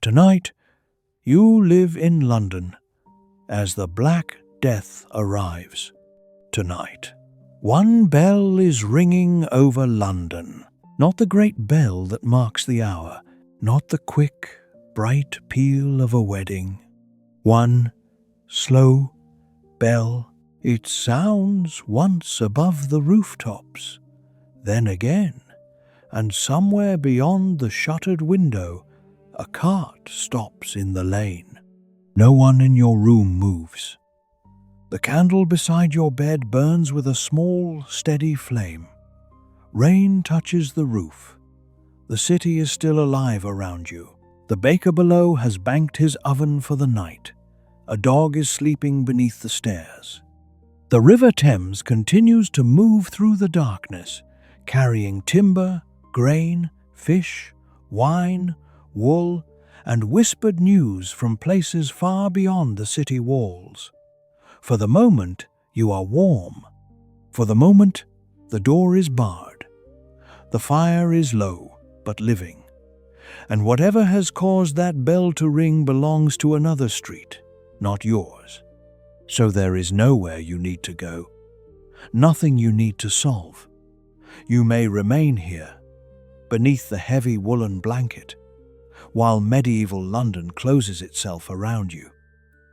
Tonight, you live in London as the Black Death arrives. Tonight, one bell is ringing over London. Not the great bell that marks the hour, not the quick, bright peal of a wedding. One slow bell. It sounds once above the rooftops, then again, and somewhere beyond the shuttered window, a cart stops in the lane. No one in your room moves. The candle beside your bed burns with a small, steady flame. Rain touches the roof. The city is still alive around you. The baker below has banked his oven for the night. A dog is sleeping beneath the stairs. The River Thames continues to move through the darkness, carrying timber, grain, fish, wine, wool, and whispered news from places far beyond the city walls. For the moment, you are warm. For the moment, the door is barred. The fire is low, but living. And whatever has caused that bell to ring belongs to another street, not yours. So there is nowhere you need to go, nothing you need to solve. You may remain here, beneath the heavy woolen blanket, while medieval London closes itself around you.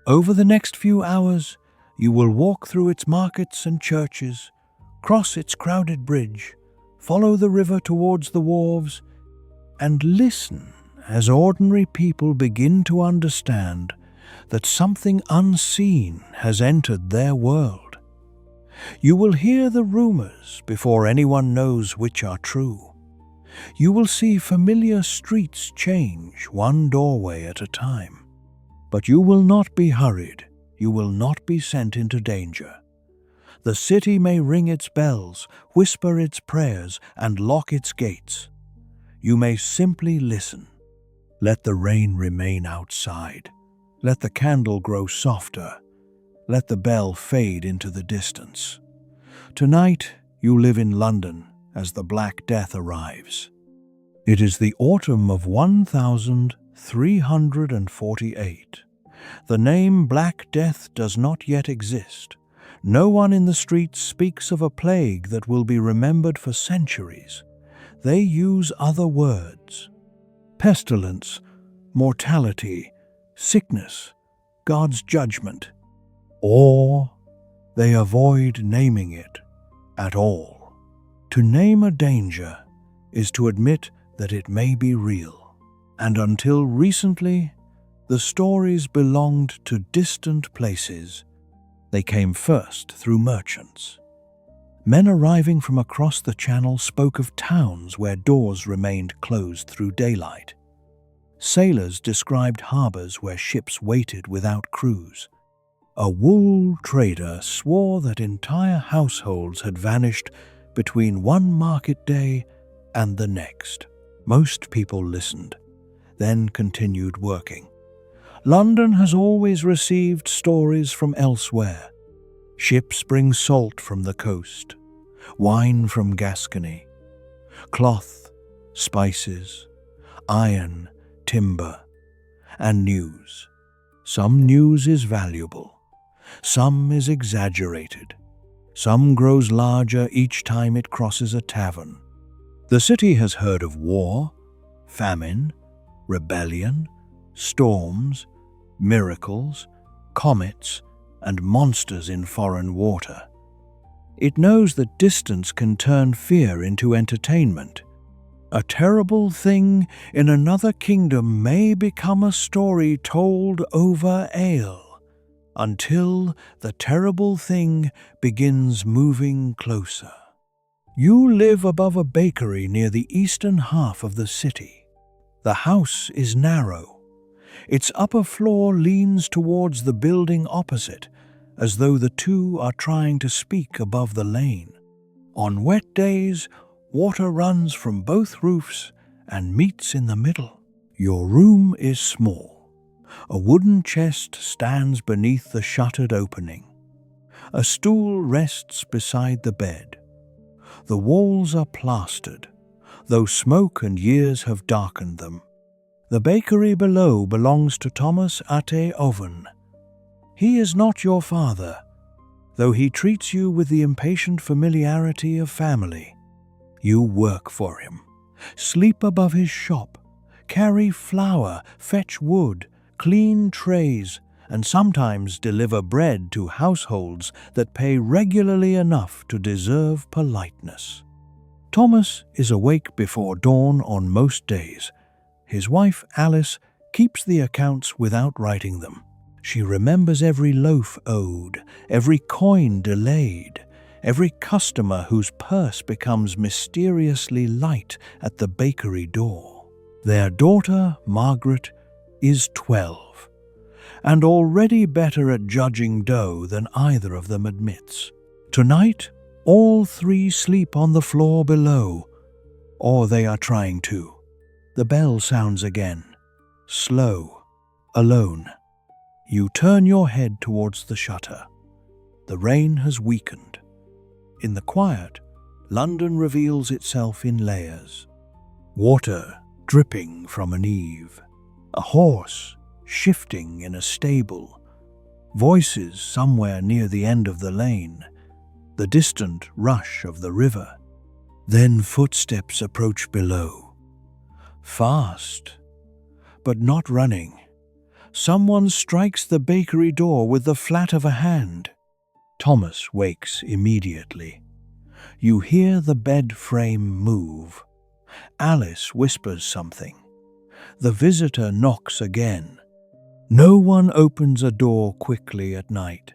Over the next few hours, you will walk through its markets and churches, cross its crowded bridge, follow the river towards the wharves, and listen as ordinary people begin to understand that something unseen has entered their world. You will hear the rumors before anyone knows which are true. You will see familiar streets change one doorway at a time. But you will not be hurried. You will not be sent into danger. The city may ring its bells, whisper its prayers, and lock its gates. You may simply listen. Let the rain remain outside. Let the candle grow softer. Let the bell fade into the distance. Tonight, you live in London as the Black Death arrives. It is the autumn of 1348. The name Black Death does not yet exist. No one in the streets speaks of a plague that will be remembered for centuries. They use other words: pestilence, mortality, sickness, God's judgment. Or they avoid naming it at all. To name a danger is to admit that it may be real. And until recently, the stories belonged to distant places. They came first through merchants. Men arriving from across the Channel spoke of towns where doors remained closed through daylight. Sailors described harbors where ships waited without crews. A wool trader swore that entire households had vanished between one market day and the next. Most people listened, then continued working. London has always received stories from elsewhere. Ships bring salt from the coast, wine from Gascony, cloth, spices, iron, timber, and news. Some news is valuable, some is exaggerated, some grows larger each time it crosses a tavern. The city has heard of war, famine, rebellion, storms, miracles, comets, and monsters in foreign water. It knows that distance can turn fear into entertainment. A terrible thing in another kingdom may become a story told over ale, until the terrible thing begins moving closer. You live above a bakery near the eastern half of the city. The house is narrow. Its upper floor leans towards the building opposite, as though the two are trying to speak above the lane. On wet days, water runs from both roofs and meets in the middle. Your room is small. A wooden chest stands beneath the shuttered opening. A stool rests beside the bed. The walls are plastered, though smoke and years have darkened them. The bakery below belongs to Thomas Ate Oven. He is not your father, though he treats you with the impatient familiarity of family. You work for him, sleep above his shop, carry flour, fetch wood, clean trays, and sometimes deliver bread to households that pay regularly enough to deserve politeness. Thomas is awake before dawn on most days. His wife, Alice, keeps the accounts without writing them. She remembers every loaf owed, every coin delayed, every customer whose purse becomes mysteriously light at the bakery door. Their daughter, Margaret, is 12, and already better at judging dough than either of them admits. Tonight, all three sleep on the floor below, or they are trying to. The bell sounds again, slow, alone. You turn your head towards the shutter. The rain has weakened. In the quiet, London reveals itself in layers. Water dripping from an eave, a horse shifting in a stable, voices somewhere near the end of the lane, the distant rush of the river. Then footsteps approach below. Fast, but not running. Someone strikes the bakery door with the flat of a hand. Thomas wakes immediately. You hear the bed frame move. Alice whispers something. The visitor knocks again. No one opens a door quickly at night.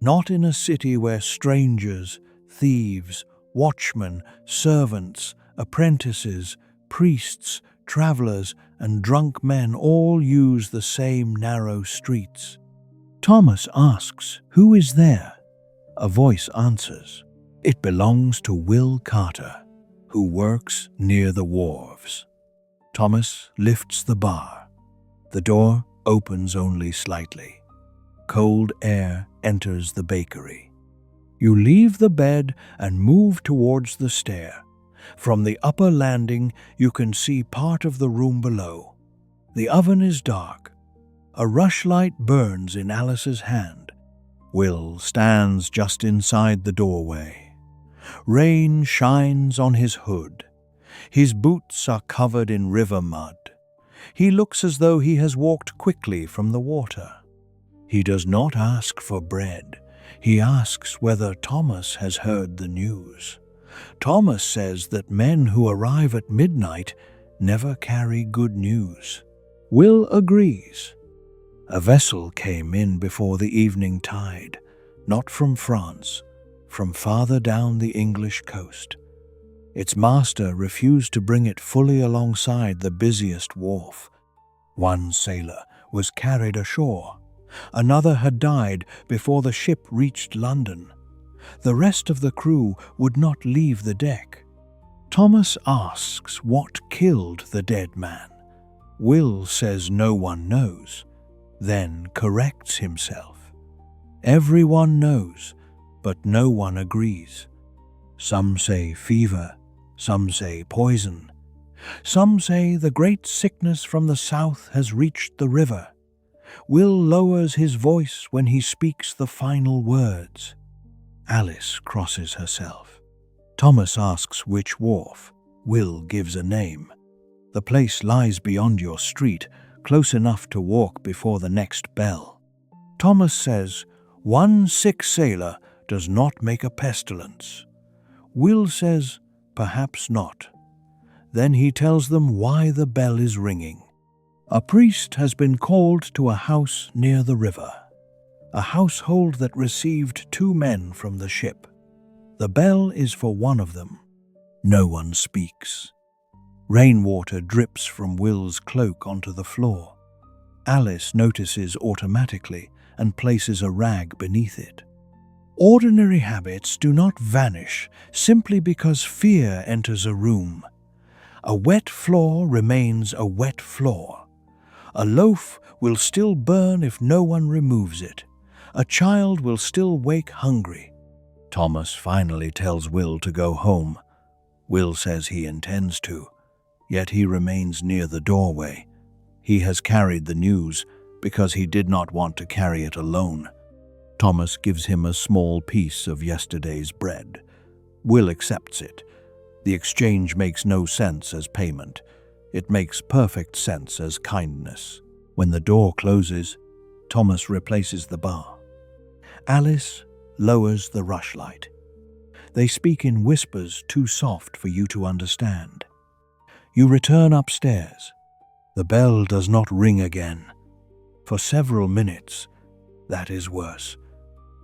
Not in a city where strangers, thieves, watchmen, servants, apprentices, priests, travelers, and drunk men all use the same narrow streets. Thomas asks, "Who is there?" A voice answers. It belongs to Will Carter, who works near the wharves. Thomas lifts the bar. The door opens only slightly. Cold air enters the bakery. You leave the bed and move towards the stair. From the upper landing, you can see part of the room below. The oven is dark. A rushlight burns in Alice's hand. Will stands just inside the doorway. Rain shines on his hood. His boots are covered in river mud. He looks as though he has walked quickly from the water. He does not ask for bread. He asks whether Thomas has heard the news. Thomas says that men who arrive at midnight never carry good news. Will agrees. A vessel came in before the evening tide, not from France, from farther down the English coast. Its master refused to bring it fully alongside the busiest wharf. One sailor was carried ashore. Another had died before the ship reached London. The rest of the crew would not leave the deck. Thomas asks what killed the dead man. Will says no one knows, then corrects himself. Everyone knows, but no one agrees. Some say fever, some say poison. Some say the great sickness from the south has reached the river. Will lowers his voice when he speaks the final words. Alice crosses herself. Thomas asks which wharf. Will gives a name. The place lies beyond your street, close enough to walk before the next bell. Thomas says, "One sick sailor does not make a pestilence." Will says, "Perhaps not." Then he tells them why the bell is ringing. A priest has been called to a house near the river, a household that received 2 men from the ship. The bell is for one of them. No one speaks. Rainwater drips from Will's cloak onto the floor. Alice notices automatically and places a rag beneath it. Ordinary habits do not vanish simply because fear enters a room. A wet floor remains a wet floor. A loaf will still burn if no one removes it. A child will still wake hungry. Thomas finally tells Will to go home. Will says he intends to, yet he remains near the doorway. He has carried the news because he did not want to carry it alone. Thomas gives him a small piece of yesterday's bread. Will accepts it. The exchange makes no sense as payment. It makes perfect sense as kindness. When the door closes, Thomas replaces the bar. Alice lowers the rushlight. They speak in whispers too soft for you to understand. You return upstairs. The bell does not ring again. For several minutes, that is worse.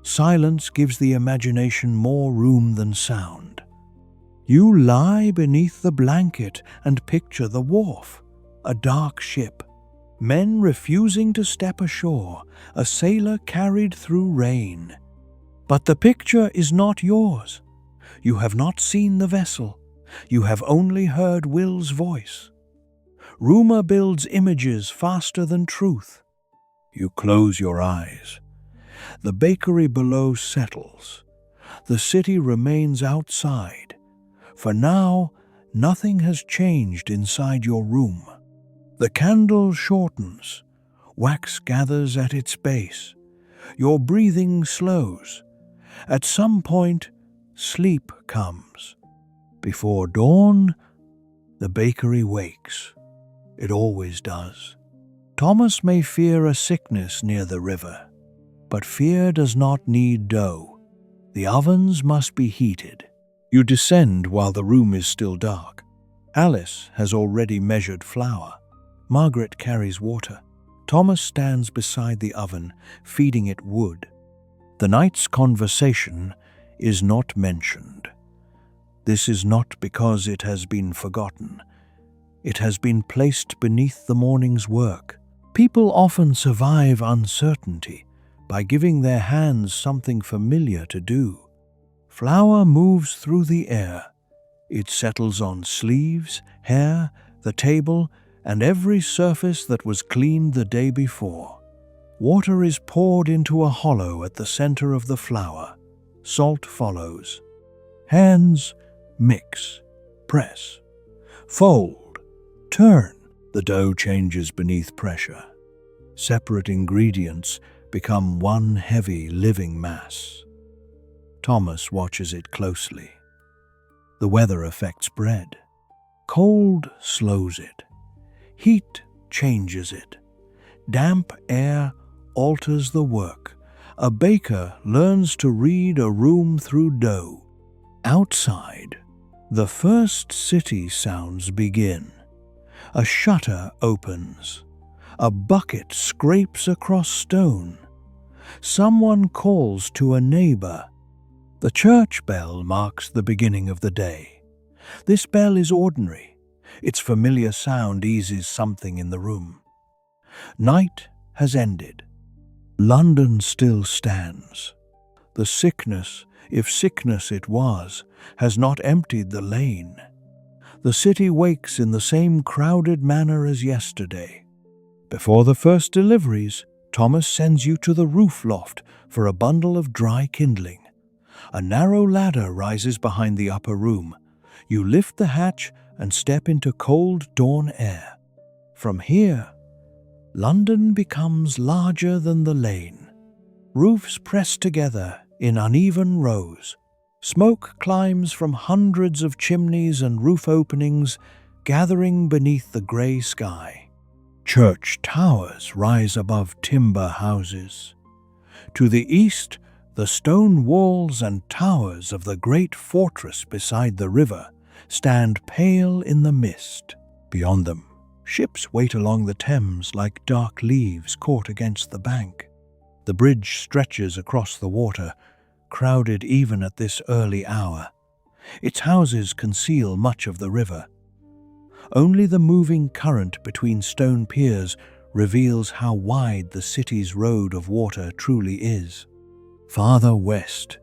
Silence gives the imagination more room than sound. You lie beneath the blanket and picture the wharf, a dark ship, men refusing to step ashore, a sailor carried through rain. But the picture is not yours. You have not seen the vessel. You have only heard Will's voice. Rumor builds images faster than truth. You close your eyes. The bakery below settles. The city remains outside. For now, nothing has changed inside your room. The candle shortens. Wax gathers at its base. Your breathing slows. At some point, sleep comes. Before dawn, the bakery wakes. It always does. Thomas may fear a sickness near the river, but fear does not need dough. The ovens must be heated. You descend while the room is still dark. Alice has already measured flour. Margaret carries water. Thomas stands beside the oven, feeding it wood. The night's conversation is not mentioned. This is not because it has been forgotten. It has been placed beneath the morning's work. People often survive uncertainty by giving their hands something familiar to do. Flour moves through the air. It settles on sleeves, hair, the table, and every surface that was cleaned the day before. Water is poured into a hollow at the center of the flour. Salt follows. Hands mix, press, fold, turn. The dough changes beneath pressure. Separate ingredients become one heavy living mass. Thomas watches it closely. The weather affects bread. Cold slows it. Heat changes it. Damp air alters the work. A baker learns to read a room through dough. Outside, the first city sounds begin. A shutter opens. A bucket scrapes across stone. Someone calls to a neighbor. The church bell marks the beginning of the day. This bell is ordinary. Its familiar sound eases something in the room. Night has ended. London still stands. The sickness, if sickness it was, has not emptied the lane. The city wakes in the same crowded manner as yesterday. Before the first deliveries, Thomas sends you to the roof loft for a bundle of dry kindling. A narrow ladder rises behind the upper room. You lift the hatch and step into cold dawn air. From here, London becomes larger than the lane. Roofs press together in uneven rows. Smoke climbs from hundreds of chimneys and roof openings, gathering beneath the grey sky. Church towers rise above timber houses. To the east, the stone walls and towers of the great fortress beside the river stand pale in the mist. Beyond them, ships wait along the Thames like dark leaves caught against the bank. The bridge stretches across the water, crowded even at this early hour. Its houses conceal much of the river. Only the moving current between stone piers reveals how wide the city's road of water truly is. Farther west,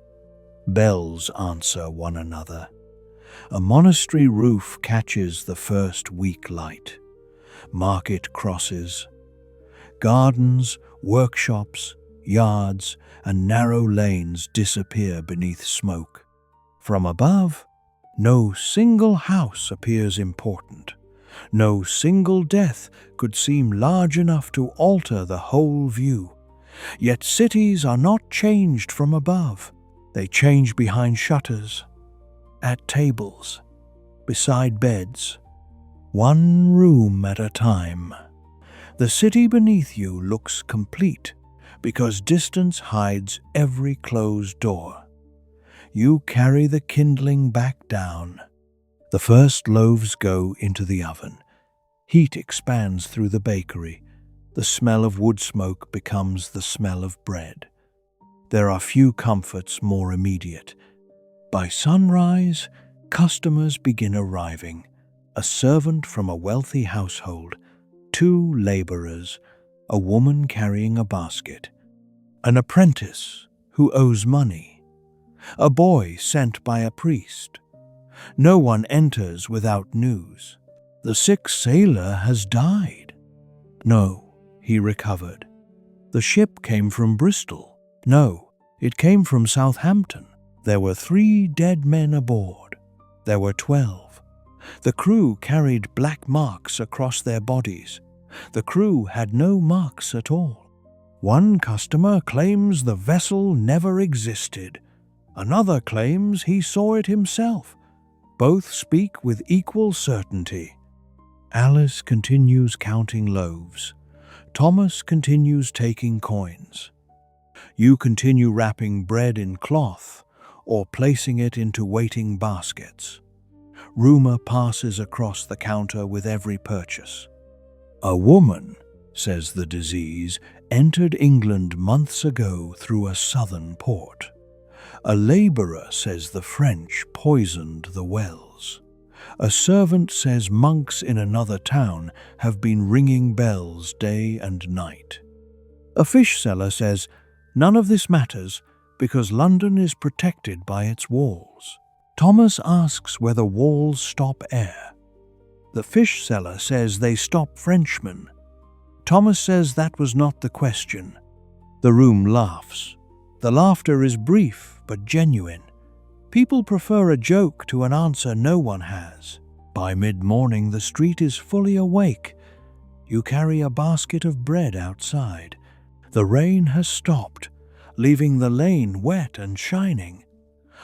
bells answer one another. A monastery roof catches the first weak light. Market crosses. Gardens, workshops, yards, and narrow lanes disappear beneath smoke. From above, no single house appears important. No single death could seem large enough to alter the whole view. Yet cities are not changed from above. They change behind shutters, at tables, beside beds, one room at a time. The city beneath you looks complete because distance hides every closed door. You carry the kindling back down. The first loaves go into the oven. Heat expands through the bakery. The smell of wood smoke becomes the smell of bread. There are few comforts more immediate. By sunrise, customers begin arriving. A servant from a wealthy household, 2 laborers, a woman carrying a basket, an apprentice who owes money, a boy sent by a priest. No one enters without news. The sick sailor has died. No, he recovered. The ship came from Bristol. No, it came from Southampton. There were 3 dead men aboard. There were 12. The crew carried black marks across their bodies. The crew had no marks at all. One customer claims the vessel never existed. Another claims he saw it himself. Both speak with equal certainty. Alice continues counting loaves. Thomas continues taking coins. You continue wrapping bread in cloth or placing it into waiting baskets. Rumor passes across the counter with every purchase. A woman, says the disease, entered England months ago through a southern port. A laborer says the French poisoned the wells. A servant says monks in another town have been ringing bells day and night. A fish seller says none of this matters because London is protected by its walls. Thomas asks whether walls stop air. The fish seller says they stop Frenchmen. Thomas says that was not the question. The room laughs. The laughter is brief but genuine. People prefer a joke to an answer no one has. By mid-morning, the street is fully awake. You carry a basket of bread outside. The rain has stopped, leaving the lane wet and shining.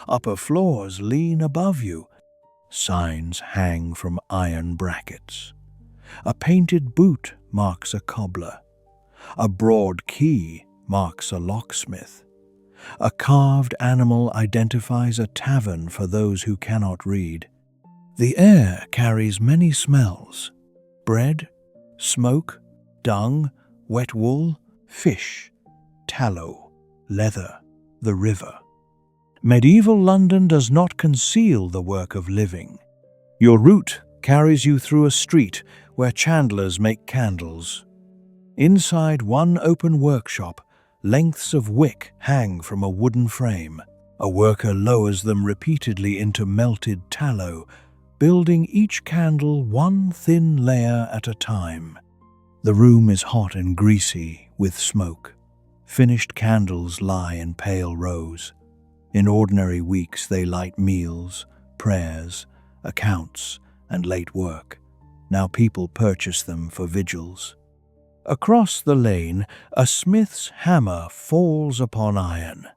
Upper floors lean above you. Signs hang from iron brackets. A painted boot marks a cobbler. A broad key marks a locksmith. A carved animal identifies a tavern for those who cannot read. The air carries many smells: bread, smoke, dung, wet wool, fish, tallow, leather, the river. Medieval London does not conceal the work of living. Your route carries you through a street where chandlers make candles. Inside one open workshop, lengths of wick hang from a wooden frame. A worker lowers them repeatedly into melted tallow, building each candle one thin layer at a time. The room is hot and greasy with smoke. Finished candles lie in pale rows. In ordinary weeks they light meals, prayers, accounts, and late work. Now people purchase them for vigils. Across the lane, a smith's hammer falls upon iron.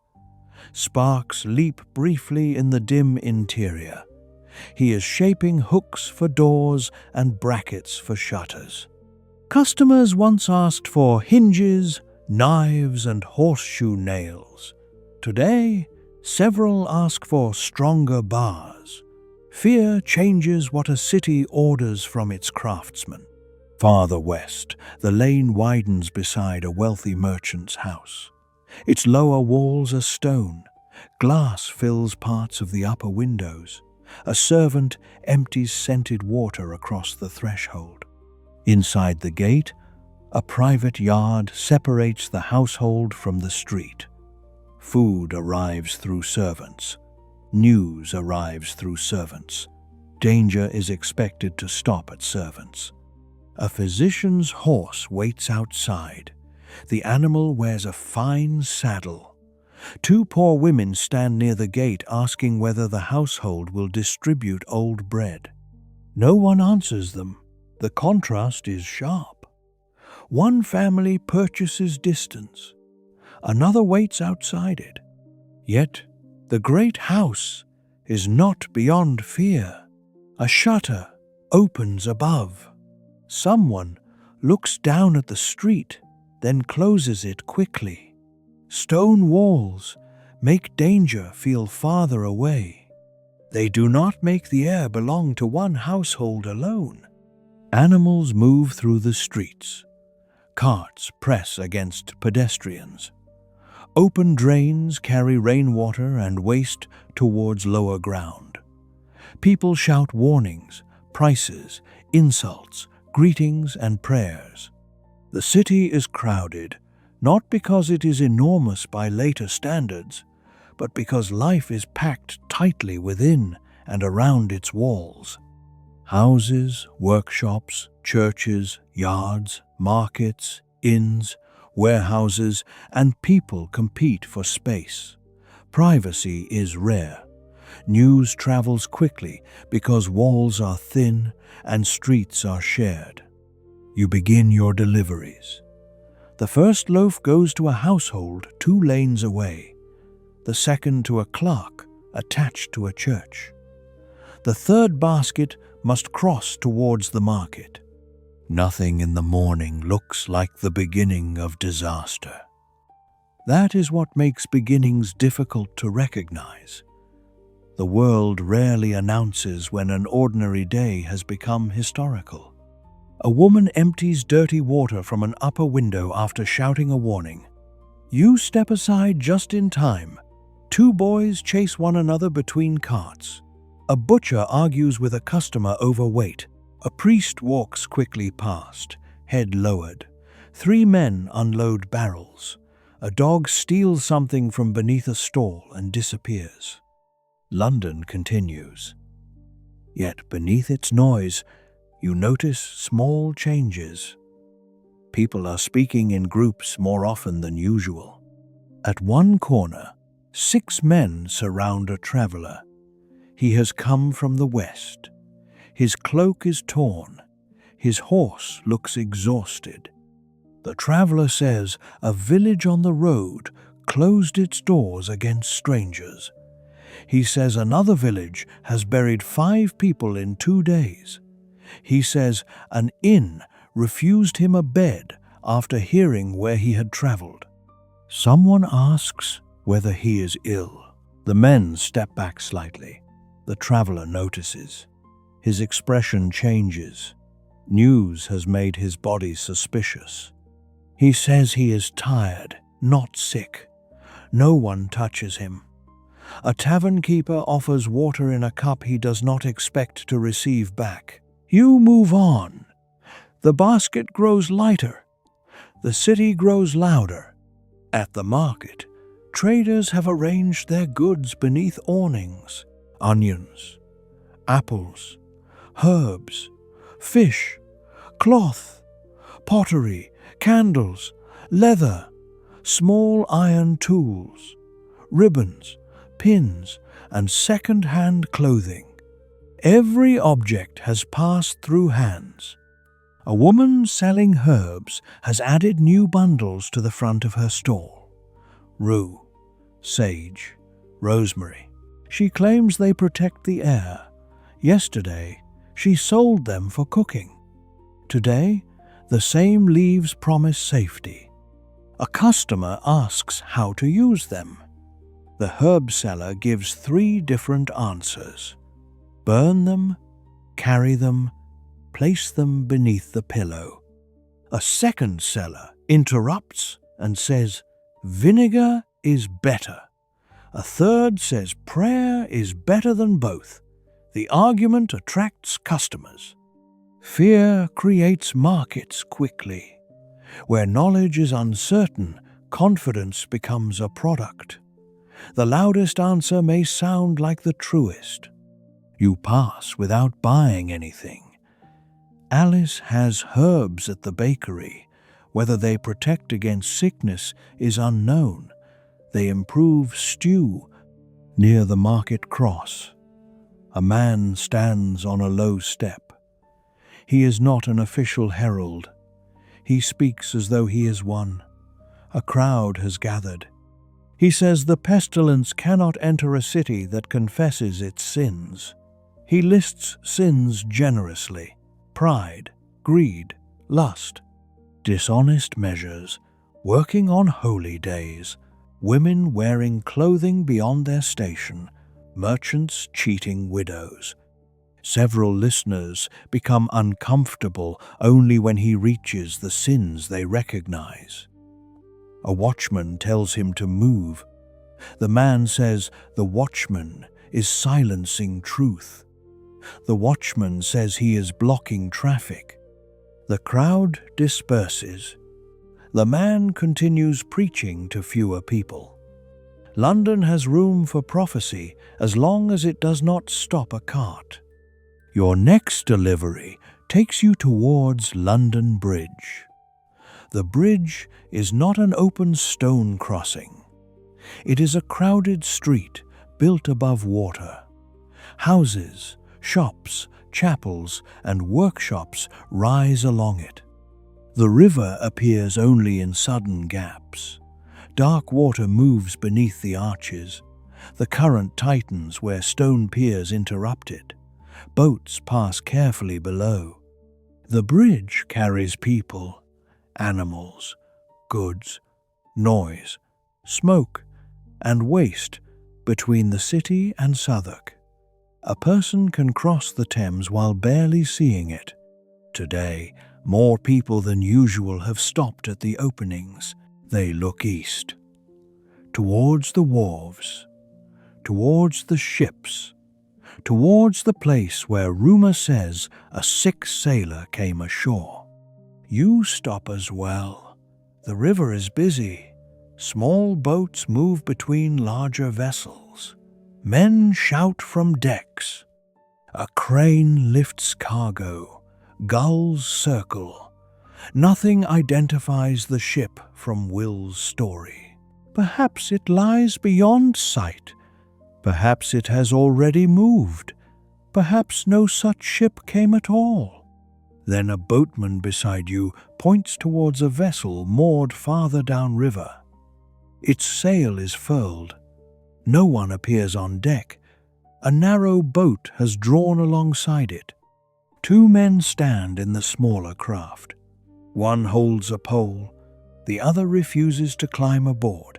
Sparks leap briefly in the dim interior. He is shaping hooks for doors and brackets for shutters. Customers once asked for hinges, knives, and horseshoe nails. Today, several ask for stronger bars. Fear changes what a city orders from its craftsmen. Farther west, the lane widens beside a wealthy merchant's house. Its lower walls are stone. Glass fills parts of the upper windows. A servant empties scented water across the threshold. Inside the gate, a private yard separates the household from the street. Food arrives through servants. News arrives through servants. Danger is expected to stop at servants. A physician's horse waits outside. The animal wears a fine saddle. 2 poor women stand near the gate asking whether the household will distribute old bread. No one answers them. The contrast is sharp. One family purchases distance, another waits outside it. Yet the great house is not beyond fear. A shutter opens above. Someone looks down at the street, then closes it quickly. Stone walls make danger feel farther away. They do not make the air belong to one household alone. Animals move through the streets. Carts press against pedestrians. Open drains carry rainwater and waste towards lower ground. People shout warnings, prices, insults, greetings, and prayers. The city is crowded, not because it is enormous by later standards, but because life is packed tightly within and around its walls. Houses, workshops, churches, yards, markets, inns, warehouses, and people compete for space. Privacy is rare. News travels quickly because walls are thin and streets are shared. You begin your deliveries. The first loaf goes to a household 2 lanes away, the second to a clerk attached to a church. The third basket must cross towards the market. Nothing in the morning looks like the beginning of disaster. That is what makes beginnings difficult to recognize. The world rarely announces when an ordinary day has become historical. A woman empties dirty water from an upper window after shouting a warning. You step aside just in time. 2 boys chase one another between carts. A butcher argues with a customer over weight. A priest walks quickly past, head lowered. 3 men unload barrels. A dog steals something from beneath a stall and disappears. London continues. Yet beneath its noise, you notice small changes. People are speaking in groups more often than usual. At one corner, 6 men surround a traveler. He has come from the west. His cloak is torn. His horse looks exhausted. The traveler says a village on the road closed its doors against strangers. He says another village has buried 5 people in 2 days. He says an inn refused him a bed after hearing where he had traveled. Someone asks whether he is ill. The men step back slightly. The traveler notices. His expression changes. News has made his body suspicious. He says he is tired, not sick. No one touches him. A tavern keeper offers water in a cup he does not expect to receive back. You move on. The basket grows lighter. The city grows louder. At the market, traders have arranged their goods beneath awnings. Onions, apples, herbs, fish, cloth, pottery, candles, leather, small iron tools, ribbons, pins, and second-hand clothing. Every object has passed through hands. A woman selling herbs has added new bundles to the front of her stall. Rue, sage, rosemary. She claims they protect the air. Yesterday, she sold them for cooking. Today, the same leaves promise safety. A customer asks how to use them. The herb seller gives 3 different answers. Burn them, carry them, place them beneath the pillow. A second seller interrupts and says, vinegar is better. A third says prayer is better than both. The argument attracts customers. Fear creates markets quickly. Where knowledge is uncertain, confidence becomes a product. The loudest answer may sound like the truest. You pass without buying anything. Alice has herbs at the bakery. Whether they protect against sickness is unknown. They improve stew. Near the market cross, a man stands on a low step. He is not an official herald. He speaks as though he is one. A crowd has gathered. He says the pestilence cannot enter a city that confesses its sins. He lists sins generously: pride, greed, lust, dishonest measures, working on holy days, women wearing clothing beyond their station, merchants cheating widows. Several listeners become uncomfortable only when he reaches the sins they recognize. A watchman tells him to move. The man says the watchman is silencing truth. The watchman says he is blocking traffic. The crowd disperses. The man continues preaching to fewer people. London has room for prophecy as long as it does not stop a cart. Your next delivery takes you towards London Bridge. The bridge is not an open stone crossing. It is a crowded street built above water. Houses, shops, chapels, and workshops rise along it. The river appears only in sudden gaps. Dark water moves beneath the arches. The current tightens where stone piers interrupt it. Boats pass carefully below. The bridge carries people, animals, goods, noise, smoke, and waste between the city and Southwark. A person can cross the Thames while barely seeing it. Today, more people than usual have stopped at the openings. They look east, towards the wharves, towards the ships, towards the place where rumor says a sick sailor came ashore. You stop as well. The river is busy. Small boats move between larger vessels. Men shout from decks. A crane lifts cargo. Gulls circle. Nothing identifies the ship from Will's story. Perhaps it lies beyond sight. Perhaps it has already moved. Perhaps no such ship came at all. Then a boatman beside you points towards a vessel moored farther downriver. Its sail is furled. No one appears on deck. A narrow boat has drawn alongside it. Two men stand in the smaller craft. One holds a pole. The other refuses to climb aboard.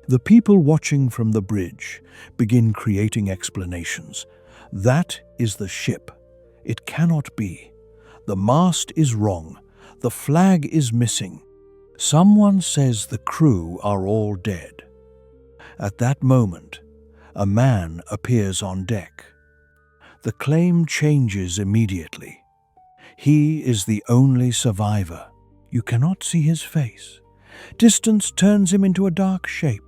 The people watching from the bridge begin creating explanations. That is the ship. It cannot be. The mast is wrong. The flag is missing. Someone says the crew are all dead. At that moment, a man appears on deck. The claim changes immediately. He is the only survivor. You cannot see his face. Distance turns him into a dark shape.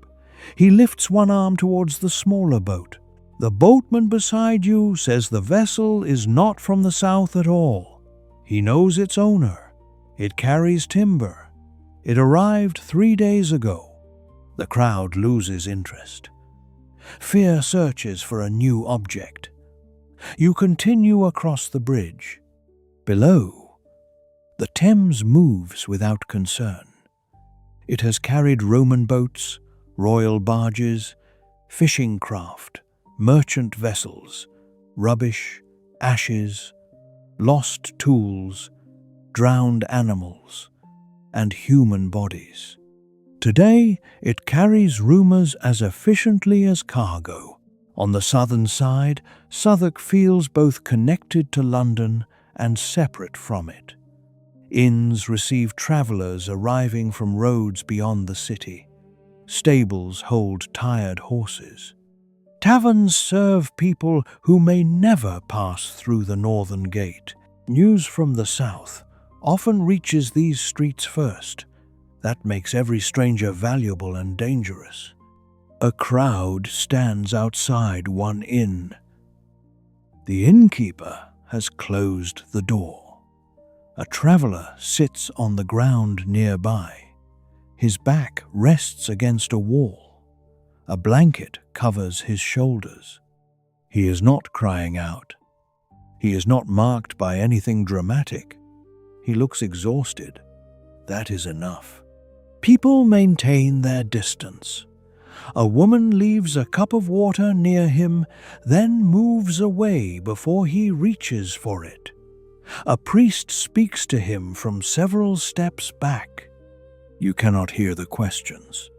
He lifts one arm towards the smaller boat. The boatman beside you says the vessel is not from the south at all. He knows its owner. It carries timber. It arrived 3 days ago. The crowd loses interest. Fear searches for a new object. You continue across the bridge. Below, the Thames moves without concern. It has carried Roman boats, royal barges, fishing craft, merchant vessels, rubbish, ashes, lost tools, drowned animals, and human bodies. Today, it carries rumors as efficiently as cargo. On the southern side, Southwark feels both connected to London and separate from it. Inns receive travellers arriving from roads beyond the city. Stables hold tired horses. Taverns serve people who may never pass through the northern gate. News from the south often reaches these streets first. That makes every stranger valuable and dangerous. A crowd stands outside one inn. The innkeeper has closed the door. A traveller sits on the ground nearby. His back rests against a wall. A blanket covers his shoulders. He is not crying out. He is not marked by anything dramatic. He looks exhausted. That is enough. People maintain their distance. A woman leaves a cup of water near him, then moves away before he reaches for it. A priest speaks to him from several steps back. You cannot hear the questions.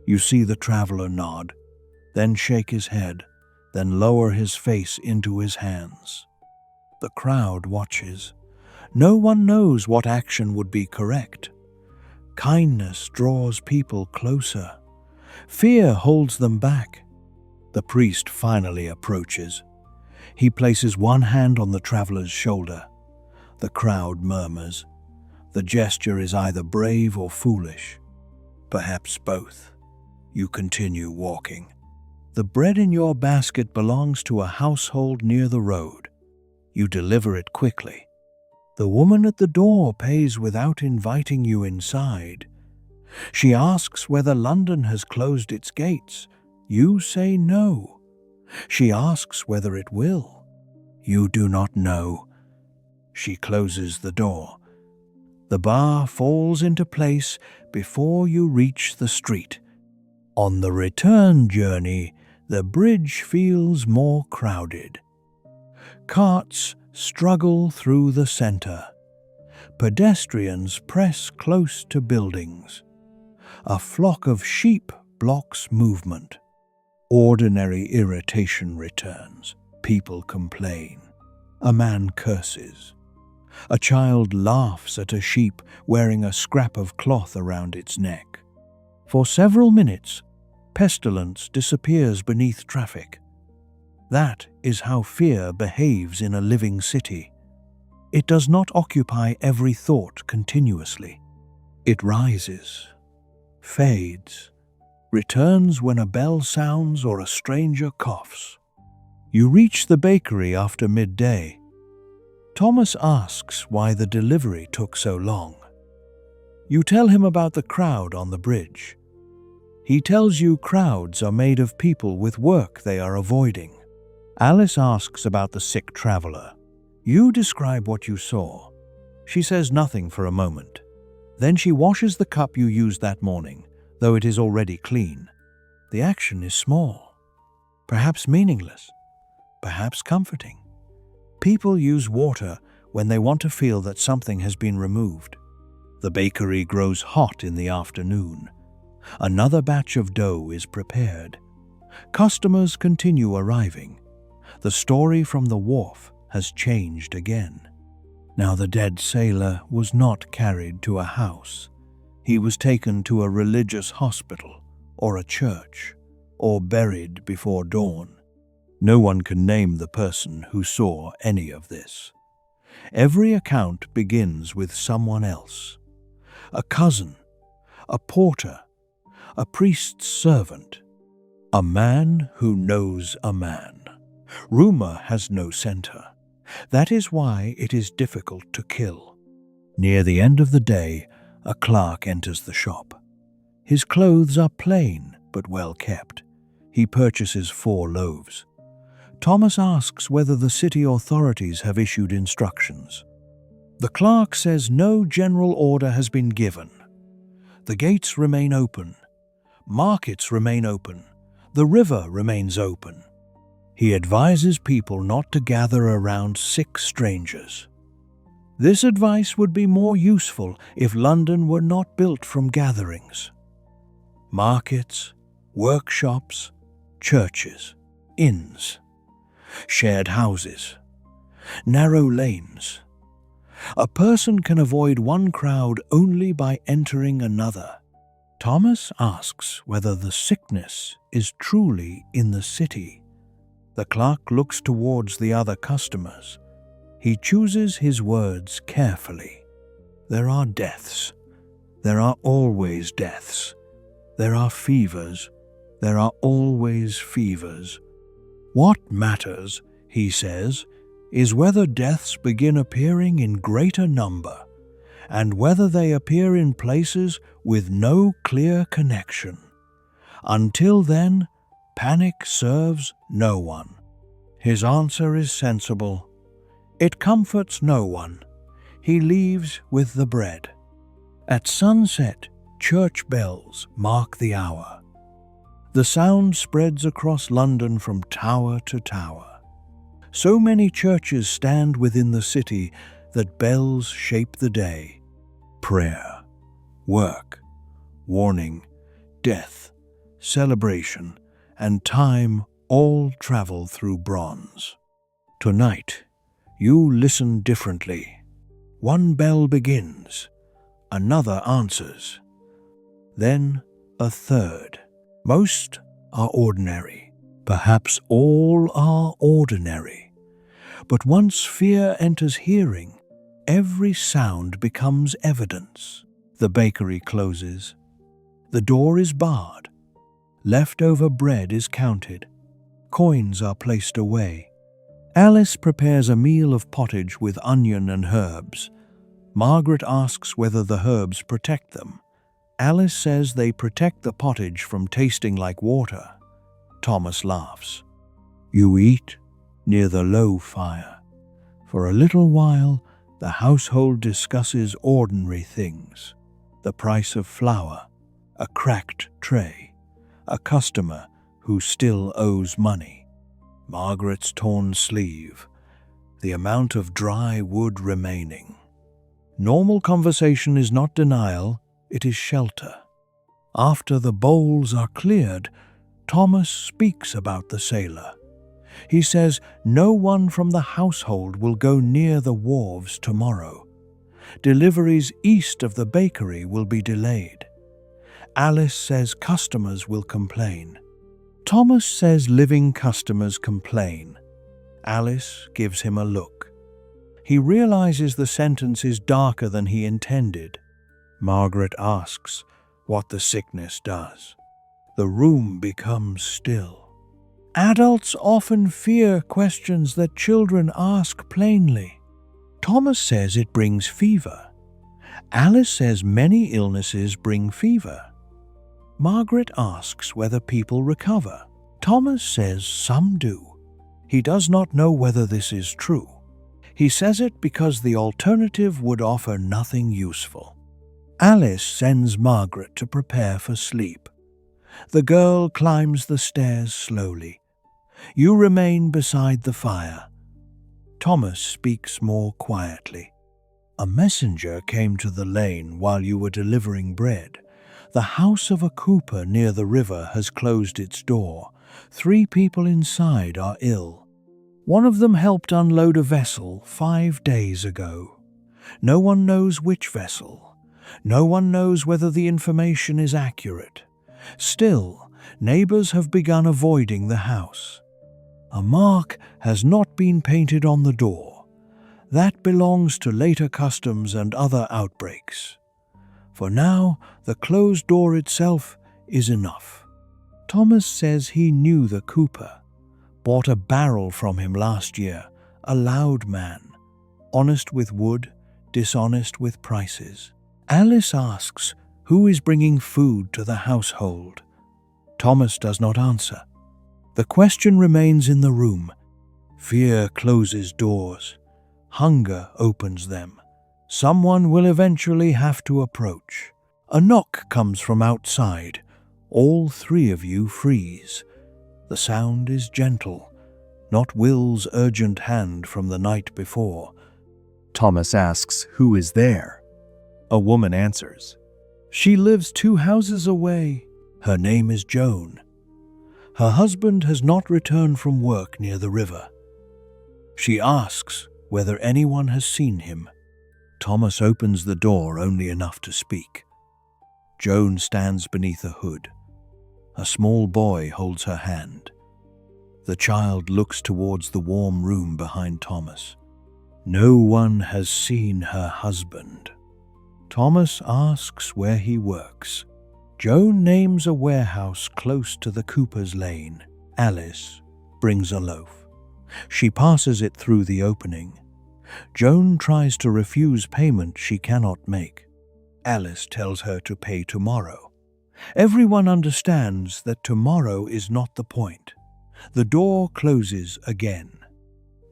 You see the traveler nod, then shake his head, then lower his face into his hands. The crowd watches. No one knows what action would be correct. Kindness draws people closer. Fear holds them back. The priest finally approaches. He places one hand on the traveler's shoulder. The crowd murmurs. The gesture is either brave or foolish. Perhaps both. You continue walking. The bread in your basket belongs to a household near the road. You deliver it quickly. The woman at the door pays without inviting you inside. She asks whether London has closed its gates. You say no. She asks whether it will. You do not know. She closes the door. The bar falls into place before you reach the street. On the return journey, the bridge feels more crowded. Carts struggle through the center. Pedestrians press close to buildings. A flock of sheep blocks movement. Ordinary irritation returns. People complain. A man curses. A child laughs at a sheep wearing a scrap of cloth around its neck. For several minutes, pestilence disappears beneath traffic. That is how fear behaves in a living city. It does not occupy every thought continuously. It rises, fades, returns when a bell sounds or a stranger coughs. You reach the bakery after midday. Thomas asks why the delivery took so long. You tell him about the crowd on the bridge. He tells you crowds are made of people with work they are avoiding. Alice asks about the sick traveler. You describe what you saw. She says nothing for a moment. Then she washes the cup you used that morning, though it is already clean. The action is small, perhaps meaningless, perhaps comforting. People use water when they want to feel that something has been removed. The bakery grows hot in the afternoon. Another batch of dough is prepared. Customers continue arriving. The story from the wharf has changed again. Now the dead sailor was not carried to a house. He was taken to a religious hospital or a church, or buried before dawn. No one can name the person who saw any of this. Every account begins with someone else. A cousin, a porter, a priest's servant, a man who knows a man. Rumor has no center. That is why it is difficult to kill. Near the end of the day, a clerk enters the shop. His clothes are plain but well kept. He purchases 4 loaves. Thomas asks whether the city authorities have issued instructions. The clerk says no general order has been given. The gates remain open. Markets remain open. The river remains open. He advises people not to gather around sick strangers. This advice would be more useful if London were not built from gatherings. Markets, workshops, churches, inns, shared houses, narrow lanes. A person can avoid one crowd only by entering another. Thomas asks whether the sickness is truly in the city. The clerk looks towards the other customers. He chooses his words carefully. There are deaths. There are always deaths. There are fevers. There are always fevers. What matters, he says, is whether deaths begin appearing in greater number, and whether they appear in places with no clear connection. Until then, panic serves no one. His answer is sensible. It comforts no one. He leaves with the bread. At sunset, church bells mark the hour. The sound spreads across London from tower to tower. So many churches stand within the city that bells shape the day. Prayer, work, warning, death, celebration, and time all travel through bronze. Tonight, you listen differently. One bell begins, another answers, then a third. Most are ordinary, perhaps all are ordinary. But once fear enters hearing, every sound becomes evidence. The bakery closes. The door is barred. Leftover bread is counted. Coins are placed away. Alice prepares a meal of pottage with onion and herbs. Margaret asks whether the herbs protect them. Alice says they protect the pottage from tasting like water. Thomas laughs. You eat near the low fire. For a little while, the household discusses ordinary things. The price of flour, a cracked tray, a customer who still owes money, Margaret's torn sleeve, the amount of dry wood remaining. Normal conversation is not denial, it is shelter. After the bowls are cleared, Thomas speaks about the sailor. He says no one from the household will go near the wharves tomorrow. Deliveries east of the bakery will be delayed. Alice says customers will complain. Thomas says living customers complain. Alice gives him a look. He realizes the sentence is darker than he intended. Margaret asks what the sickness does. The room becomes still. Adults often fear questions that children ask plainly. Thomas says it brings fever. Alice says many illnesses bring fever. Margaret asks whether people recover. Thomas says some do. He does not know whether this is true. He says it because the alternative would offer nothing useful. Alice sends Margaret to prepare for sleep. The girl climbs the stairs slowly. You remain beside the fire. Thomas speaks more quietly. A messenger came to the lane while you were delivering bread. The house of a cooper near the river has closed its door. 3 people inside are ill. One of them helped unload a vessel 5 days ago. No one knows which vessel. No one knows whether the information is accurate. Still, neighbors have begun avoiding the house. A mark has not been painted on the door. That belongs to later customs and other outbreaks. For now, the closed door itself is enough. Thomas says he knew the cooper, bought a barrel from him last year, a loud man, honest with wood, dishonest with prices. Alice asks who is bringing food to the household. Thomas does not answer. The question remains in the room. Fear closes doors. Hunger opens them. Someone will eventually have to approach. A knock comes from outside. All 3 of you freeze. The sound is gentle, not Will's urgent hand from the night before. Thomas asks who is there. A woman answers. She lives 2 houses away. Her name is Joan. Her husband has not returned from work near the river. She asks whether anyone has seen him. Thomas opens the door only enough to speak. Joan stands beneath a hood. A small boy holds her hand. The child looks towards the warm room behind Thomas. No one has seen her husband. Thomas asks where he works. Joan names a warehouse close to the Cooper's Lane. Alice brings a loaf. She passes it through the opening. Joan tries to refuse payment she cannot make. Alice tells her to pay tomorrow. Everyone understands that tomorrow is not the point. The door closes again.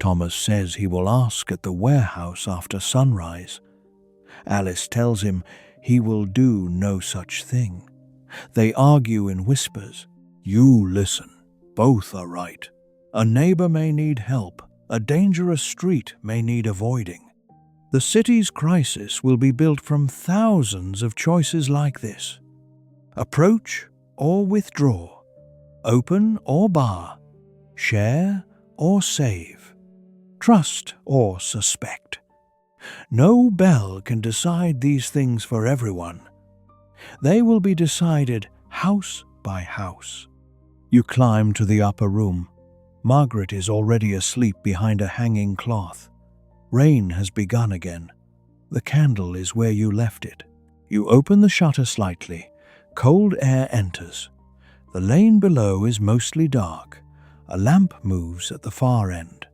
Thomas says he will ask at the warehouse after sunrise. Alice tells him he will do no such thing. They argue in whispers. You listen. Both are right. A neighbor may need help. A dangerous street may need avoiding. The city's crisis will be built from thousands of choices like this. Approach or withdraw. Open or bar. Share or save. Trust or suspect. No bell can decide these things for everyone. They will be decided house by house. You climb to the upper room. Margaret is already asleep behind a hanging cloth. Rain has begun again. The candle is where you left it. You open the shutter slightly. Cold air enters. The lane below is mostly dark. A lamp moves at the far end.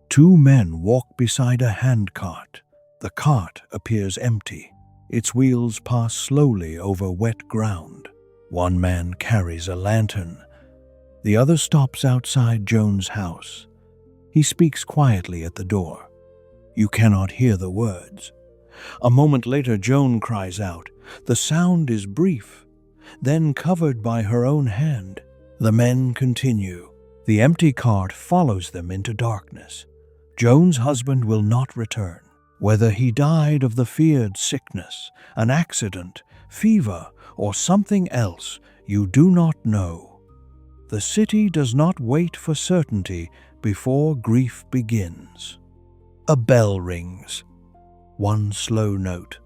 Two men walk beside a handcart. The cart appears empty. Its wheels pass slowly over wet ground. One man carries a lantern. The other stops outside Joan's house. He speaks quietly at the door. You cannot hear the words. A moment later, Joan cries out. The sound is brief, then covered by her own hand. The men continue. The empty cart follows them into darkness. Joan's husband will not return. Whether he died of the feared sickness, an accident, fever, or something else, you do not know. The city does not wait for certainty before grief begins. A bell rings. One slow note,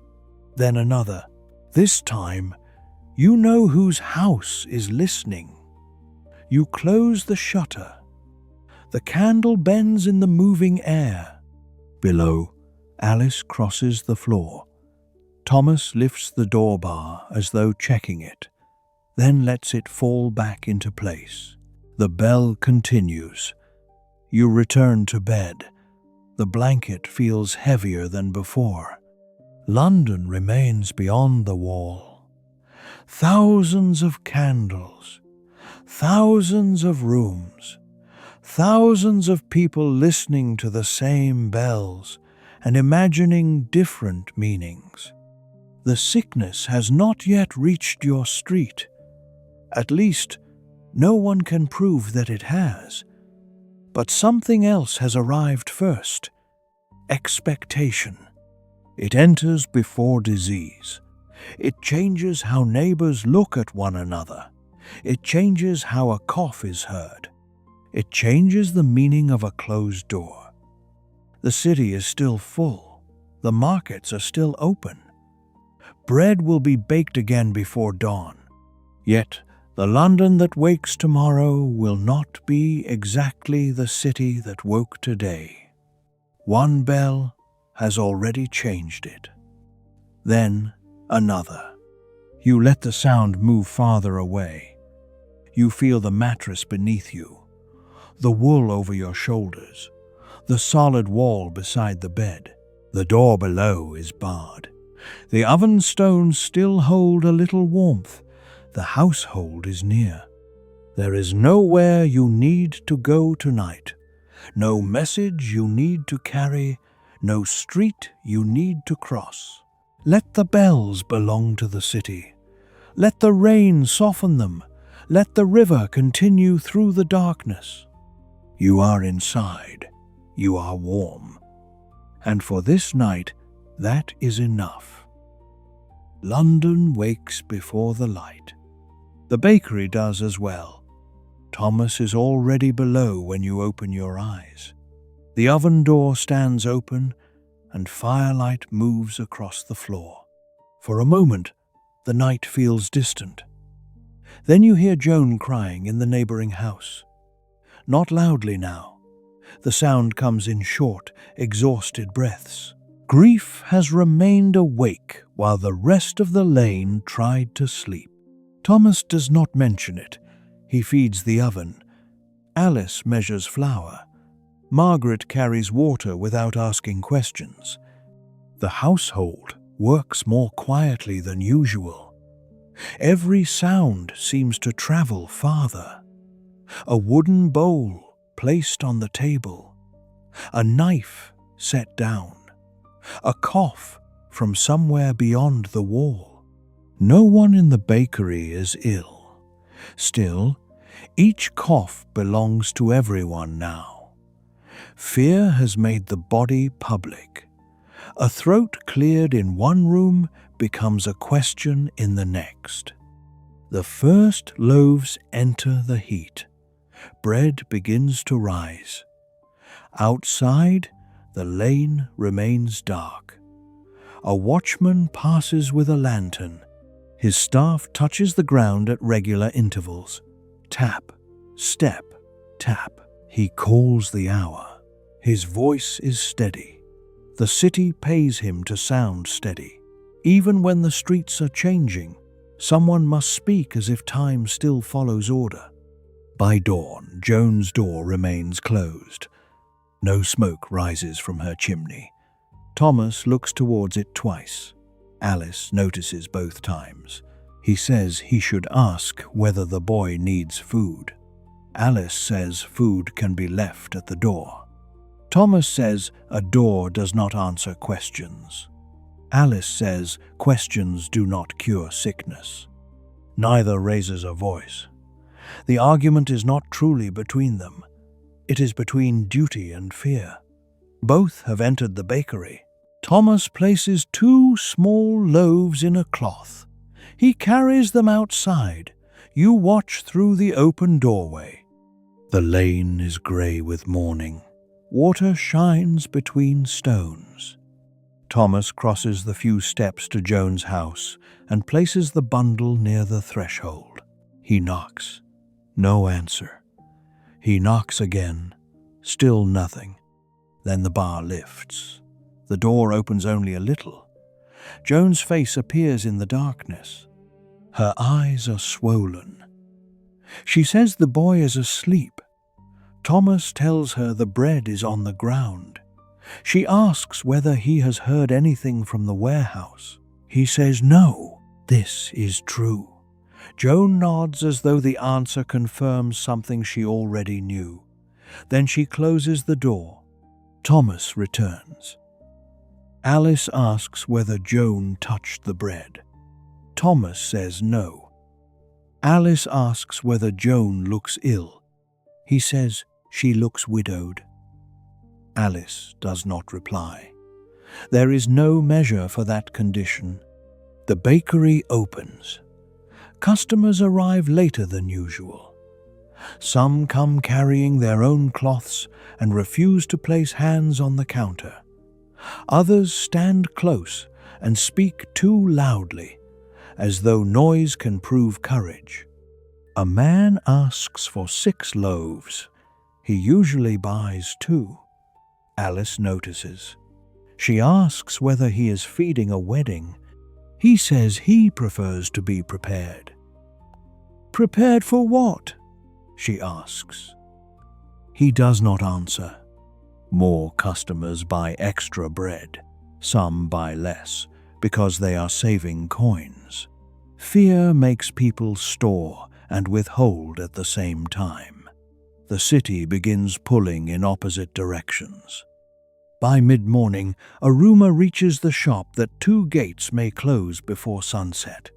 then another. This time, you know whose house is listening. You close the shutter. The candle bends in the moving air. Below, Alice crosses the floor. Thomas lifts the door bar as though checking it, then lets it fall back into place. The bell continues. You return to bed. The blanket feels heavier than before. London remains beyond the wall. Thousands of candles, thousands of rooms, thousands of people listening to the same bells and imagining different meanings. The sickness has not yet reached your street. At least, no one can prove that it has. But something else has arrived first. Expectation. It enters before disease. It changes how neighbors look at one another. It changes how a cough is heard. It changes the meaning of a closed door. The city is still full. The markets are still open. Bread will be baked again before dawn. Yet, the London that wakes tomorrow will not be exactly the city that woke today. One bell has already changed it. Then another. You let the sound move farther away. You feel the mattress beneath you, the wool over your shoulders, the solid wall beside the bed. The door below is barred. The oven stones still hold a little warmth. The household is near. There is nowhere you need to go tonight, no message you need to carry, no street you need to cross. Let the bells belong to the city. Let the rain soften them. Let the river continue through the darkness. You are inside. You are warm. And for this night, that is enough. London wakes before the light. The bakery does as well. Thomas is already below when you open your eyes. The oven door stands open and firelight moves across the floor. For a moment, the night feels distant. Then you hear Joan crying in the neighboring house. Not loudly now. The sound comes in short, exhausted breaths. Grief has remained awake while the rest of the lane tried to sleep. Thomas does not mention it. He feeds the oven. Alice measures flour. Margaret carries water without asking questions. The household works more quietly than usual. Every sound seems to travel farther. A wooden bowl placed on the table. a knife set down, a cough from somewhere beyond the wall. No one in the bakery is ill. Still, each cough belongs to everyone now. Fear has made the body public. A throat cleared in one room becomes a question in the next. The first loaves enter the heat. Bread begins to rise. Outside, the lane remains dark. A watchman passes with a lantern. His staff touches the ground at regular intervals. Tap, step, tap. He calls the hour. His voice is steady. The city pays him to sound steady. Even when the streets are changing, someone must speak as if time still follows order. By dawn, Joan's door remains closed. No smoke rises from her chimney. Thomas looks towards it twice. Alice notices both times. He says he should ask whether the boy needs food. Alice says food can be left at the door. Thomas says a door does not answer questions. Alice says questions do not cure sickness. Neither raises a voice. The argument is not truly between them. It is between duty and fear. Both have entered the bakery. Thomas places 2 small loaves in a cloth. He carries them outside. You watch through the open doorway. The lane is grey with morning. Water shines between stones. Thomas crosses the few steps to Joan's house and places the bundle near the threshold. He knocks. No answer. He knocks again. Still nothing. Then the bar lifts. The door opens only a little. Joan's face appears in the darkness. Her eyes are swollen. She says the boy is asleep. Thomas tells her the bread is on the ground. She asks whether he has heard anything from the warehouse. He says no. This is true. Joan nods as though the answer confirms something she already knew. Then she closes the door. Thomas returns. Alice asks whether Joan touched the bread. Thomas says no. Alice asks whether Joan looks ill. He says she looks widowed. Alice does not reply. There is no measure for that condition. The bakery opens. Customers arrive later than usual. Some come carrying their own cloths and refuse to place hands on the counter. Others stand close and speak too loudly, as though noise can prove courage. A man asks for 6 loaves. He usually buys 2. Alice notices. She asks whether he is feeding a wedding. He says he prefers to be prepared. Prepared for what? She asks. He does not answer. More customers buy extra bread. Some buy less because they are saving coins. Fear makes people store and withhold at the same time. The city begins pulling in opposite directions. By mid-morning, a rumor reaches the shop that 2 gates may close before sunset.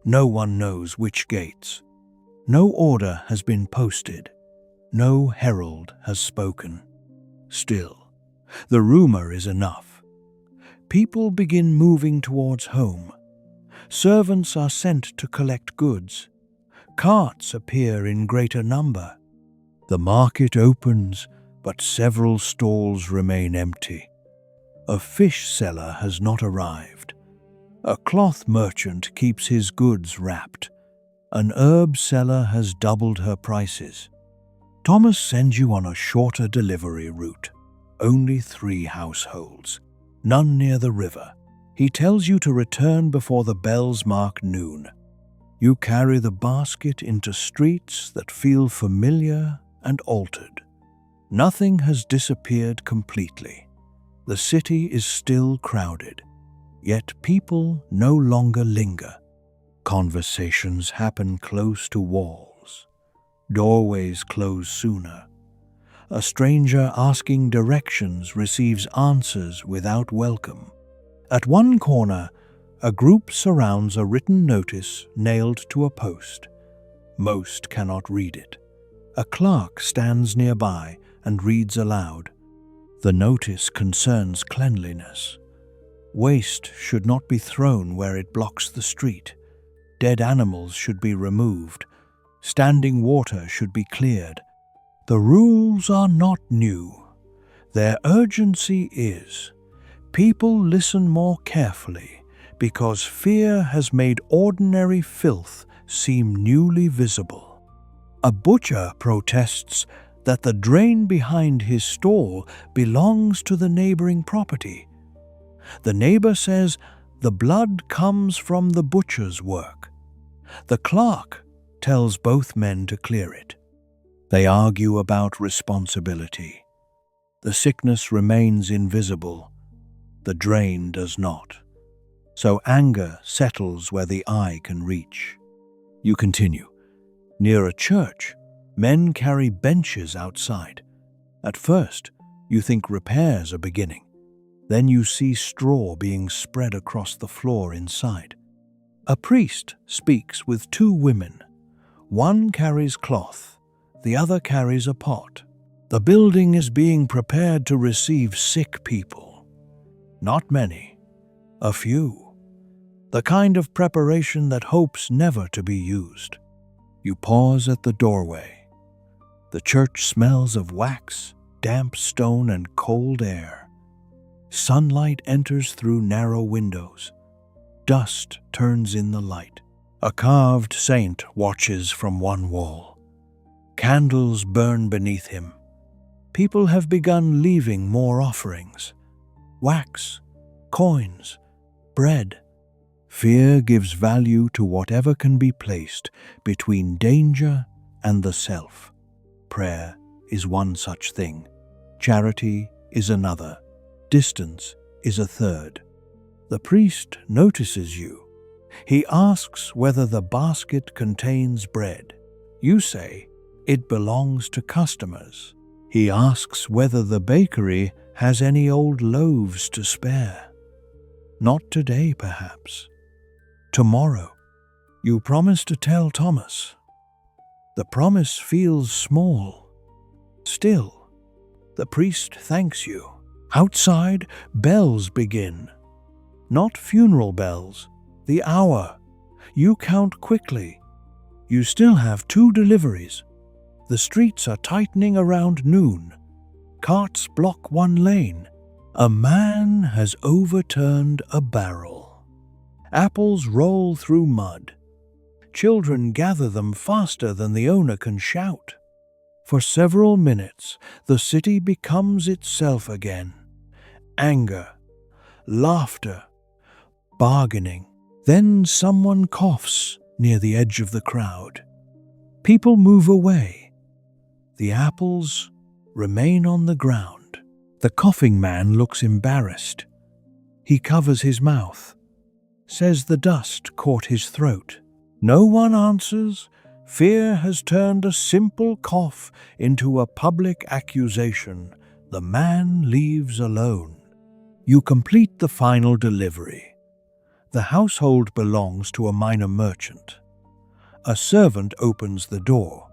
No one knows which gates. No order has been posted. No herald has spoken. Still, the rumor is enough. People begin moving towards home. Servants are sent to collect goods. Carts appear in greater number. The market opens, but several stalls remain empty. A fish seller has not arrived. A cloth merchant keeps his goods wrapped. An herb seller has doubled her prices. Thomas sends you on a shorter delivery route. Only 3 households, none near the river. He tells you to return before the bells mark noon. You carry the basket into streets that feel familiar and altered. Nothing has disappeared completely. The city is still crowded, yet people no longer linger. Conversations happen close to walls. Doorways close sooner. A stranger asking directions receives answers without welcome. At one corner, a group surrounds a written notice nailed to a post. Most cannot read it. A clerk stands nearby and reads aloud. The notice concerns cleanliness. Waste should not be thrown where it blocks the street. Dead animals should be removed. Standing water should be cleared. The rules are not new. Their urgency is. People listen more carefully because fear has made ordinary filth seem newly visible. A butcher protests that the drain behind his stall belongs to the neighboring property. The neighbor says the blood comes from the butcher's work. The clerk tells both men to clear it. They argue about responsibility. The sickness remains invisible. The drain does not. So anger settles where the eye can reach. You continue. Near a church, men carry benches outside. At first, you think repairs are beginning. Then you see straw being spread across the floor inside. A priest speaks with two women. One carries cloth. The other carries a pot. The building is being prepared to receive sick people. Not many. A few. The kind of preparation that hopes never to be used. You pause at the doorway. The church smells of wax, damp stone, and cold air. Sunlight enters through narrow windows. Dust turns in the light. A carved saint watches from one wall. Candles burn beneath him. People have begun leaving more offerings. Wax, coins, bread. Fear gives value to whatever can be placed between danger and the self. Prayer is one such thing. Charity is another. Distance is a third. The priest notices you. He asks whether the basket contains bread. You say it belongs to customers. He asks whether the bakery has any old loaves to spare. Not today, perhaps. Tomorrow. You promise to tell Thomas. The promise feels small. Still, the priest thanks you. Outside, bells begin. Not funeral bells. The hour. You count quickly. You still have 2 deliveries. The streets are tightening around noon. Carts block one lane. A man has overturned a barrel. Apples roll through mud. Children gather them faster than the owner can shout. For several minutes, the city becomes itself again. Anger, laughter, bargaining. Then someone coughs near the edge of the crowd. People move away. The apples remain on the ground. The coughing man looks embarrassed. He covers his mouth, says the dust caught his throat. No one answers. Fear has turned a simple cough into a public accusation. The man leaves alone. You complete the final delivery. The household belongs to a minor merchant. A servant opens the door.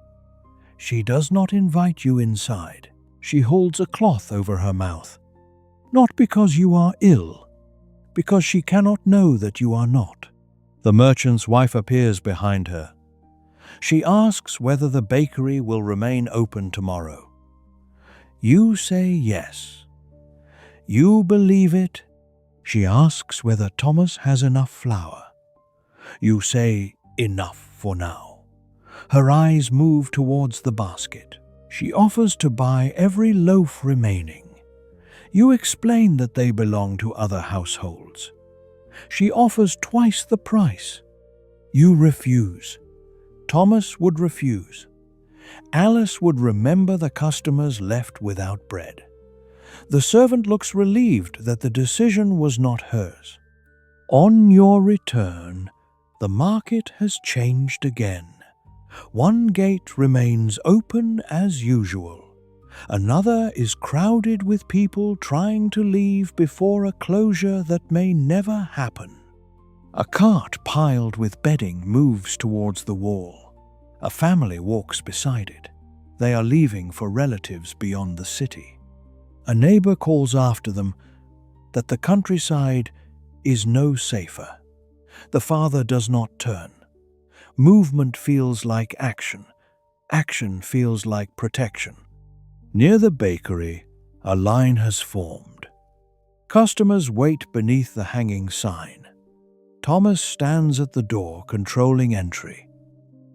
She does not invite you inside. She holds a cloth over her mouth. Not because you are ill, because she cannot know that you are not. The merchant's wife appears behind her. She asks whether the bakery will remain open tomorrow. You say yes. You believe it. She asks whether Thomas has enough flour. You say enough for now. Her eyes move towards the basket. She offers to buy every loaf remaining. You explain that they belong to other households. She offers twice the price. You refuse. Thomas would refuse. Alice would remember the customers left without bread. The servant looks relieved that the decision was not hers. On your return, the market has changed again. One gate remains open as usual. Another is crowded with people trying to leave before a closure that may never happen. A cart piled with bedding moves towards the wall. A family walks beside it. They are leaving for relatives beyond the city. A neighbor calls after them that the countryside is no safer. The father does not turn. Movement feels like action. Action feels like protection. Near the bakery, a line has formed. Customers wait beneath the hanging sign. Thomas stands at the door, controlling entry.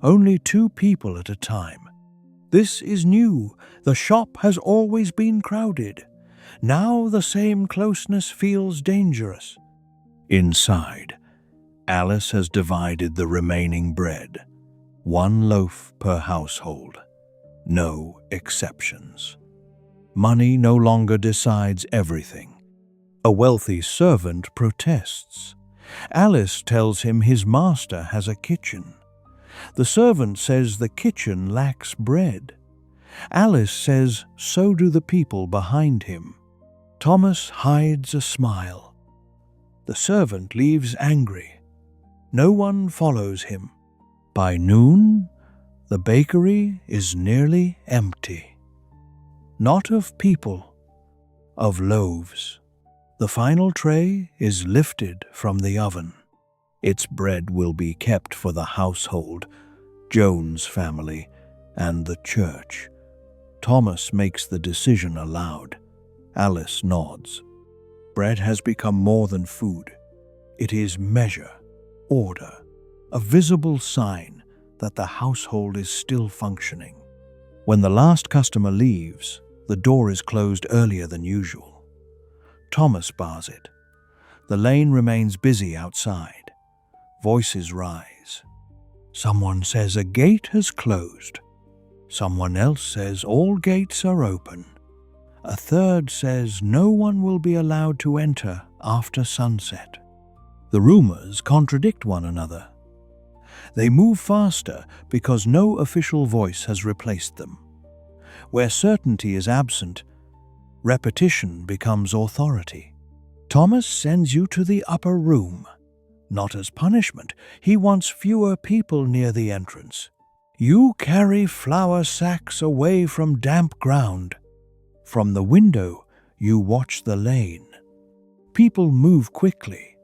Only 2 people at a time. This is new. The shop has always been crowded. Now the same closeness feels dangerous. Inside, Alice has divided the remaining bread. 1 loaf per household. No exceptions. Money no longer decides everything. A wealthy servant protests. Alice tells him his master has a kitchen. The servant says the kitchen lacks bread. Alice says so do the people behind him. Thomas hides a smile. The servant leaves angry. No one follows him. By noon, the bakery is nearly empty. Not of people, of loaves. The final tray is lifted from the oven. Its bread will be kept for the household, Jones' family, and the church. Thomas makes the decision aloud. Alice nods. Bread has become more than food. It is measure, order, a visible sign that the household is still functioning. When the last customer leaves, the door is closed earlier than usual. Thomas bars it. The lane remains busy outside. Voices rise. Someone says a gate has closed. Someone else says all gates are open. A third says no one will be allowed to enter after sunset. The rumors contradict one another. They move faster because no official voice has replaced them. Where certainty is absent, repetition becomes authority. Thomas sends you to the upper room. Not as punishment, he wants fewer people near the entrance. You carry flour sacks away from damp ground. From the window, you watch the lane. People move quickly.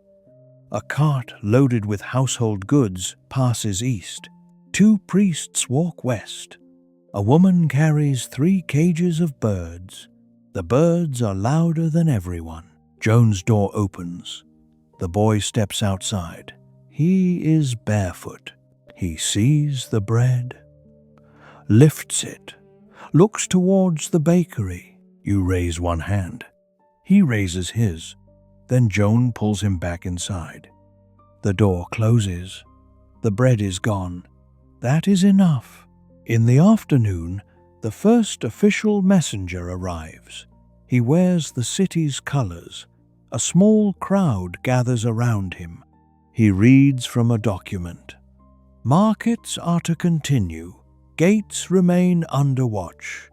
A cart loaded with household goods passes east. 2 priests walk west. A woman carries 3 cages of birds. The birds are louder than everyone. Jones' door opens. The boy steps outside. He is barefoot. He sees the bread, lifts it, looks towards the bakery. You raise one hand. He raises his. Then Joan pulls him back inside. The door closes. The bread is gone. That is enough. In the afternoon, the first official messenger arrives. He wears the city's colors. A small crowd gathers around him. He reads from a document. Markets are to continue. Gates remain under watch.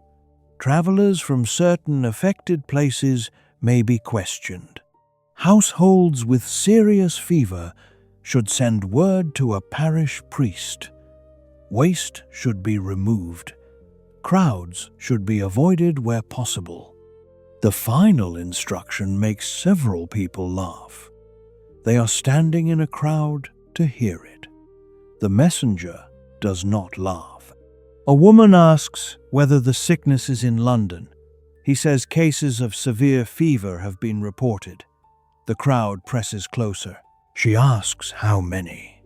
Travelers from certain affected places may be questioned. Households with serious fever should send word to a parish priest. Waste should be removed. Crowds should be avoided where possible. The final instruction makes several people laugh. They are standing in a crowd to hear it. The messenger does not laugh. A woman asks whether the sickness is in London. He says cases of severe fever have been reported. The crowd presses closer. She asks how many.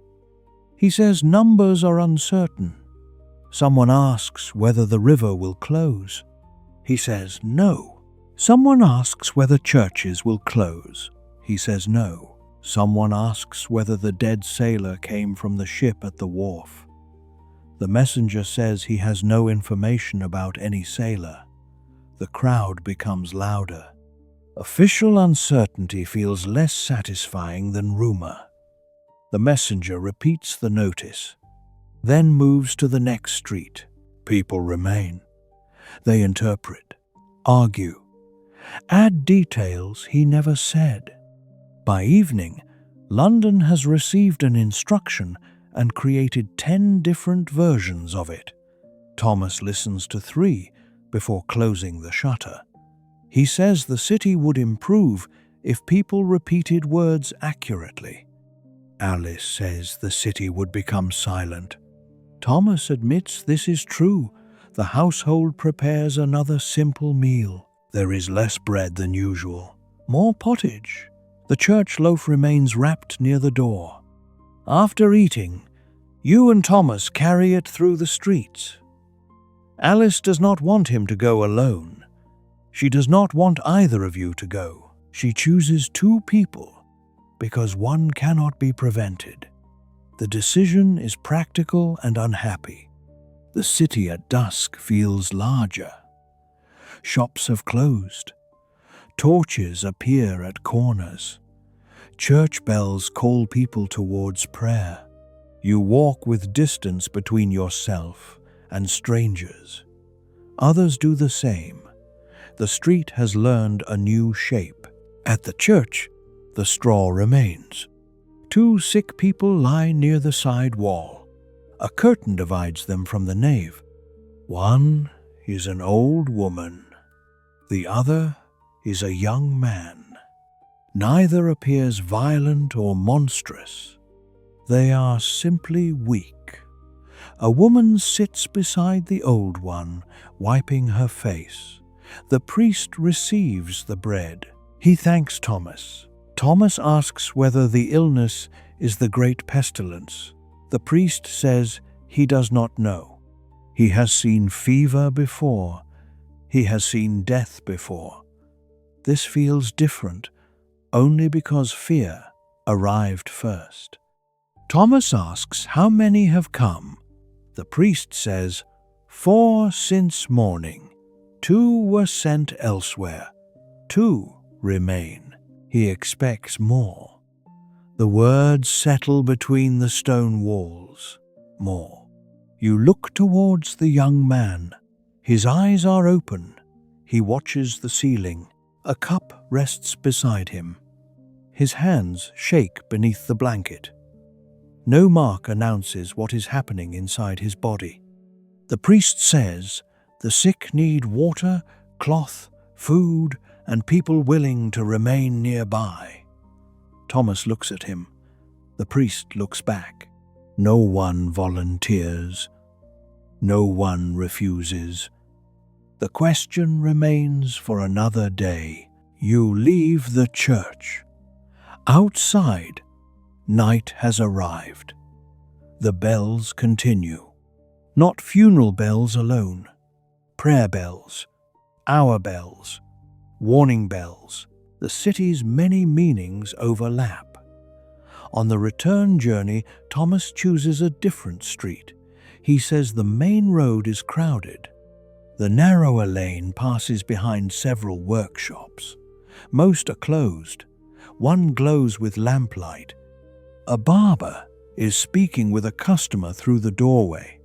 He says numbers are uncertain. Someone asks whether the river will close. He says no. Someone asks whether churches will close. He says no. Someone asks whether the dead sailor came from the ship at the wharf. The messenger says he has no information about any sailor. The crowd becomes louder. Official uncertainty feels less satisfying than rumor. The messenger repeats the notice, then moves to the next street. People remain. They interpret. argue, add details he never said. By evening, London has received an instruction and created 10 different versions of it. Thomas listens to 3 before closing the shutter. He says the city would improve if people repeated words accurately. Alice says the city would become silent. Thomas admits this is true. The household prepares another simple meal. There is less bread than usual, more pottage. The church loaf remains wrapped near the door. After eating, you and Thomas carry it through the streets. Alice does not want him to go alone. She does not want either of you to go. She chooses 2 people because one cannot be prevented. The decision is practical and unhappy. The city at dusk feels larger. Shops have closed. Torches appear at corners. Church bells call people towards prayer. You walk with distance between yourself and strangers. Others do the same. The street has learned a new shape. At the church, the straw remains. 2 sick people lie near the side wall. A curtain divides them from the nave. One is an old woman. The other is a young man. Neither appears violent or monstrous. They are simply weak. A woman sits beside the old one, wiping her face. The priest receives the bread. He thanks Thomas. Thomas asks whether the illness is the great pestilence. The priest says he does not know. He has seen fever before. He has seen death before. This feels different only because fear arrived first. Thomas asks how many have come. The priest says, 4 since morning. 2 were sent elsewhere. 2 remain. He expects more. The words settle between the stone walls. More. You look towards the young man. His eyes are open. He watches the ceiling. A cup rests beside him. His hands shake beneath the blanket. No mark announces what is happening inside his body. The priest says, the sick need water, cloth, food, and people willing to remain nearby. Thomas looks at him. The priest looks back. No one volunteers. No one refuses. The question remains for another day. You leave the church. Outside, night has arrived. The bells continue. Not funeral bells alone. Prayer bells, hour bells, warning bells. The city's many meanings overlap. On the return journey, Thomas chooses a different street. He says the main road is crowded. The narrower lane passes behind several workshops. Most are closed. One glows with lamplight. A barber is speaking with a customer through the doorway.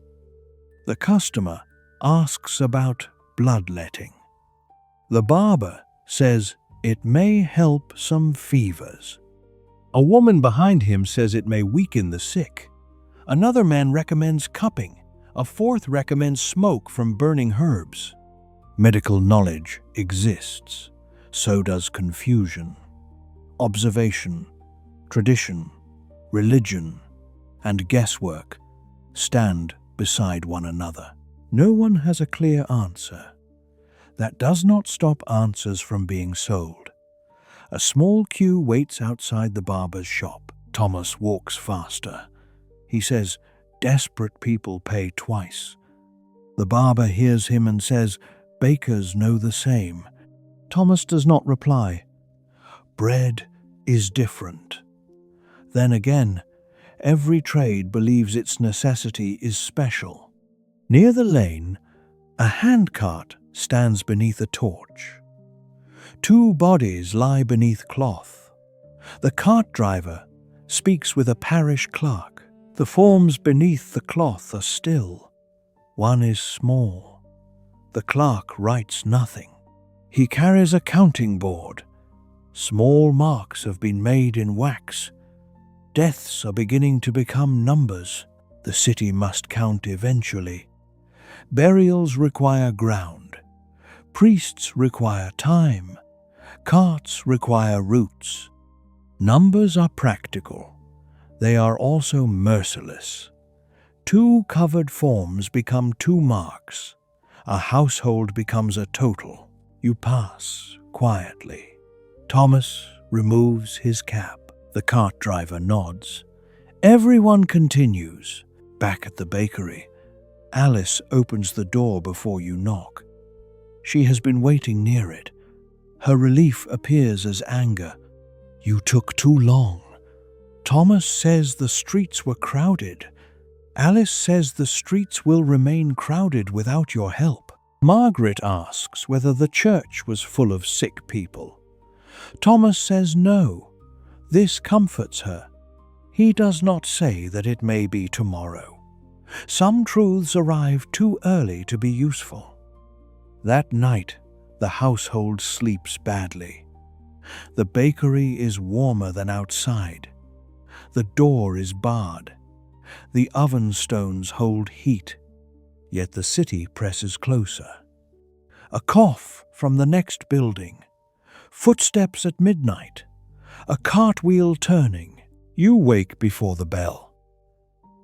The customer asks about bloodletting. The barber says it may help some fevers. A woman behind him says it may weaken the sick. Another man recommends cupping. A fourth recommends smoke from burning herbs. Medical knowledge exists. So does confusion. Observation, tradition, religion, and guesswork stand beside one another. No one has a clear answer. That does not stop answers from being sold. A small queue waits outside the barber's shop. Thomas walks faster. He says, desperate people pay twice. The barber hears him and says, bakers know the same. Thomas does not reply. Bread is different. Then again, every trade believes its necessity is special. Near the lane, a handcart stands beneath a torch. 2 bodies lie beneath cloth. The cart driver speaks with a parish clerk. The forms beneath the cloth are still. One is small. The clerk writes nothing. He carries a counting board. Small marks have been made in wax. Deaths are beginning to become numbers. The city must count eventually. Burials require ground. Priests require time. Carts require routes. Numbers are practical. They are also merciless. 2 covered forms become 2 marks. A household becomes a total. You pass quietly. Thomas removes his cap. The cart driver nods. Everyone continues. Back at the bakery, Alice opens the door before you knock. She has been waiting near it. Her relief appears as anger. You took too long. Thomas says the streets were crowded. Alice says the streets will remain crowded without your help. Margaret asks whether the church was full of sick people. Thomas says no. This comforts her. He does not say that it may be tomorrow. Some truths arrive too early to be useful. That night, the household sleeps badly. The bakery is warmer than outside. The door is barred. The oven stones hold heat, yet the city presses closer. A cough from the next building. Footsteps at midnight. A cartwheel turning. You wake before the bell.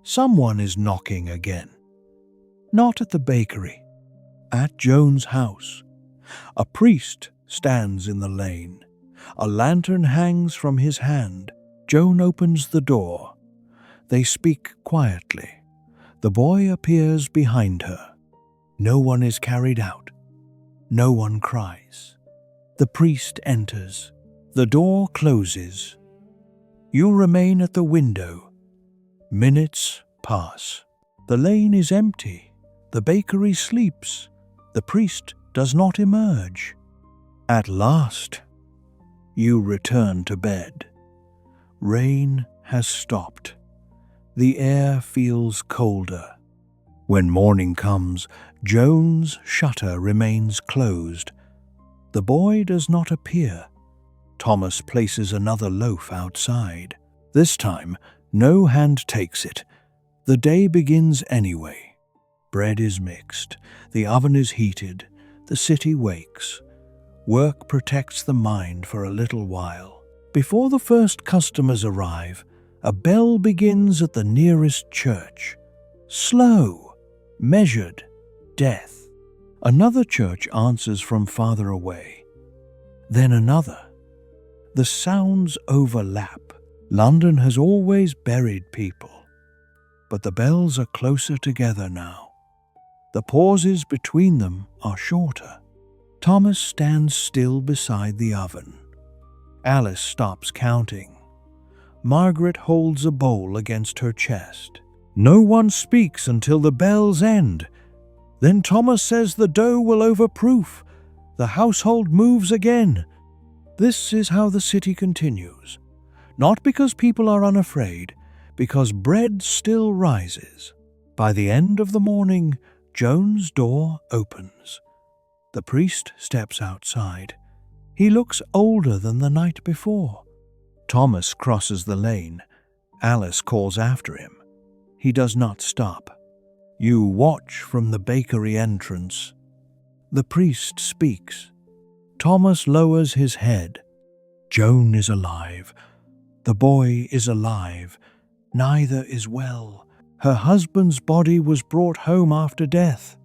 Someone is knocking again. Not at the bakery. At Joan's house. A priest stands in the lane. A lantern hangs from his hand. Joan opens the door. They speak quietly. The boy appears behind her. No one is carried out. No one cries. The priest enters. The door closes. You remain at the window. Minutes pass. The lane is empty. The bakery sleeps. The priest does not emerge. At last, you return to bed. Rain has stopped. The air feels colder. When morning comes, Joan's shutter remains closed. The boy does not appear. Thomas places another loaf outside. This time, no hand takes it. The day begins anyway. Bread is mixed. The oven is heated. The city wakes. Work protects the mind for a little while. Before the first customers arrive, a bell begins at the nearest church. Slow, measured, death. Another church answers from farther away. Then another. The sounds overlap. London has always buried people, but the bells are closer together now. The pauses between them are shorter. Thomas stands still beside the oven. Alice stops counting. Margaret holds a bowl against her chest. No one speaks until the bells end. Then Thomas says the dough will overproof. The household moves again. This is how the city continues. Not because people are unafraid, because bread still rises. By the end of the morning, Joan's door opens. The priest steps outside. He looks older than the night before. Thomas crosses the lane. Alice calls after him. He does not stop. You watch from the bakery entrance. The priest speaks. Thomas lowers his head. Joan is alive. The boy is alive. Neither is well. Her husband's body was brought home after death.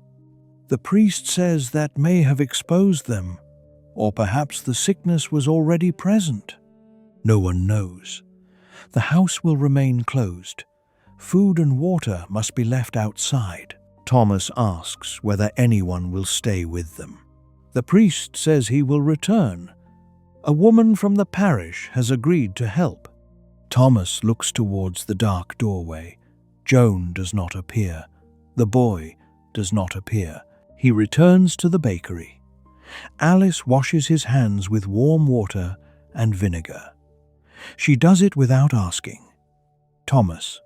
The priest says that may have exposed them, or perhaps the sickness was already present. No one knows. The house will remain closed. Food and water must be left outside. Thomas asks whether anyone will stay with them. The priest says he will return. A woman from the parish has agreed to help. Thomas looks towards the dark doorway. Joan does not appear. The boy does not appear. He returns to the bakery. Alice washes his hands with warm water and vinegar. She does it without asking. Thomas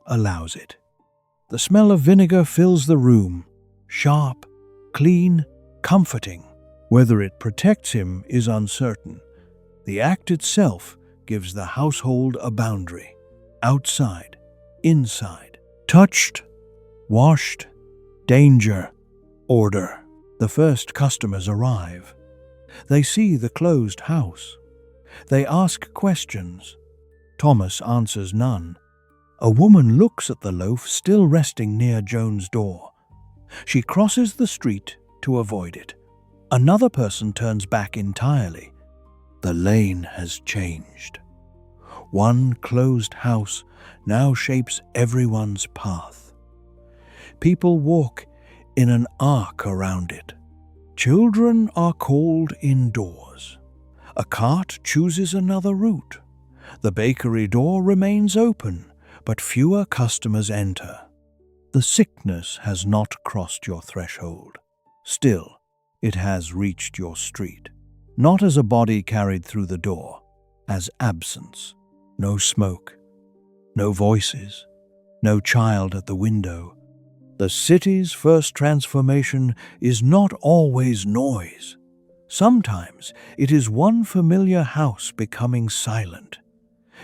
allows it. The smell of vinegar fills the room. Sharp, clean, comforting. Whether it protects him is uncertain. The act itself gives the household a boundary. Outside, inside, touched, washed, danger, order. The first customers arrive. They see the closed house. They ask questions. Thomas answers none. A woman looks at the loaf still resting near Joan's door. She crosses the street to avoid it. Another person turns back entirely. The lane has changed. One closed house now shapes everyone's path. People walk in an arc around it. Children are called indoors. A cart chooses another route. The bakery door remains open, but fewer customers enter. The sickness has not crossed your threshold. Still, it has reached your street. Not as a body carried through the door, as absence. No smoke, no voices, no child at the window. The city's first transformation is not always noise. Sometimes it is one familiar house becoming silent.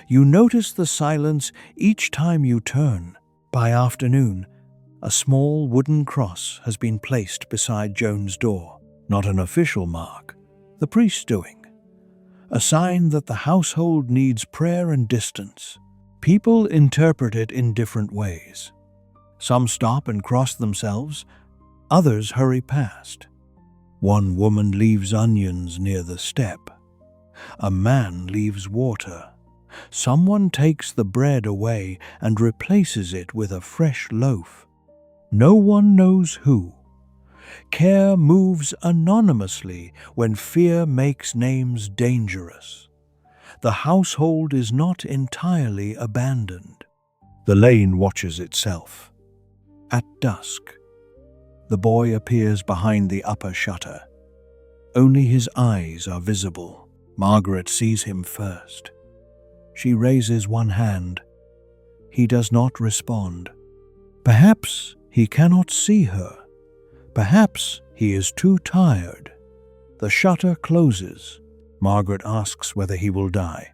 You notice the silence each time you turn. By afternoon, a small wooden cross has been placed beside Joan's door. Not an official mark, the priest's doing. A sign that the household needs prayer and distance. People interpret it in different ways. Some stop and cross themselves, others hurry past. One woman leaves onions near the step. A man leaves water. Someone takes the bread away and replaces it with a fresh loaf. No one knows who. Care moves anonymously when fear makes names dangerous. The household is not entirely abandoned. The lane watches itself. At dusk, the boy appears behind the upper shutter. Only his eyes are visible. Margaret sees him first. She raises one hand. He does not respond. Perhaps he cannot see her. Perhaps he is too tired. The shutter closes. Margaret asks whether he will die.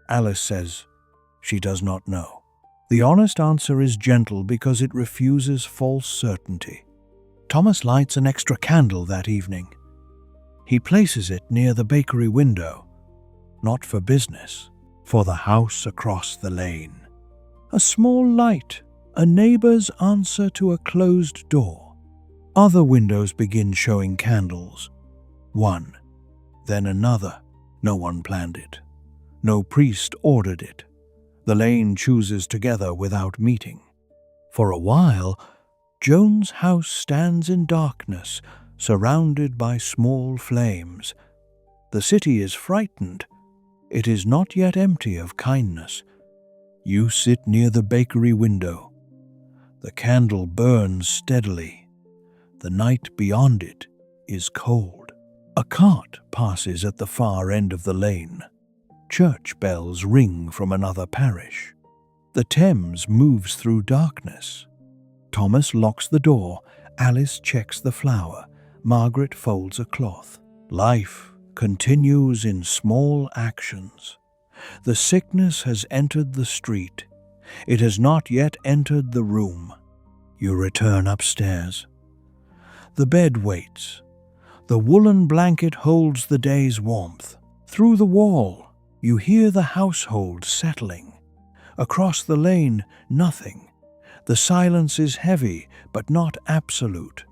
Alice says she does not know. The honest answer is gentle because it refuses false certainty. Thomas lights an extra candle that evening. He places it near the bakery window, not for business, for the house across the lane. A small light, a neighbor's answer to a closed door. Other windows begin showing candles. One, then another. No one planned it. No priest ordered it. The lane chooses together without meeting. For a while, Joan's house stands in darkness, surrounded by small flames. The city is frightened. It is not yet empty of kindness. You sit near the bakery window. The candle burns steadily. The night beyond it is cold. A cart passes at the far end of the lane. Church bells ring from another parish. The Thames moves through darkness. Thomas locks the door. Alice checks the flour. Margaret folds a cloth. Life continues in small actions. The sickness has entered the street. It has not yet entered the room. You return upstairs. The bed waits. The woolen blanket holds the day's warmth. Through the wall, you hear the household settling. Across the lane, nothing. The silence is heavy, but not absolute.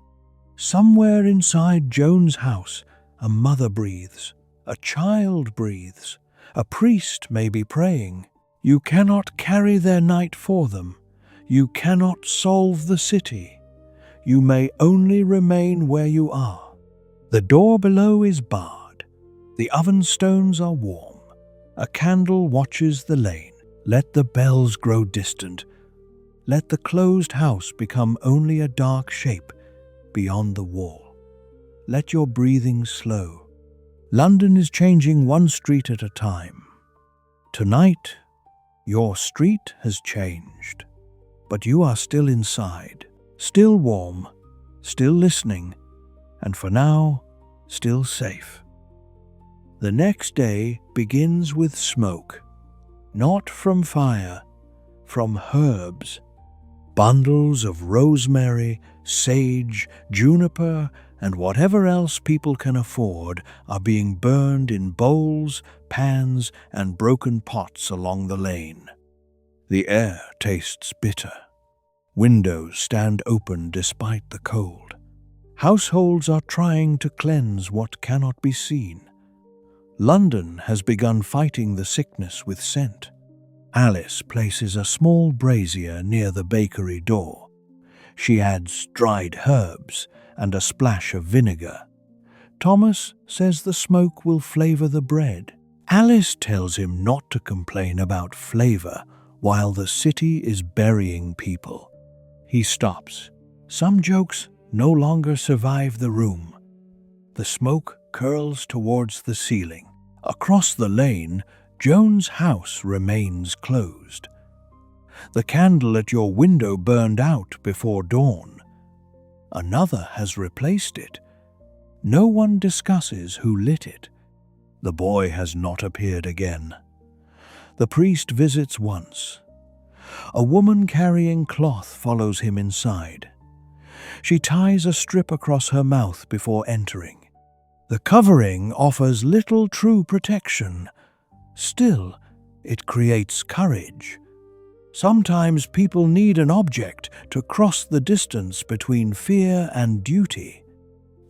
Somewhere inside Joan's house, a mother breathes. A child breathes. A priest may be praying. You cannot carry their night for them. You cannot solve the city. You may only remain where you are. The door below is barred. The oven stones are warm. A candle watches the lane. Let the bells grow distant. Let the closed house become only a dark shape beyond the wall. Let your breathing slow. London is changing one street at a time. Tonight, your street has changed, but you are still inside, still warm, still listening, and for now, still safe. The next day begins with smoke, not from fire, from herbs. Bundles of rosemary, sage, juniper, and whatever else people can afford are being burned in bowls, pans, and broken pots along the lane. The air tastes bitter. Windows stand open despite the cold. Households are trying to cleanse what cannot be seen. London has begun fighting the sickness with scent. Alice places a small brazier near the bakery door. She adds dried herbs and a splash of vinegar. Thomas says the smoke will flavor the bread. Alice tells him not to complain about flavor while the city is burying people. He stops. Some jokes no longer survive the room. The smoke curls towards the ceiling. Across the lane, Joan's house remains closed. The candle at your window burned out before dawn. Another has replaced it. No one discusses who lit it. The boy has not appeared again. The priest visits once. A woman carrying cloth follows him inside. She ties a strip across her mouth before entering. The covering offers little true protection. Still, it creates courage. Sometimes people need an object to cross the distance between fear and duty.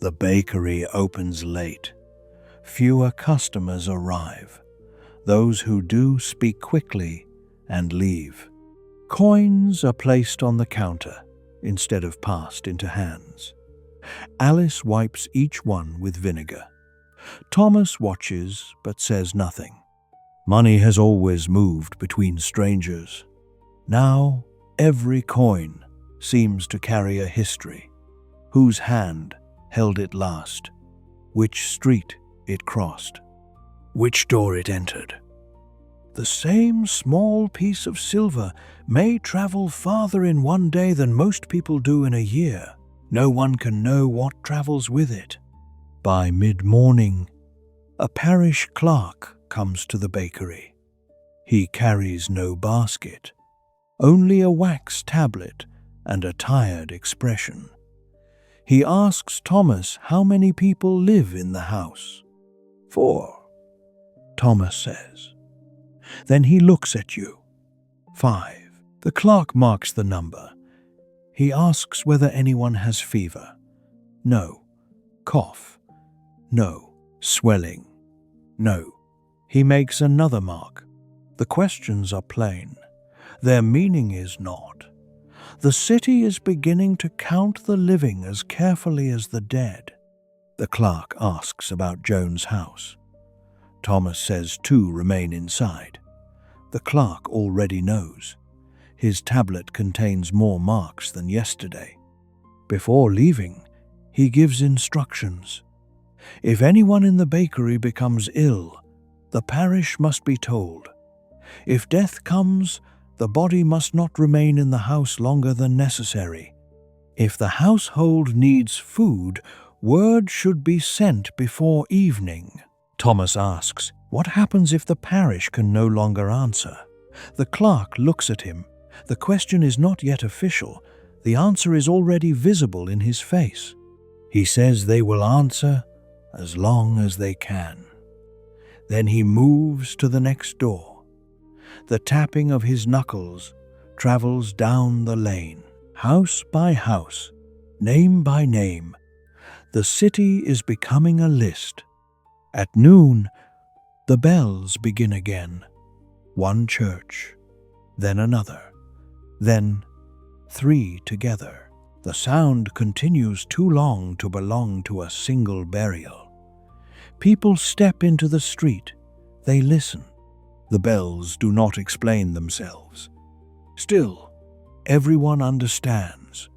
The bakery opens late. Fewer customers arrive. Those who do speak quickly and leave. Coins are placed on the counter instead of passed into hands. Alice wipes each one with vinegar. Thomas watches but says nothing. Money has always moved between strangers. Now, every coin seems to carry a history. Whose hand held it last? Which street it crossed? Which door it entered? The same small piece of silver may travel farther in one day than most people do in a year. No one can know what travels with it. By mid-morning, a parish clerk comes to the bakery. He carries no basket, only a wax tablet and a tired expression. He asks Thomas how many people live in the house. 4, Thomas says. Then he looks at you. 5. The clerk marks the number. He asks whether anyone has fever. No. Cough. No. Swelling. No. He makes another mark. The questions are plain. Their meaning is not. The city is beginning to count the living as carefully as the dead. The clerk asks about Joan's house. Thomas says 2 remain inside. The clerk already knows. His tablet contains more marks than yesterday. Before leaving, he gives instructions. If anyone in the bakery becomes ill, the parish must be told. If death comes, the body must not remain in the house longer than necessary. If the household needs food, word should be sent before evening. Thomas asks, what happens if the parish can no longer answer? The clerk looks at him. The question is not yet official. The answer is already visible in his face. He says they will answer as long as they can. Then he moves to the next door. The tapping of his knuckles travels down the lane, house by house, name by name. The city is becoming a list. At noon, the bells begin again. 1 church, then another, then 3 together. The sound continues too long to belong to a single burial. People step into the street. They listen. The bells do not explain themselves. Still, everyone understands.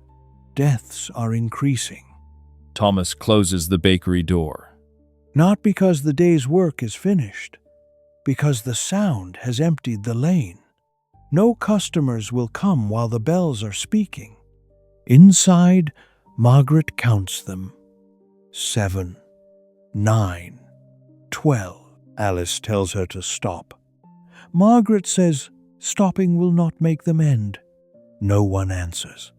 Deaths are increasing. Thomas closes the bakery door. Not because the day's work is finished, because the sound has emptied the lane. No customers will come while the bells are speaking. Inside, Margaret counts them. 7, 9, 12. Alice tells her to stop. Margaret says stopping will not make them end. No one answers.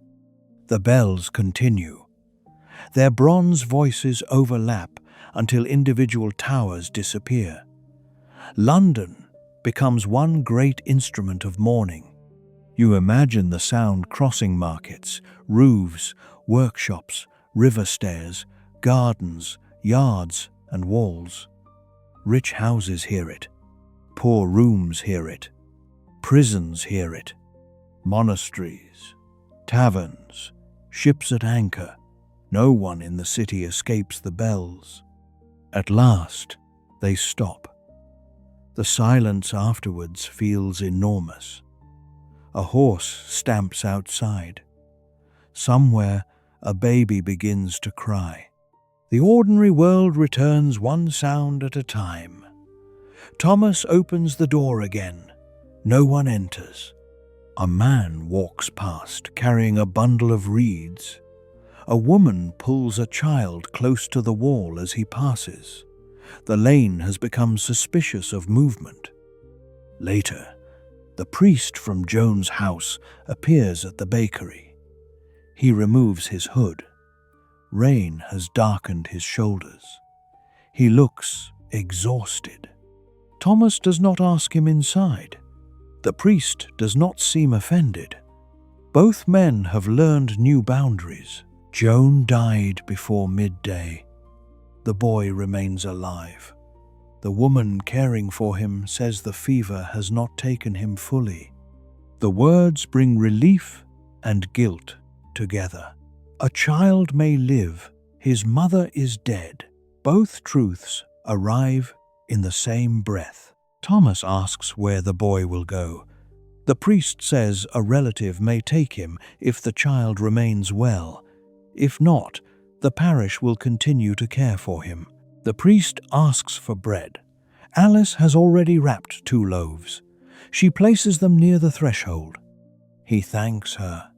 The bells continue. Their bronze voices overlap until individual towers disappear. London becomes one great instrument of mourning. You imagine the sound crossing markets, roofs, workshops, river stairs, gardens, yards, and walls. Rich houses hear it. Poor rooms hear it. Prisons hear it. Monasteries, taverns, ships at anchor. No one in the city escapes the bells. At last, they stop. The silence afterwards feels enormous. A horse stamps outside. Somewhere, a baby begins to cry. The ordinary world returns one sound at a time. Thomas opens the door again. No one enters. A man walks past, carrying a bundle of reeds. A woman pulls a child close to the wall as he passes. The lane has become suspicious of movement. Later, the priest from Joan's house appears at the bakery. He removes his hood. Rain has darkened his shoulders. He looks exhausted. Thomas does not ask him inside. The priest does not seem offended. Both men have learned new boundaries. Joan died before midday. The boy remains alive. The woman caring for him says the fever has not taken him fully. The words bring relief and guilt together. A child may live, his mother is dead. Both truths arrive in the same breath. Thomas asks where the boy will go. The priest says a relative may take him if the child remains well. If not, the parish will continue to care for him. The priest asks for bread. Alice has already wrapped 2 loaves. She places them near the threshold. He thanks her.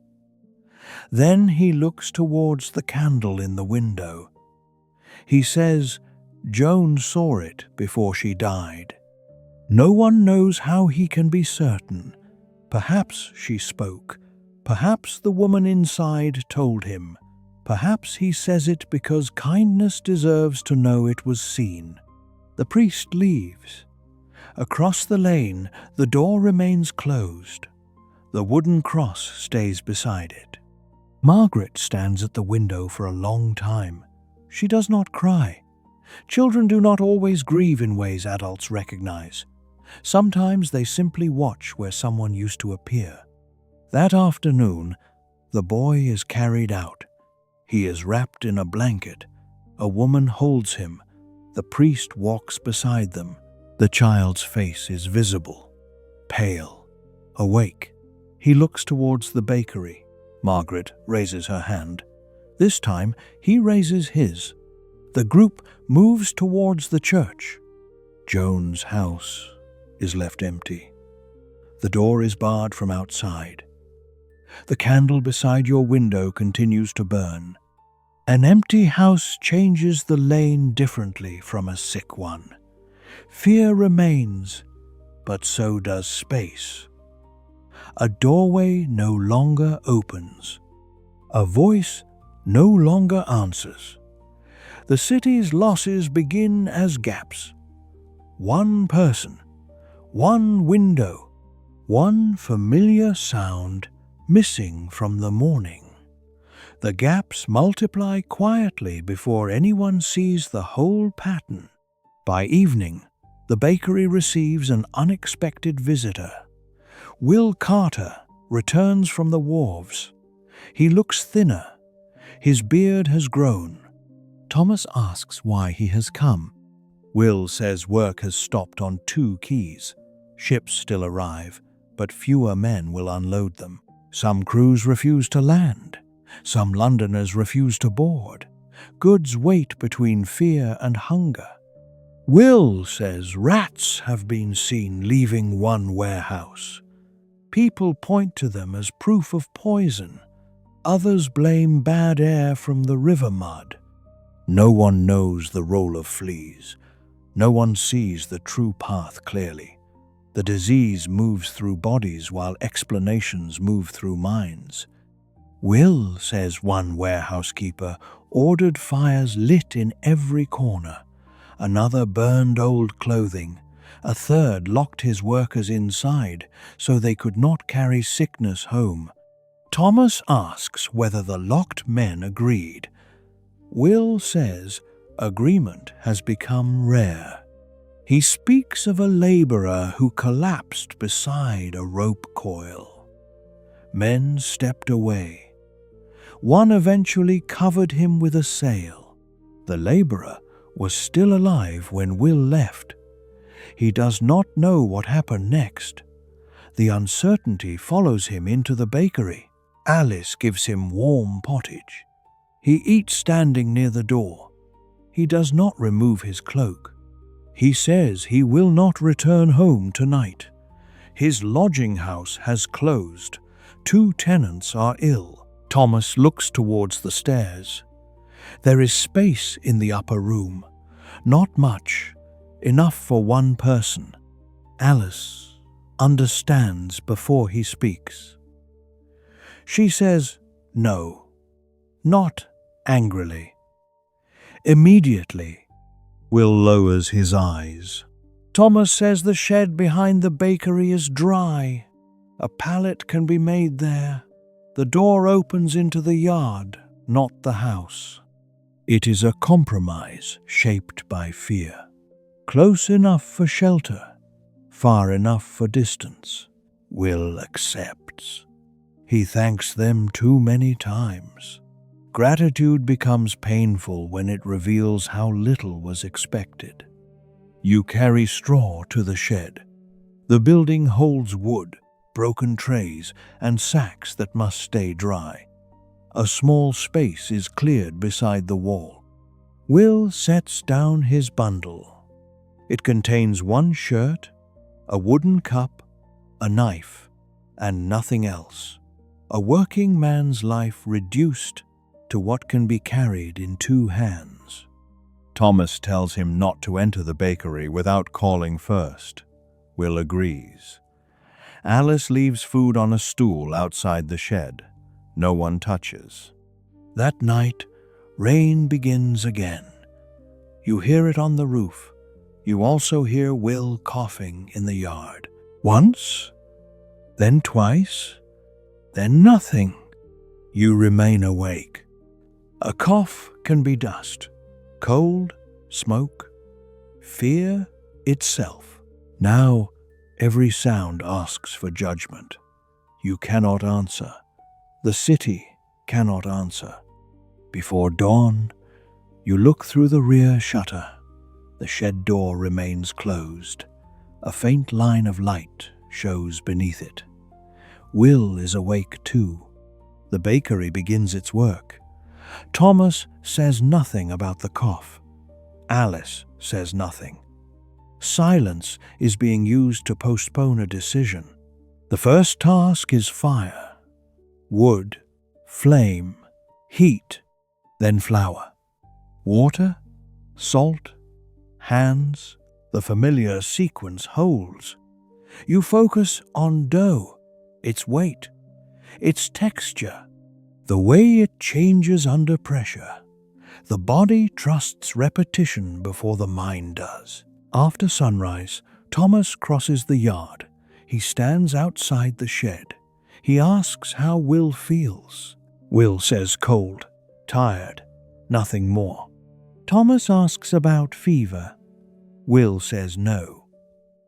Then he looks towards the candle in the window. He says Joan saw it before she died. No one knows how he can be certain. Perhaps she spoke. Perhaps the woman inside told him. Perhaps he says it because kindness deserves to know it was seen. The priest leaves. Across the lane, the door remains closed. The wooden cross stays beside it. Margaret stands at the window for a long time. She does not cry. Children do not always grieve in ways adults recognize. Sometimes they simply watch where someone used to appear. That afternoon, the boy is carried out. He is wrapped in a blanket. A woman holds him. The priest walks beside them. The child's face is visible, pale, awake. He looks towards the bakery. Margaret raises her hand. This time, he raises his. The group moves towards the church. Joan's house is left empty. The door is barred from outside. The candle beside your window continues to burn. An empty house changes the lane differently from a sick one. Fear remains, but so does space. A doorway no longer opens. A voice no longer answers. The city's losses begin as gaps. One person, one window, one familiar sound missing from the morning. The gaps multiply quietly before anyone sees the whole pattern. By evening, the bakery receives an unexpected visitor. Will Carter returns from the wharves. He looks thinner. His beard has grown. Thomas asks why he has come. Will says work has stopped on 2 quays. Ships still arrive, but fewer men will unload them. Some crews refuse to land. Some Londoners refuse to board. Goods wait between fear and hunger. Will says rats have been seen leaving one warehouse. People point to them as proof of poison. Others blame bad air from the river mud. No one knows the role of fleas. No one sees the true path clearly. The disease moves through bodies while explanations move through minds. Will, says one warehouse keeper, ordered fires lit in every corner. Another burned old clothing. A third locked his workers inside so they could not carry sickness home. Thomas asks whether the locked men agreed. Will says agreement has become rare. He speaks of a laborer who collapsed beside a rope coil. Men stepped away. One eventually covered him with a sail. The laborer was still alive when Will left. He does not know what happened next. The uncertainty follows him into the bakery. Alice gives him warm pottage. He eats standing near the door. He does not remove his cloak. He says he will not return home tonight. His lodging house has closed. 2 tenants are ill. Thomas looks towards the stairs. There is space in the upper room. Not much. Enough for one person. Alice understands before he speaks. She says no. Not angrily. Immediately, Will lowers his eyes. Thomas says the shed behind the bakery is dry. A pallet can be made there. The door opens into the yard, not the house. It is a compromise shaped by fear. Close enough for shelter, far enough for distance. Will accepts. He thanks them too many times. Gratitude becomes painful when it reveals how little was expected. You carry straw to the shed. The building holds wood, broken trays, and sacks that must stay dry. A small space is cleared beside the wall. Will sets down his bundle. It contains 1 shirt, a wooden cup, a knife, and nothing else. A working man's life reduced to what can be carried in 2 hands. Thomas tells him not to enter the bakery without calling first. Will agrees. Alice leaves food on a stool outside the shed. No one touches. That night, rain begins again. You hear it on the roof. You also hear Will coughing in the yard. Once, then twice, then nothing. You remain awake. A cough can be dust, cold, smoke, fear itself. Now, every sound asks for judgment. You cannot answer. The city cannot answer. Before dawn, you look through the rear shutter. The shed door remains closed. A faint line of light shows beneath it. Will is awake too. The bakery begins its work. Thomas says nothing about the cough. Alice says nothing. Silence is being used to postpone a decision. The first task is fire, wood, flame, heat, then flour, water, salt, hands. The familiar sequence holds. You focus on dough, its weight, its texture, the way it changes under pressure. The body trusts repetition before the mind does. After sunrise, Thomas crosses the yard. He stands outside the shed. He asks how Will feels. Will says cold, tired, nothing more. Thomas asks about fever. Will says no.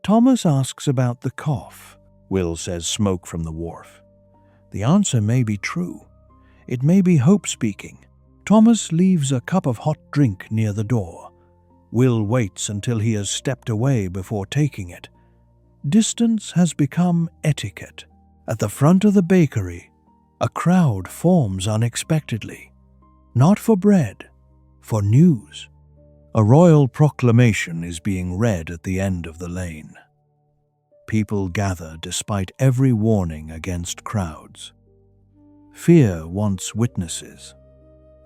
Thomas asks about the cough. Will says smoke from the wharf. The answer may be true. It may be hope speaking. Thomas leaves a cup of hot drink near the door. Will waits until he has stepped away before taking it. Distance has become etiquette. At the front of the bakery, a crowd forms unexpectedly. Not for bread, for news. A royal proclamation is being read at the end of the lane. People gather despite every warning against crowds. Fear wants witnesses.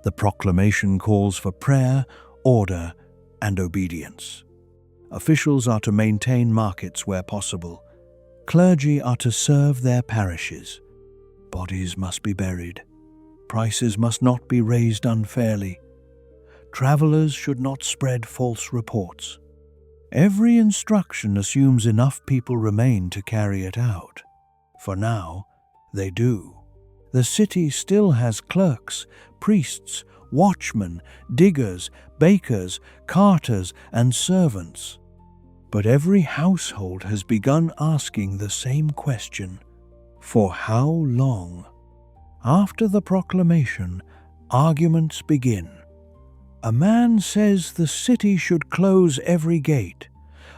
The proclamation calls for prayer, order, and obedience. Officials are to maintain markets where possible. Clergy are to serve their parishes. Bodies must be buried. Prices must not be raised unfairly. Travelers should not spread false reports. Every instruction assumes enough people remain to carry it out. For now, they do. The city still has clerks, priests, watchmen, diggers, bakers, carters, and servants. But every household has begun asking the same question: for how long? After the proclamation, arguments begin. A man says the city should close every gate.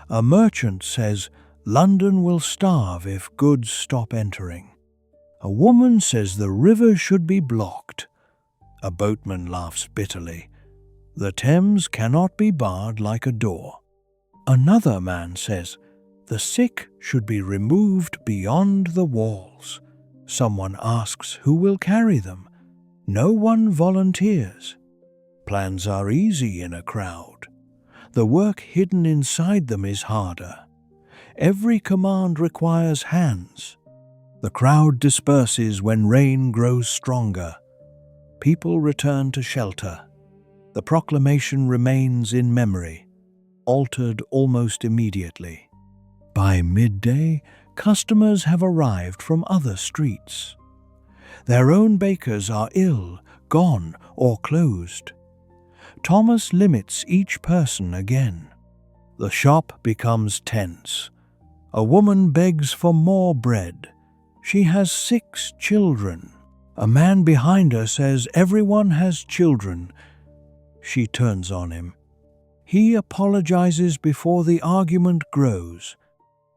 A merchant says London will starve if goods stop entering. A woman says the river should be blocked. A boatman laughs bitterly. The Thames cannot be barred like a door. Another man says the sick should be removed beyond the walls. Someone asks who will carry them. No one volunteers. Plans are easy in a crowd. The work hidden inside them is harder. Every command requires hands. The crowd disperses when rain grows stronger. People return to shelter. The proclamation remains in memory, altered almost immediately. By midday, customers have arrived from other streets. Their own bakers are ill, gone, or closed. Thomas limits each person again. The shop becomes tense. A woman begs for more bread. She has 6 children. A man behind her says everyone has children. She turns on him. He apologizes before the argument grows.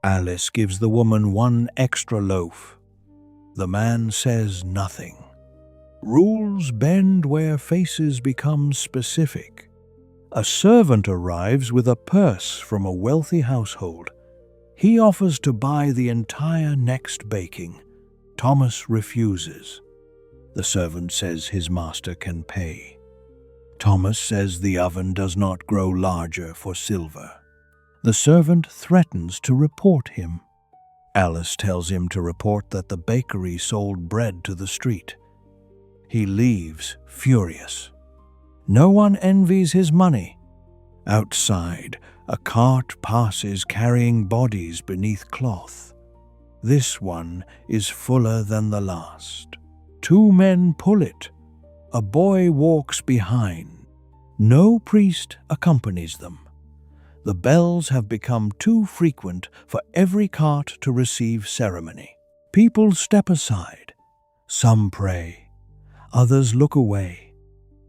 Alice gives the woman 1 extra loaf. The man says nothing. Rules bend where faces become specific. A servant arrives with a purse from a wealthy household. He offers to buy the entire next baking. Thomas refuses. The servant says his master can pay. Thomas says the oven does not grow larger for silver. The servant threatens to report him. Alice tells him to report that the bakery sold bread to the street. He leaves, furious. No one envies his money. Outside, a cart passes carrying bodies beneath cloth. This one is fuller than the last. 2 men pull it. A boy walks behind. No priest accompanies them. The bells have become too frequent for every cart to receive ceremony. People step aside. Some pray. Others look away.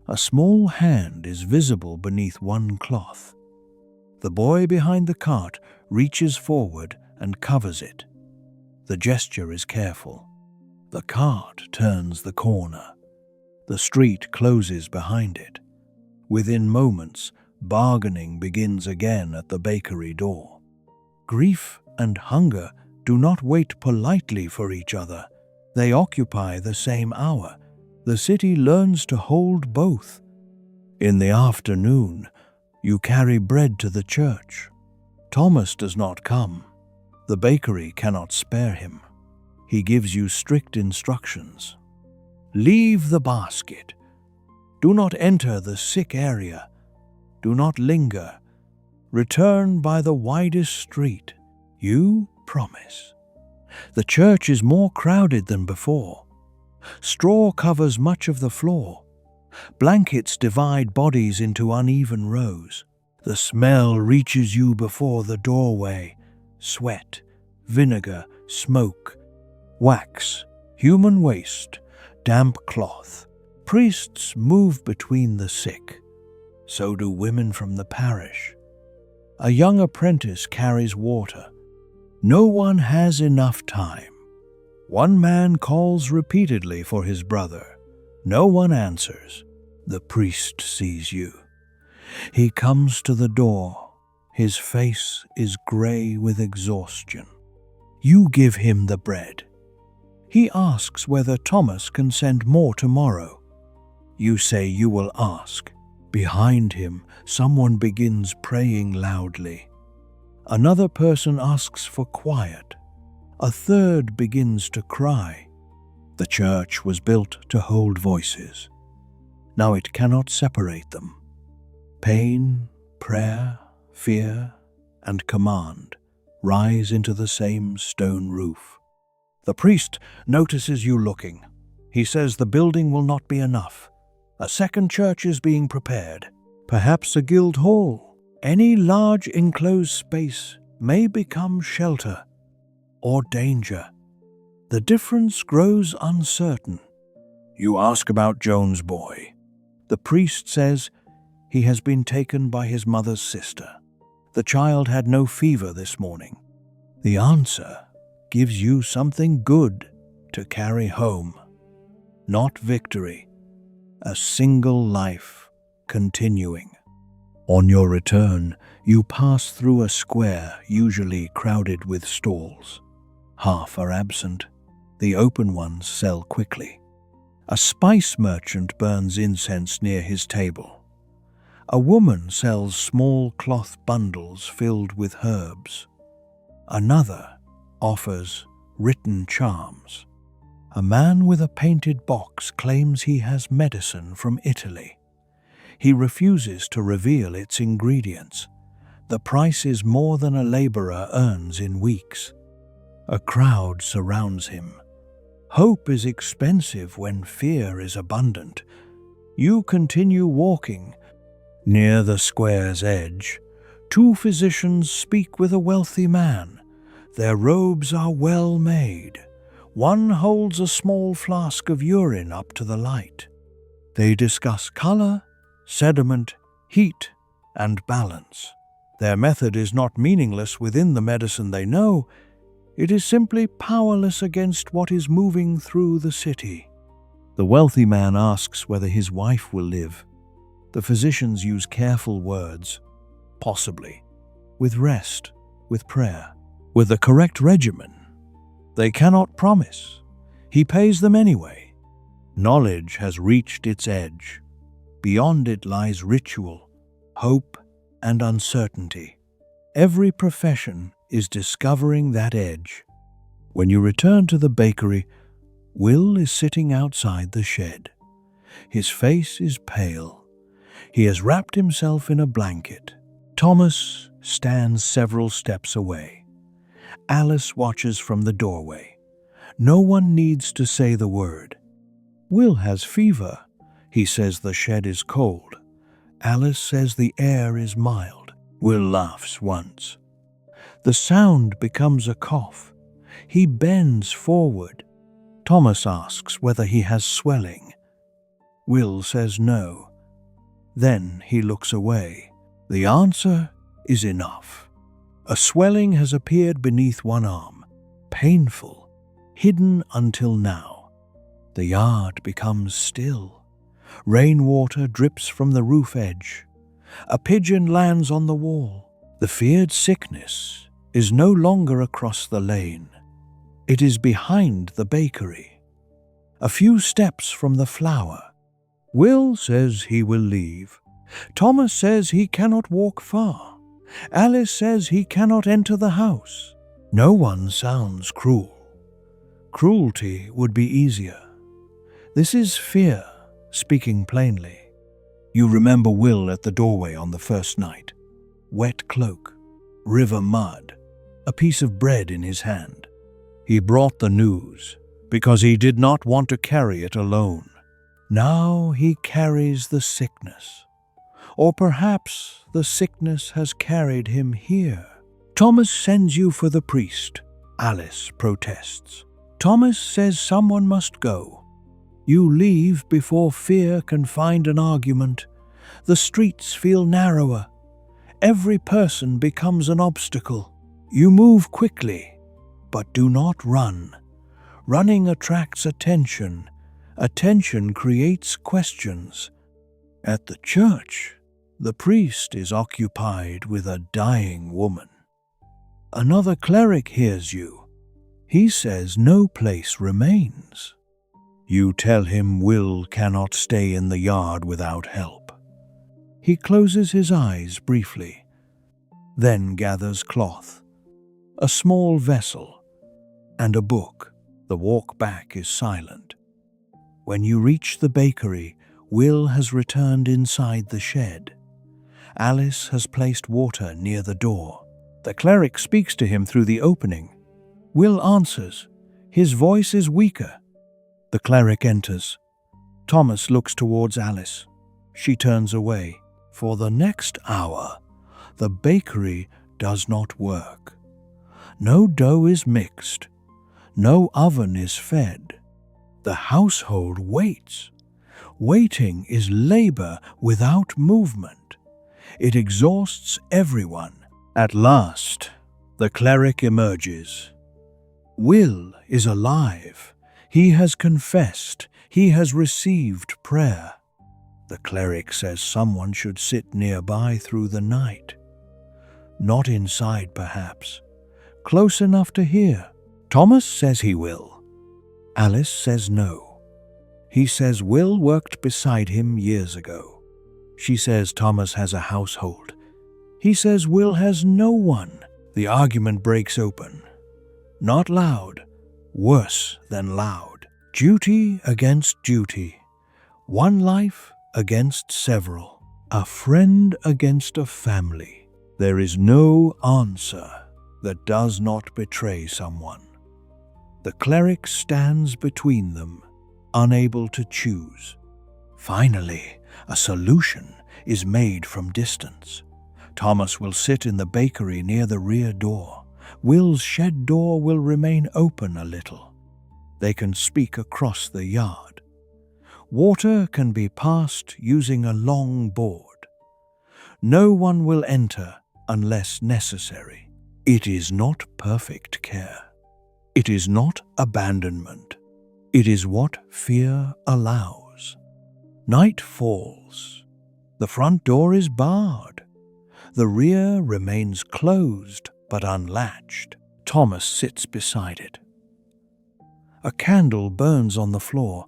A small hand is visible beneath one cloth. The boy behind the cart reaches forward and covers it. The gesture is careful. The cart turns the corner. The street closes behind it. Within moments, bargaining begins again at the bakery door. Grief and hunger do not wait politely for each other. They occupy the same hour. The city learns to hold both. In the afternoon, you carry bread to the church. Thomas does not come. The bakery cannot spare him. He gives you strict instructions. Leave the basket. Do not enter the sick area. Do not linger. Return by the widest street. You promise. The church is more crowded than before. Straw covers much of the floor. Blankets divide bodies into uneven rows. The smell reaches you before the doorway. Sweat, vinegar, smoke, wax, human waste, damp cloth. Priests move between the sick. So do women from the parish. A young apprentice carries water. No one has enough time. One man calls repeatedly for his brother. No one answers. The priest sees you. He comes to the door. His face is gray with exhaustion. You give him the bread. He asks whether Thomas can send more tomorrow. You say you will ask. Behind him, someone begins praying loudly. Another person asks for quiet. A third begins to cry. The church was built to hold voices. Now it cannot separate them. Pain, prayer, fear, and command rise into the same stone roof. The priest notices you looking. He says the building will not be enough. A second church is being prepared. Perhaps a guild hall. Any large enclosed space may become shelter or danger. The difference grows uncertain. You ask about Joan's boy. The priest says he has been taken by his mother's sister. The child had no fever this morning. The answer gives you something good to carry home. Not victory, a single life continuing. On your return, you pass through a square usually crowded with stalls. Half are absent. The open ones sell quickly. A spice merchant burns incense near his table. A woman sells small cloth bundles filled with herbs. Another offers written charms. A man with a painted box claims he has medicine from Italy. He refuses to reveal its ingredients. The price is more than a laborer earns in weeks. A crowd surrounds him. Hope is expensive when fear is abundant. You continue walking. Near the square's edge, two physicians speak with a wealthy man. Their robes are well made. One holds a small flask of urine up to the light. They discuss color, sediment, heat, and balance. Their method is not meaningless within the medicine they know. It is simply powerless against what is moving through the city. The wealthy man asks whether his wife will live. The physicians use careful words. Possibly. With rest, with prayer, with the correct regimen. They cannot promise. He pays them anyway. Knowledge has reached its edge. Beyond it lies ritual, hope, and uncertainty. Every profession is discovering that edge. When you return to the bakery, Will is sitting outside the shed. His face is pale. He has wrapped himself in a blanket. Thomas stands several steps away. Alice watches from the doorway. No one needs to say the word. Will has fever. He says the shed is cold. Alice says the air is mild. Will laughs once. The sound becomes a cough. He bends forward. Thomas asks whether he has swelling. Will says no. Then he looks away. The answer is enough. A swelling has appeared beneath one arm, painful, hidden until now. The yard becomes still. Rainwater drips from the roof edge. A pigeon lands on the wall. The feared sickness is no longer across the lane. It is behind the bakery. A few steps from the flour. Will says he will leave. Thomas says he cannot walk far. Alice says he cannot enter the house. No one sounds cruel. Cruelty would be easier. This is fear, speaking plainly. You remember Will at the doorway on the first night. Wet cloak, river mud, a piece of bread in his hand. He brought the news because he did not want to carry it alone. Now he carries the sickness. Or perhaps the sickness has carried him here. Thomas sends you for the priest. Alice protests. Thomas says someone must go. You leave before fear can find an argument. The streets feel narrower. Every person becomes an obstacle. You move quickly, but do not run. Running attracts attention. Attention creates questions. At the church, the priest is occupied with a dying woman. Another cleric hears you. He says no place remains. You tell him Will cannot stay in the yard without help. He closes his eyes briefly, then gathers cloth, a small vessel, and a book. The walk back is silent. When you reach the bakery, Will has returned inside the shed. Alice has placed water near the door. The cleric speaks to him through the opening. Will answers. His voice is weaker. The cleric enters. Thomas looks towards Alice. She turns away. For the next hour, the bakery does not work. No dough is mixed. No oven is fed. The household waits. Waiting is labor without movement. It exhausts everyone. At last, the cleric emerges. Will is alive. He has confessed. He has received prayer. The cleric says someone should sit nearby through the night. Not inside, perhaps. Close enough to hear. Thomas says he will. Alice says no. He says Will worked beside him years ago. She says Thomas has a household. He says Will has no one. The argument breaks open. Not loud, worse than loud. Duty against duty. One life against several. A friend against a family. There is no answer that does not betray someone. The cleric stands between them, unable to choose. Finally, a solution is made from distance. Thomas will sit in the bakery near the rear door. Will's shed door will remain open a little. They can speak across the yard. Water can be passed using a long board. No one will enter unless necessary. It is not perfect care. It is not abandonment. It is what fear allows. Night falls. The front door is barred. The rear remains closed but unlatched. Thomas sits beside it. A candle burns on the floor.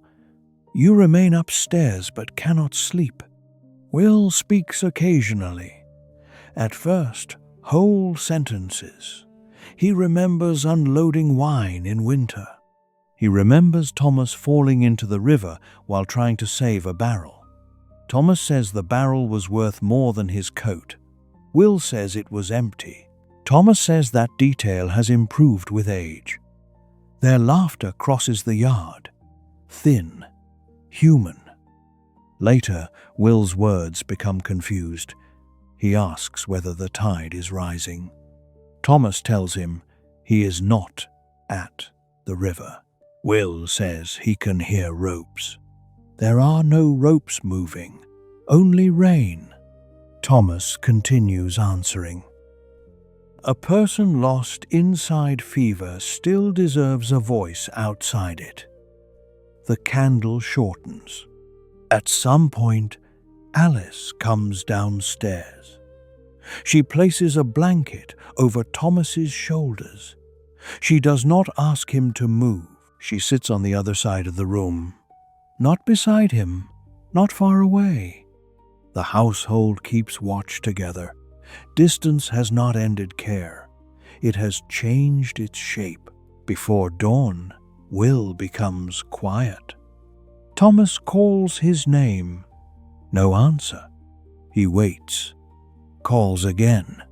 You remain upstairs but cannot sleep. Will speaks occasionally. At first, whole sentences. He remembers unloading wine in winter. He remembers Thomas falling into the river while trying to save a barrel. Thomas says the barrel was worth more than his coat. Will says it was empty. Thomas says that detail has improved with age. Their laughter crosses the yard. Thin. Human. Later, Will's words become confused. He asks whether the tide is rising. Thomas tells him he is not at the river. Will says he can hear ropes. There are no ropes moving, only rain. Thomas continues answering. A person lost inside fever still deserves a voice outside it. The candle shortens. At some point, Alice comes downstairs. She places a blanket over Thomas's shoulders. She does not ask him to move. She sits on the other side of the room. Not beside him, not far away. The household keeps watch together. Distance has not ended care. It has changed its shape. Before dawn, Will becomes quiet. Thomas calls his name. No answer. He waits. Calls again.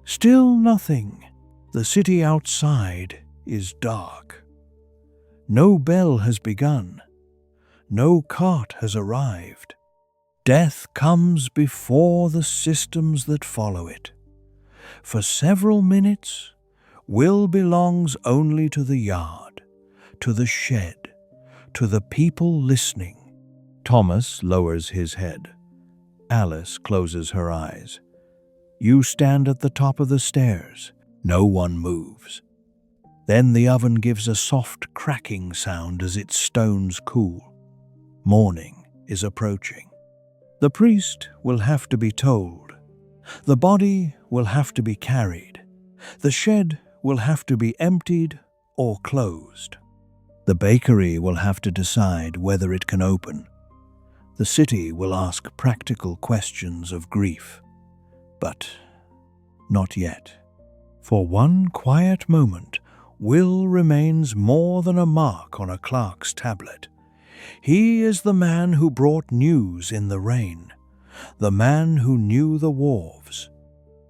Still nothing. The city outside is dark. No bell has begun. No cart has arrived. Death comes before the systems that follow it. For several minutes, Will belongs only to the yard, to the shed, to the people listening. Thomas lowers his head. Alice closes her eyes. You stand at the top of the stairs. No one moves. Then the oven gives a soft cracking sound as its stones cool. Morning is approaching. The priest will have to be told. The body will have to be carried. The shed will have to be emptied or closed. The bakery will have to decide whether it can open. The city will ask practical questions of grief. But not yet. For one quiet moment, Will remains more than a mark on a clerk's tablet. He is the man who brought news in the rain, the man who knew the wharves,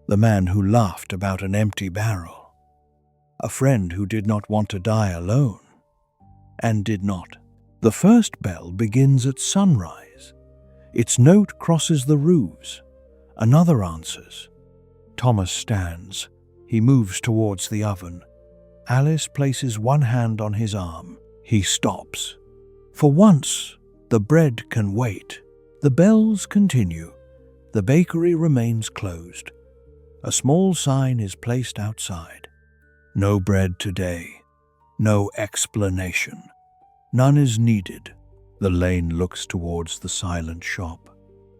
the man who laughed about an empty barrel, a friend who did not want to die alone, and did not. The first bell begins at sunrise. Its note crosses the roofs. Another answers. Thomas stands. He moves towards the oven. Alice places one hand on his arm. He stops. For once, the bread can wait. The bells continue. The bakery remains closed. A small sign is placed outside. No bread today. No explanation. None is needed. The lane looks towards the silent shop,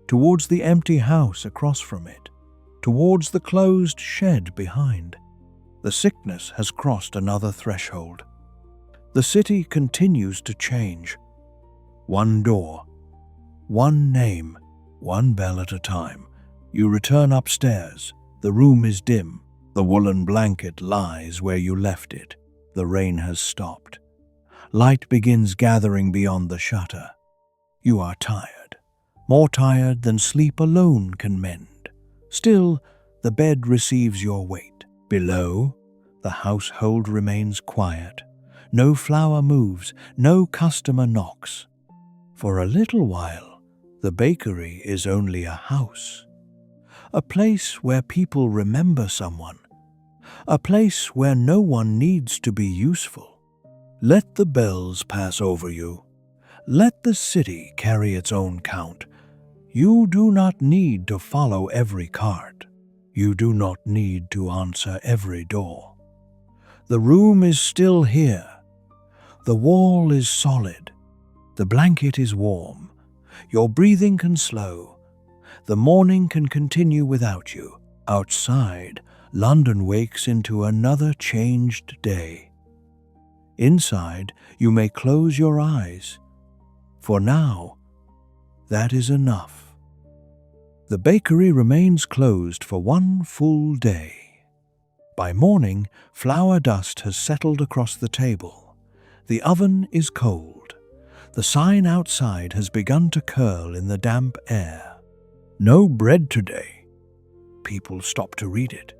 towards the empty house across from it, towards the closed shed behind. The sickness has crossed another threshold. The city continues to change. One door, one name, one bell at a time. You return upstairs. The room is dim. The woolen blanket lies where you left it. The rain has stopped. Light begins gathering beyond the shutter. You are tired, more tired than sleep alone can mend. Still, the bed receives your weight. Below, the household remains quiet. No flower moves, no customer knocks. For a little while, the bakery is only a house. A place where people remember someone. A place where no one needs to be useful. Let the bells pass over you. Let the city carry its own count. You do not need to follow every cart. You do not need to answer every door. The room is still here. The wall is solid. The blanket is warm. Your breathing can slow. The morning can continue without you. Outside, London wakes into another changed day. Inside, you may close your eyes. For now, that is enough. The bakery remains closed for one full day. By morning, flour dust has settled across the table. The oven is cold. The sign outside has begun to curl in the damp air. No bread today. People stop to read it.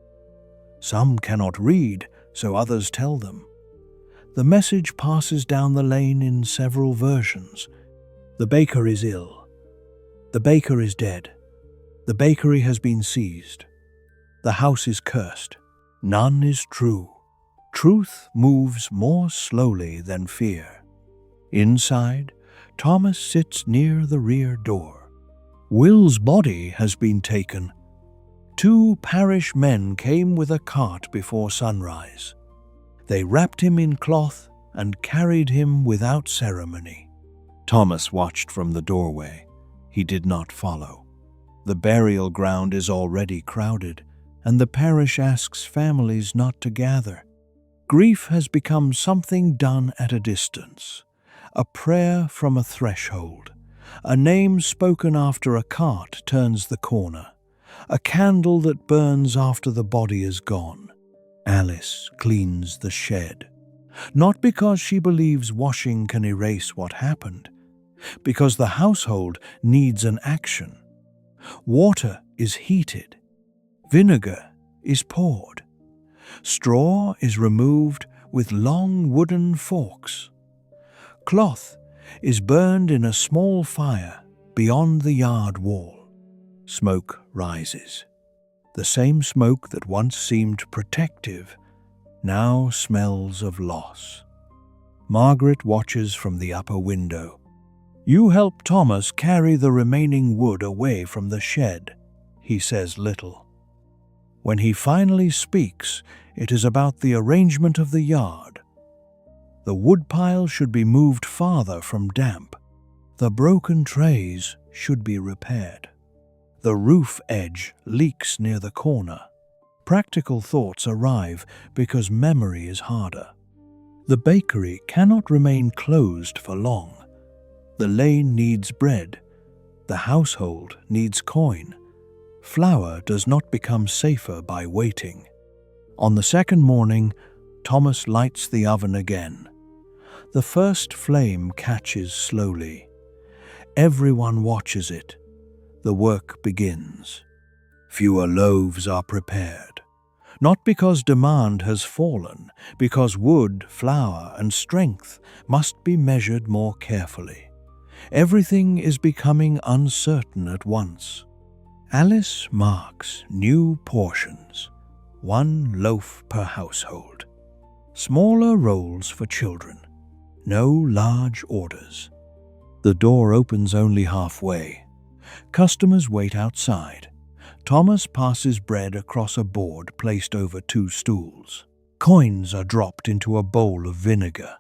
Some cannot read, so others tell them. The message passes down the lane in several versions. The baker is ill. The baker is dead. The bakery has been seized. The house is cursed. None is true. Truth moves more slowly than fear. Inside, Thomas sits near the rear door. Will's body has been taken. 2 parish men came with a cart before sunrise. They wrapped him in cloth and carried him without ceremony. Thomas watched from the doorway. He did not follow. The burial ground is already crowded, and the parish asks families not to gather. Grief has become something done at a distance, a prayer from a threshold, a name spoken after a cart turns the corner, a candle that burns after the body is gone. Alice cleans the shed, not because she believes washing can erase what happened, because the household needs an action. Water is heated. Vinegar is poured. Straw is removed with long wooden forks. Cloth is burned in a small fire beyond the yard wall. Smoke rises. The same smoke that once seemed protective now smells of loss. Margaret watches from the upper window. You help Thomas carry the remaining wood away from the shed. He says little. When he finally speaks, it is about the arrangement of the yard. The woodpile should be moved farther from damp. The broken trays should be repaired. The roof edge leaks near the corner. Practical thoughts arrive because memory is harder. The bakery cannot remain closed for long. The lane needs bread. The household needs coin. Flour does not become safer by waiting. On the second morning, Thomas lights the oven again. The first flame catches slowly. Everyone watches it. The work begins. Fewer loaves are prepared. Not because demand has fallen, because wood, flour, and strength must be measured more carefully. Everything is becoming uncertain at once. Alice marks new portions, 1 loaf per household. Smaller rolls for children. No large orders. The door opens only halfway. Customers wait outside. Thomas passes bread across a board placed over 2 stools. Coins are dropped into a bowl of vinegar.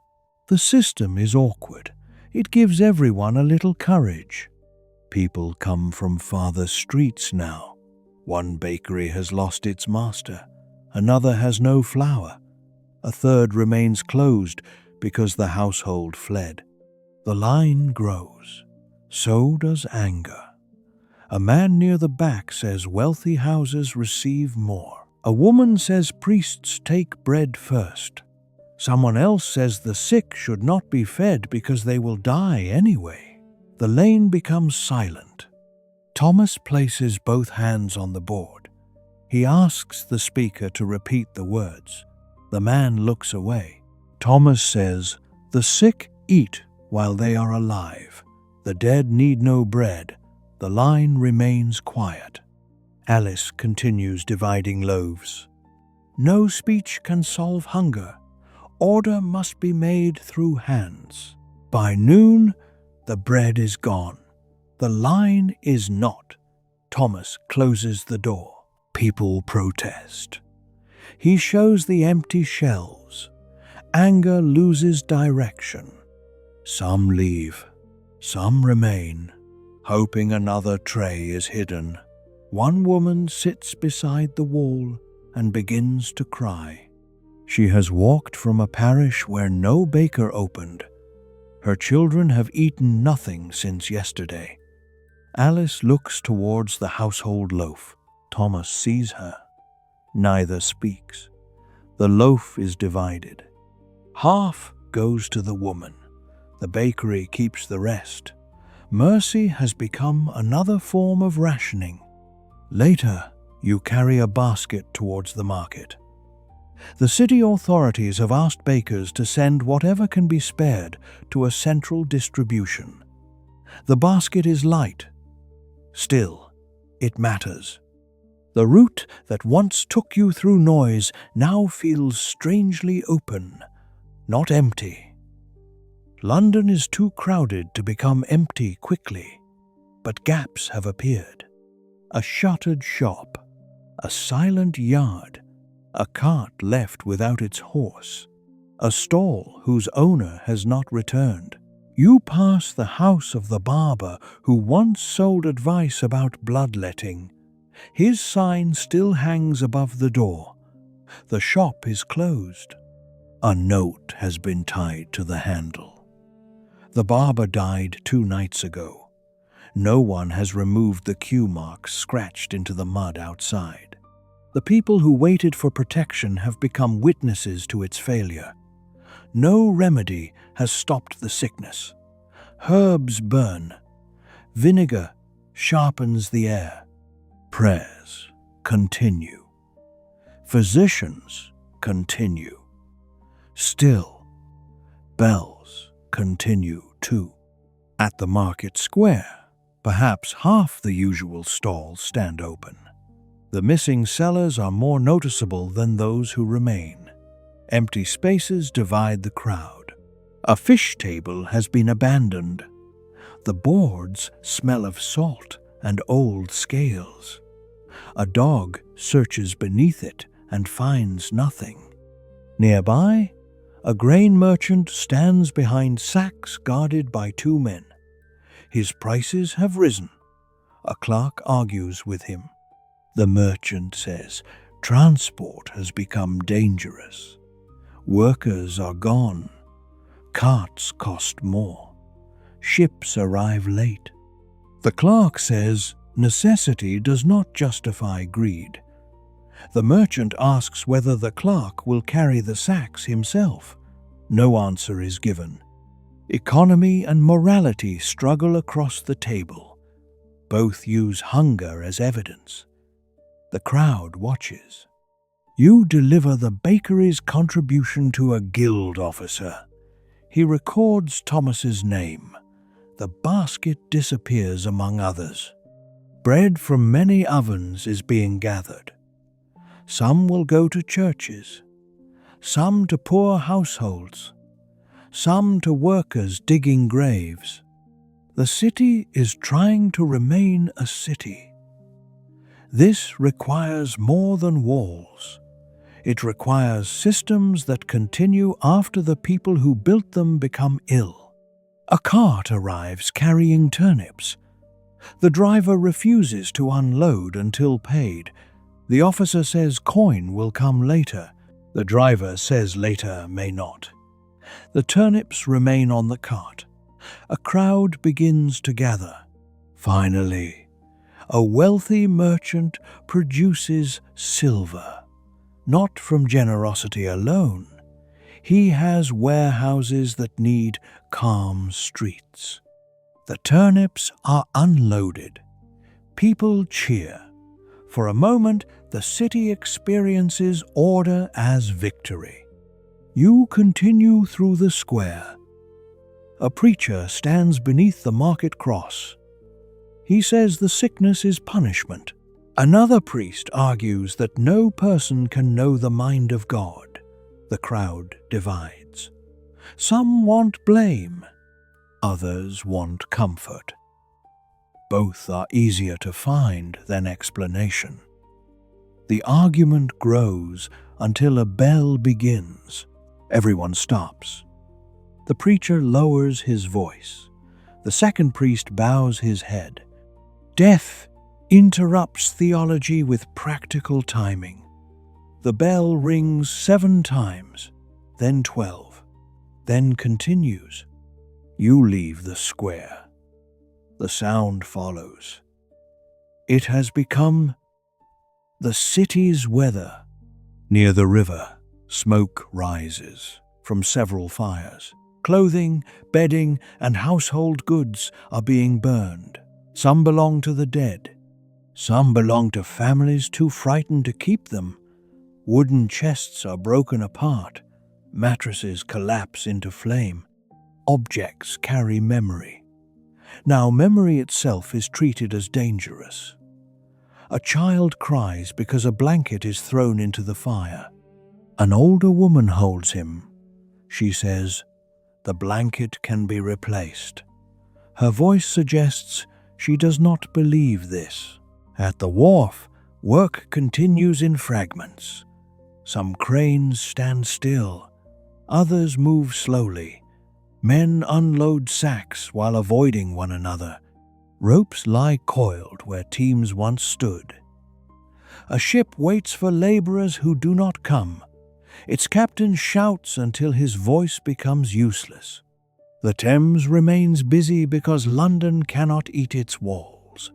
The system is awkward. It gives everyone a little courage. People come from farther streets now. One bakery has lost its master. Another has no flour. A third remains closed because the household fled. The line grows. So does anger. A man near the back says wealthy houses receive more. A woman says priests take bread first. Someone else says the sick should not be fed because they will die anyway. The lane becomes silent. Thomas places both hands on the board. He asks the speaker to repeat the words. The man looks away. Thomas says, "The sick eat while they are alive. The dead need no bread." The line remains quiet. Alice continues dividing loaves. No speech can solve hunger. Order must be made through hands. By noon, the bread is gone. The line is not. Thomas closes the door. People protest. He shows the empty shelves. Anger loses direction. Some leave. Some remain, hoping another tray is hidden. One woman sits beside the wall and begins to cry. She has walked from a parish where no baker opened. Her children have eaten nothing since yesterday. Alice looks towards the household loaf. Thomas sees her. Neither speaks. The loaf is divided. Half goes to the woman. The bakery keeps the rest. Mercy has become another form of rationing. Later, you carry a basket towards the market. The city authorities have asked bakers to send whatever can be spared to a central distribution. The basket is light. Still, it matters. The route that once took you through noise now feels strangely open, not empty. London is too crowded to become empty quickly, but gaps have appeared. A shuttered shop, a silent yard, a cart left without its horse, a stall whose owner has not returned. You pass the house of the barber who once sold advice about bloodletting. His sign still hangs above the door. The shop is closed. A note has been tied to the handle. The barber died 2 nights ago. No one has removed the queue marks scratched into the mud outside. The people who waited for protection have become witnesses to its failure. No remedy has stopped the sickness. Herbs burn. Vinegar sharpens the air. Prayers continue. Physicians continue. Still, bells continue too. At the market square, perhaps half the usual stalls stand open. The missing sellers are more noticeable than those who remain. Empty spaces divide the crowd. A fish table has been abandoned. The boards smell of salt and old scales. A dog searches beneath it and finds nothing. Nearby, a grain merchant stands behind sacks guarded by 2 men. His prices have risen. A clerk argues with him. The merchant says, "Transport has become dangerous." Workers are gone. Carts cost more. Ships arrive late. The clerk says necessity does not justify greed. The merchant asks whether the clerk will carry the sacks himself. No answer is given. Economy and morality struggle across the table. Both use hunger as evidence. The crowd watches. You deliver the bakery's contribution to a guild officer. He records Thomas's name. The basket disappears among others. Bread from many ovens is being gathered. Some will go to churches, some to poor households, some to workers digging graves. The city is trying to remain a city. This requires more than walls. It requires systems that continue after the people who built them become ill. A cart arrives carrying turnips. The driver refuses to unload until paid. The officer says coin will come later. The driver says later may not. The turnips remain on the cart. A crowd begins to gather. Finally, a wealthy merchant produces silver. Not from generosity alone. He has warehouses that need calm streets. The turnips are unloaded. People cheer. For a moment, the city experiences order as victory. You continue through the square. A preacher stands beneath the market cross. He says the sickness is punishment. Another priest argues that no person can know the mind of God. The crowd divides. Some want blame. Others want comfort. Both are easier to find than explanation. The argument grows until a bell begins. Everyone stops. The preacher lowers his voice. The second priest bows his head. Death interrupts theology with practical timing. The bell rings 7 times, then 12, then continues. You leave the square. The sound follows. It has become the city's weather. Near the river, smoke rises from several fires. Clothing, bedding, and household goods are being burned. Some belong to the dead. Some belong to families too frightened to keep them. Wooden chests are broken apart. Mattresses collapse into flame. Objects carry memory. Now memory itself is treated as dangerous. A child cries because a blanket is thrown into the fire. An older woman holds him. She says, "The blanket can be replaced." Her voice suggests she does not believe this. At the wharf, work continues in fragments. Some cranes stand still. Others move slowly. Men unload sacks while avoiding one another. Ropes lie coiled where teams once stood. A ship waits for laborers who do not come. Its captain shouts until his voice becomes useless. The Thames remains busy because London cannot eat its walls.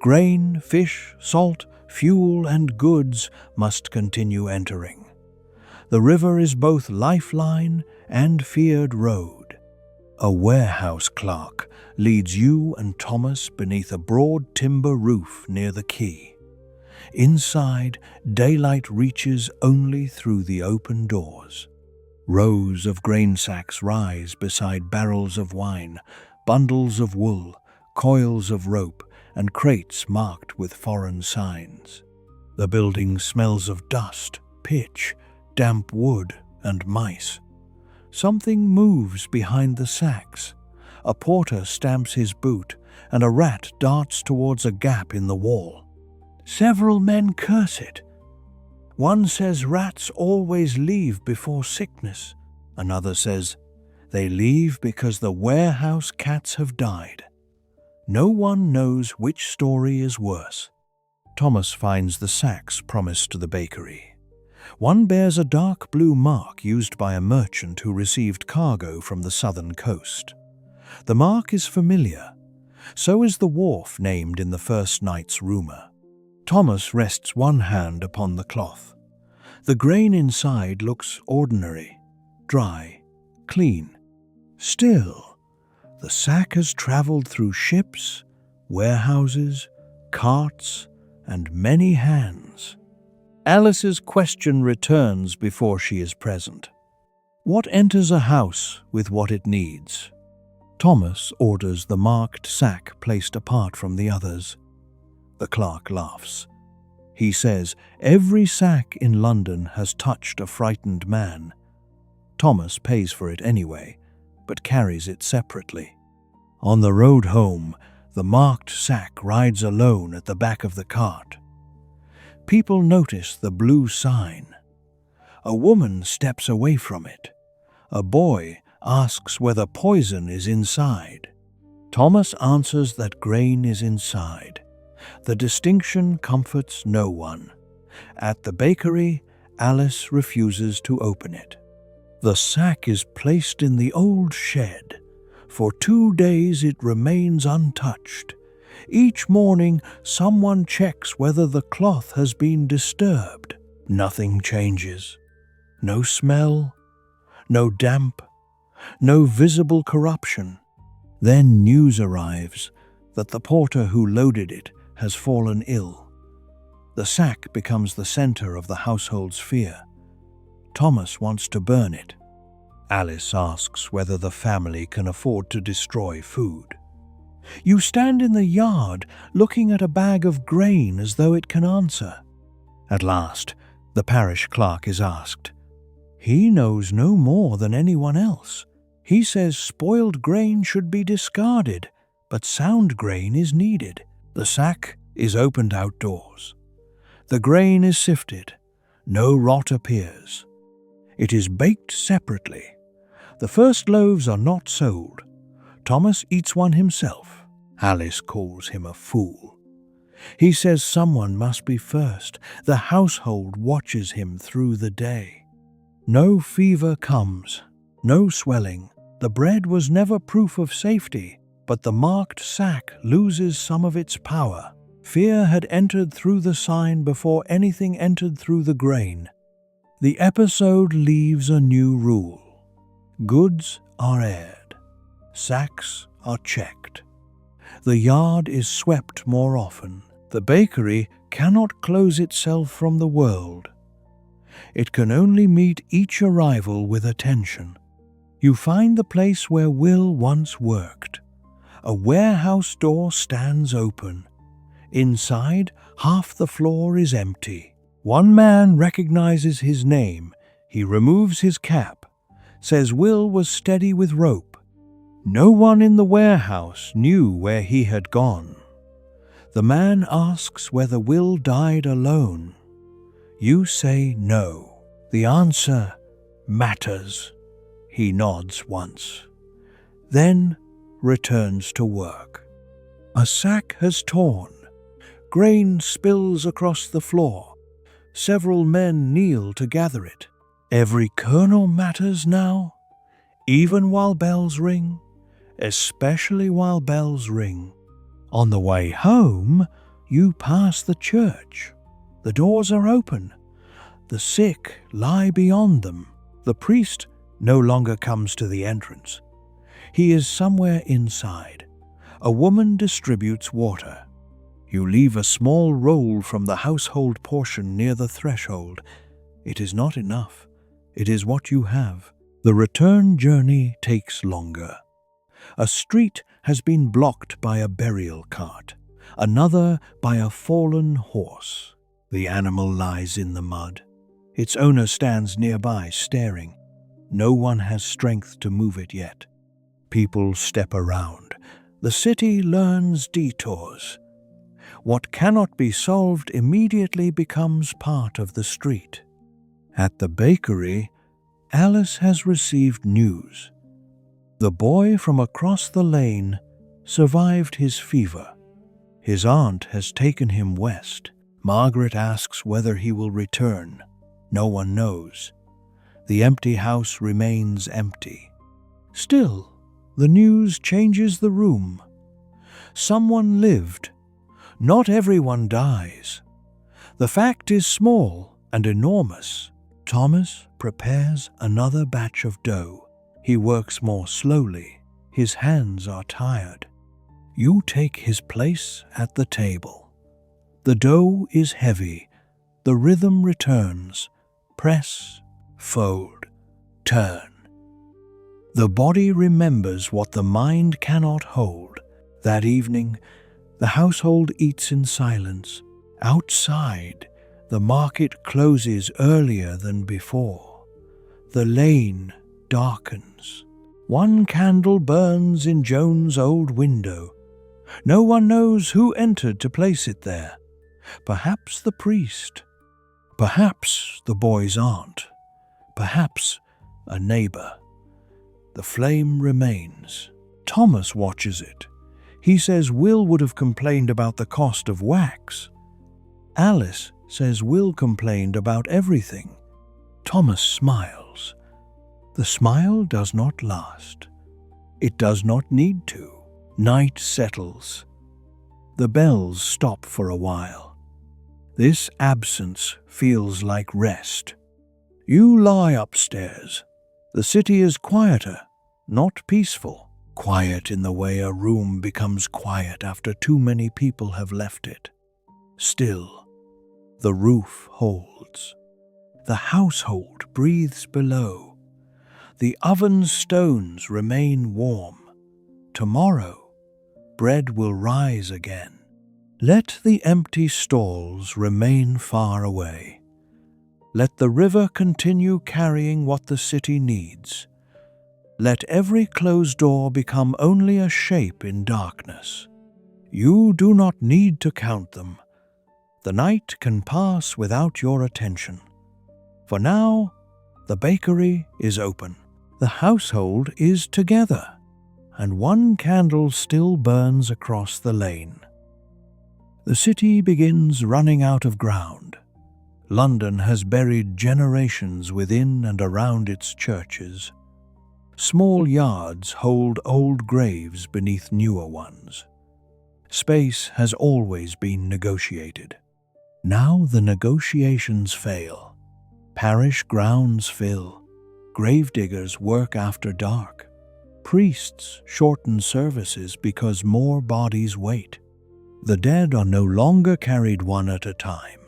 Grain, fish, salt, fuel, and goods must continue entering. The river is both lifeline and feared road. A warehouse clerk leads you and Thomas beneath a broad timber roof near the quay. Inside, daylight reaches only through the open doors. Rows of grain sacks rise beside barrels of wine, bundles of wool, coils of rope, and crates marked with foreign signs. The building smells of dust, pitch, damp wood, and mice. Something moves behind the sacks. A porter stamps his boot, and a rat darts towards a gap in the wall. Several men curse it. One says rats always leave before sickness. Another says they leave because the warehouse cats have died. No one knows which story is worse. Thomas finds the sacks promised to the bakery. One bears a dark blue mark used by a merchant who received cargo from the southern coast. The mark is familiar. So is the wharf named in the first night's rumour. Thomas rests one hand upon the cloth. The grain inside looks ordinary, dry, clean. Still, the sack has travelled through ships, warehouses, carts, and many hands. Alice's question returns before she is present. What enters a house with what it needs? Thomas orders the marked sack placed apart from the others. The clerk laughs. He says every sack in London has touched a frightened man. Thomas pays for it anyway, but carries it separately. On the road home, the marked sack rides alone at the back of the cart. People notice the blue sign. A woman steps away from it. A boy asks whether poison is inside. Thomas answers that grain is inside. The distinction comforts no one. At the bakery, Alice refuses to open it. The sack is placed in the old shed. For 2 days it remains untouched. Each morning someone checks whether the cloth has been disturbed. Nothing changes. No smell, no damp, no visible corruption. Then news arrives that the porter who loaded it has fallen ill. The sack becomes the center of the household's fear. Thomas wants to burn it. Alice asks whether the family can afford to destroy food. You stand in the yard looking at a bag of grain as though it can answer. At last, the parish clerk is asked. He knows no more than anyone else. He says spoiled grain should be discarded, but sound grain is needed. The sack is opened outdoors. The grain is sifted. No rot appears. It is baked separately. The first loaves are not sold. Thomas eats one himself. Alice calls him a fool. He says someone must be first. The household watches him through the day. No fever comes, no swelling. The bread was never proof of safety, but the marked sack loses some of its power. Fear had entered through the sign before anything entered through the grain. The episode leaves a new rule. Goods are aired. Sacks are checked. The yard is swept more often. The bakery cannot close itself from the world. It can only meet each arrival with attention. You find the place where Will once worked. A warehouse door stands open. Inside, half the floor is empty. One man recognizes his name. He removes his cap, says Will was steady with rope. No one in the warehouse knew where he had gone. The man asks whether Will died alone. You say no. The answer matters. He nods once, then returns to work. A sack has torn. Grain spills across the floor. Several men kneel to gather it. Every kernel matters now, even while bells ring, especially while bells ring. On the way home, you pass the church. The doors are open. The sick lie beyond them. The priest no longer comes to the entrance. He is somewhere inside. A woman distributes water. You leave a small roll from the household portion near the threshold. It is not enough. It is what you have. The return journey takes longer. A street has been blocked by a burial cart, another by a fallen horse. The animal lies in the mud. Its owner stands nearby, staring. No one has strength to move it yet. People step around. The city learns detours. What cannot be solved immediately becomes part of the street. At the bakery, Alice has received news. The boy from across the lane survived his fever. His aunt has taken him west. Margaret asks whether he will return. No one knows. The empty house remains empty. Still, the news changes the room. Someone lived. Not everyone dies. The fact is small and enormous. Thomas prepares another batch of dough. He works more slowly. His hands are tired. You take his place at the table. The dough is heavy. The rhythm returns. Press, fold, turn. The body remembers what the mind cannot hold. That evening, the household eats in silence. Outside, the market closes earlier than before. The lane darkens. One candle burns in Joan's old window. No one knows who entered to place it there. Perhaps the priest. Perhaps the boy's aunt. Perhaps a neighbor. The flame remains. Thomas watches it. He says Will would have complained about the cost of wax. Alice says Will complained about everything. Thomas smiles. The smile does not last. It does not need to. Night settles. The bells stop for a while. This absence feels like rest. You lie upstairs. The city is quieter, not peaceful. Quiet in the way a room becomes quiet after too many people have left it. Still, the roof holds. The household breathes below. The oven's stones remain warm. Tomorrow, bread will rise again. Let the empty stalls remain far away. Let the river continue carrying what the city needs. Let every closed door become only a shape in darkness. You do not need to count them. The night can pass without your attention. For now, the bakery is open. The household is together, and one candle still burns across the lane. The city begins running out of ground. London has buried generations within and around its churches. Small yards hold old graves beneath newer ones. Space has always been negotiated. Now the negotiations fail. Parish grounds fill. Gravediggers work after dark. Priests shorten services because more bodies wait. The dead are no longer carried one at a time.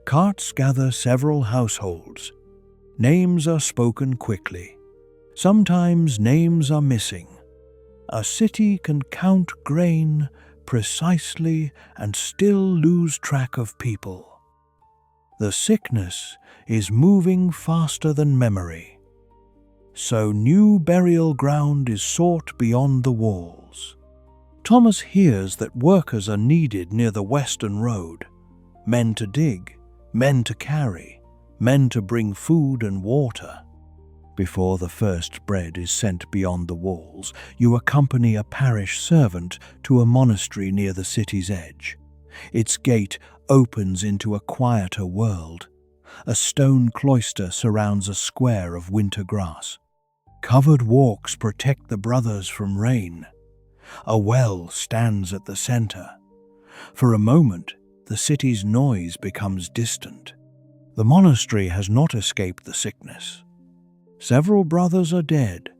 Carts gather several households. Names are spoken quickly. Sometimes names are missing. A city can count grain precisely and still lose track of people. The sickness is moving faster than memory. So new burial ground is sought beyond the walls. Thomas hears that workers are needed near the Western Road. Men to dig, men to carry, men to bring food and water. Before the first bread is sent beyond the walls, you accompany a parish servant to a monastery near the city's edge. Its gate opens into a quieter world. A stone cloister surrounds a square of winter grass. Covered walks protect the brothers from rain. A well stands at the center. For a moment, the city's noise becomes distant. The monastery has not escaped the sickness. Several brothers are dead.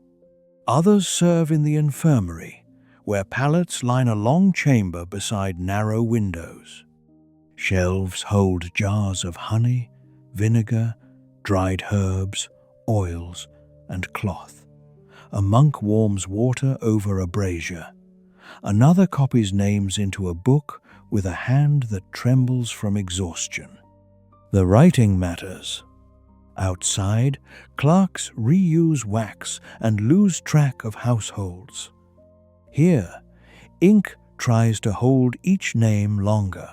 Others serve in the infirmary, where pallets line a long chamber beside narrow windows. Shelves hold jars of honey, vinegar, dried herbs, oils, and cloth. A monk warms water over a brazier. Another copies names into a book with a hand that trembles from exhaustion. The writing matters. Outside, clerks reuse wax and lose track of households. Here, ink tries to hold each name longer.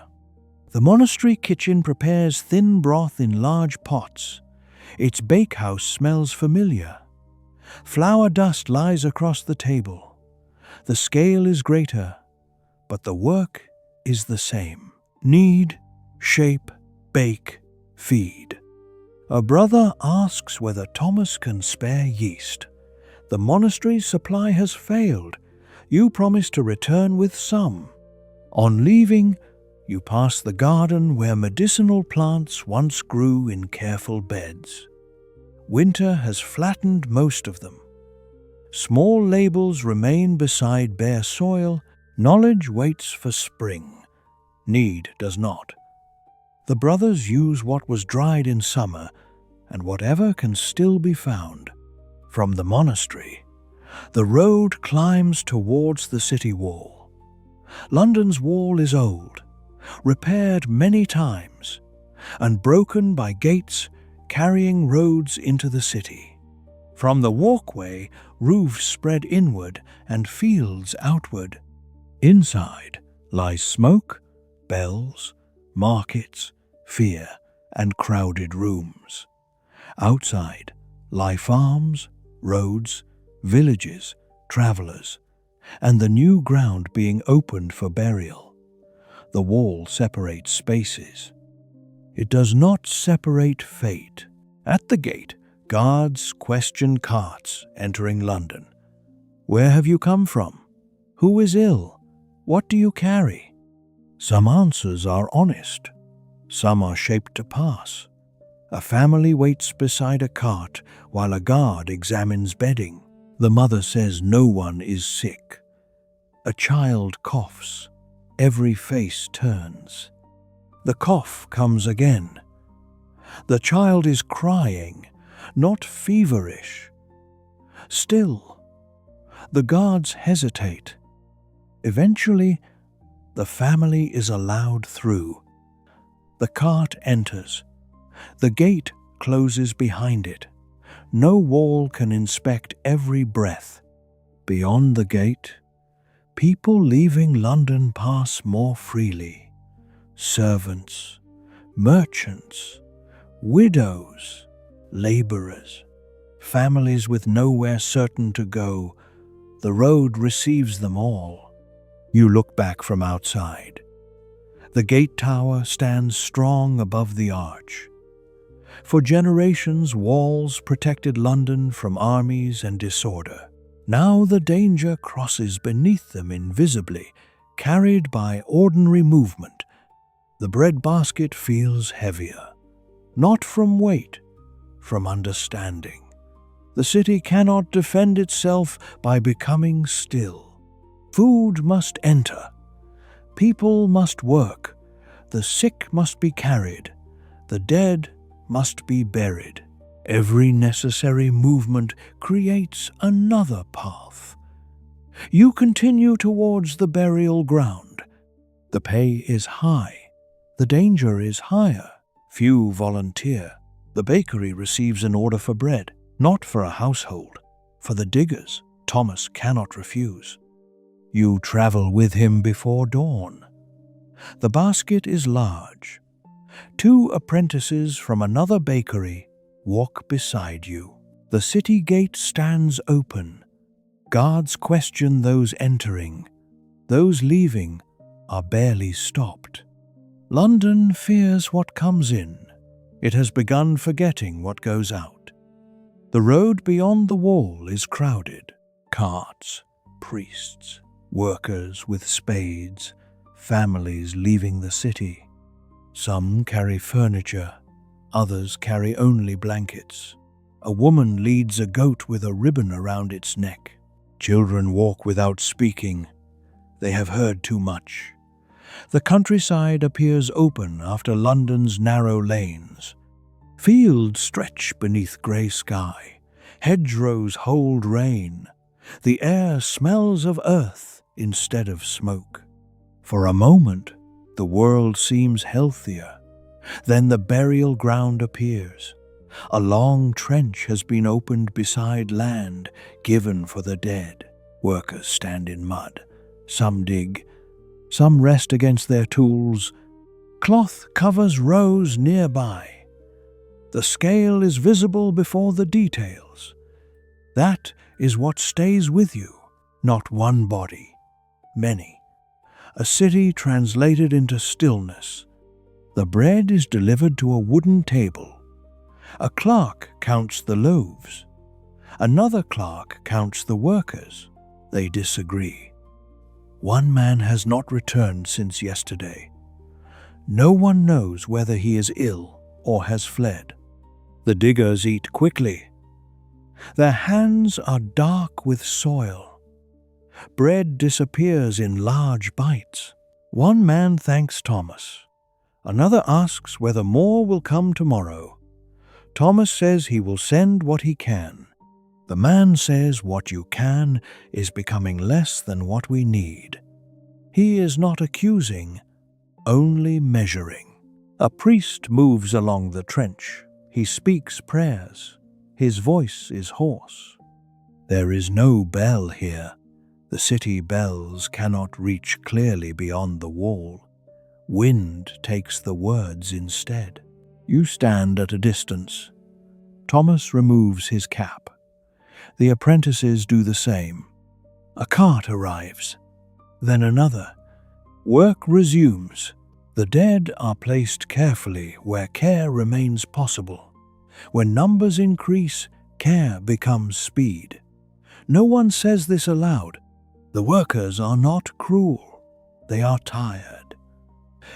The monastery kitchen prepares thin broth in large pots. Its bakehouse smells familiar. Flour dust lies across the table. The scale is greater, but the work is the same. Knead, shape, bake, feed. A brother asks whether Thomas can spare yeast. The monastery's supply has failed. You promise to return with some. On leaving, you pass the garden where medicinal plants once grew in careful beds. Winter has flattened most of them. Small labels remain beside bare soil. Knowledge waits for spring. Need does not. The brothers use what was dried in summer and whatever can still be found. From the monastery, the road climbs towards the city wall. London's wall is old, repaired many times, and broken by gates carrying roads into the city. From the walkway, roofs spread inward and fields outward. Inside lies smoke, bells, markets, fear, and crowded rooms. Outside lie farms, roads, villages, travellers, and the new ground being opened for burial. The wall separates spaces. It does not separate fate. At the gate, guards question carts entering London. Where have you come from? Who is ill? What do you carry? Some answers are honest. Some are shaped to pass. A family waits beside a cart while a guard examines bedding. The mother says no one is sick. A child coughs. Every face turns. The cough comes again. The child is crying, not feverish. Still, the guards hesitate. Eventually, the family is allowed through. The cart enters. The gate closes behind it. No wall can inspect every breath. Beyond the gate, people leaving London pass more freely. Servants, merchants, widows, labourers, families with nowhere certain to go. The road receives them all. You look back from outside. The gate tower stands strong above the arch. For generations, walls protected London from armies and disorder. Now the danger crosses beneath them invisibly, carried by ordinary movement. The bread basket feels heavier, not from weight, from understanding. The city cannot defend itself by becoming still. Food must enter. People must work. The sick must be carried. The dead must be buried. Every necessary movement creates another path. You continue towards the burial ground. The pay is high. The danger is higher. Few volunteer. The bakery receives an order for bread, not for a household. For the diggers, Thomas cannot refuse. You travel with him before dawn. The basket is large. 2 apprentices from another bakery walk beside you. The city gate stands open. Guards question those entering. Those leaving are barely stopped. London fears what comes in. It has begun forgetting what goes out. The road beyond the wall is crowded. Carts, priests, workers with spades, families leaving the city. Some carry furniture, others carry only blankets. A woman leads a goat with a ribbon around its neck. Children walk without speaking. They have heard too much. The countryside appears open after London's narrow lanes. Fields stretch beneath grey sky. Hedgerows hold rain. The air smells of earth instead of smoke. For a moment, the world seems healthier. Then the burial ground appears. A long trench has been opened beside land given for the dead. Workers stand in mud. Some dig. Some rest against their tools. Cloth covers rows nearby. The scale is visible before the details. That is what stays with you. Not one body, many. A city translated into stillness. The bread is delivered to a wooden table. A clerk counts the loaves. Another clerk counts the workers. They disagree. One man has not returned since yesterday. No one knows whether he is ill or has fled. The diggers eat quickly. Their hands are dark with soil. Bread disappears in large bites. One man thanks Thomas. Another asks whether more will come tomorrow. Thomas says he will send what he can. The man says what you can is becoming less than what we need. He is not accusing, only measuring. A priest moves along the trench. He speaks prayers. His voice is hoarse. There is no bell here. The city bells cannot reach clearly beyond the wall. Wind takes the words instead. You stand at a distance. Thomas removes his cap. The apprentices do the same. A cart arrives. Then another. Work resumes. The dead are placed carefully where care remains possible. When numbers increase, care becomes speed. No one says this aloud. The workers are not cruel. They are tired.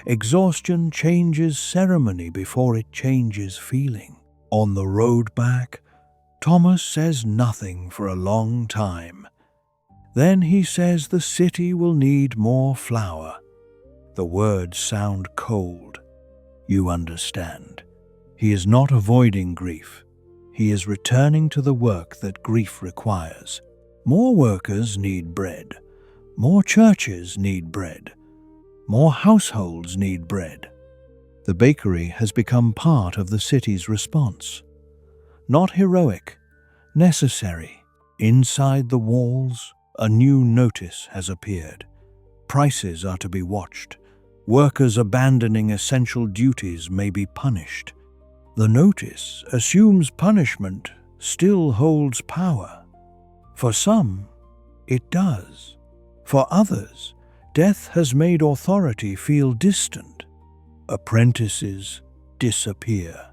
Exhaustion changes ceremony before it changes feeling. On the road back, Thomas says nothing for a long time. Then he says the city will need more flour. The words sound cold. You understand. He is not avoiding grief. He is returning to the work that grief requires. More workers need bread. More churches need bread. More households need bread. The bakery has become part of the city's response. Not heroic, necessary. Inside the walls, a new notice has appeared. Prices are to be watched. Workers abandoning essential duties may be punished. The notice assumes punishment still holds power. For some, it does. For others, death has made authority feel distant. Apprentices disappear.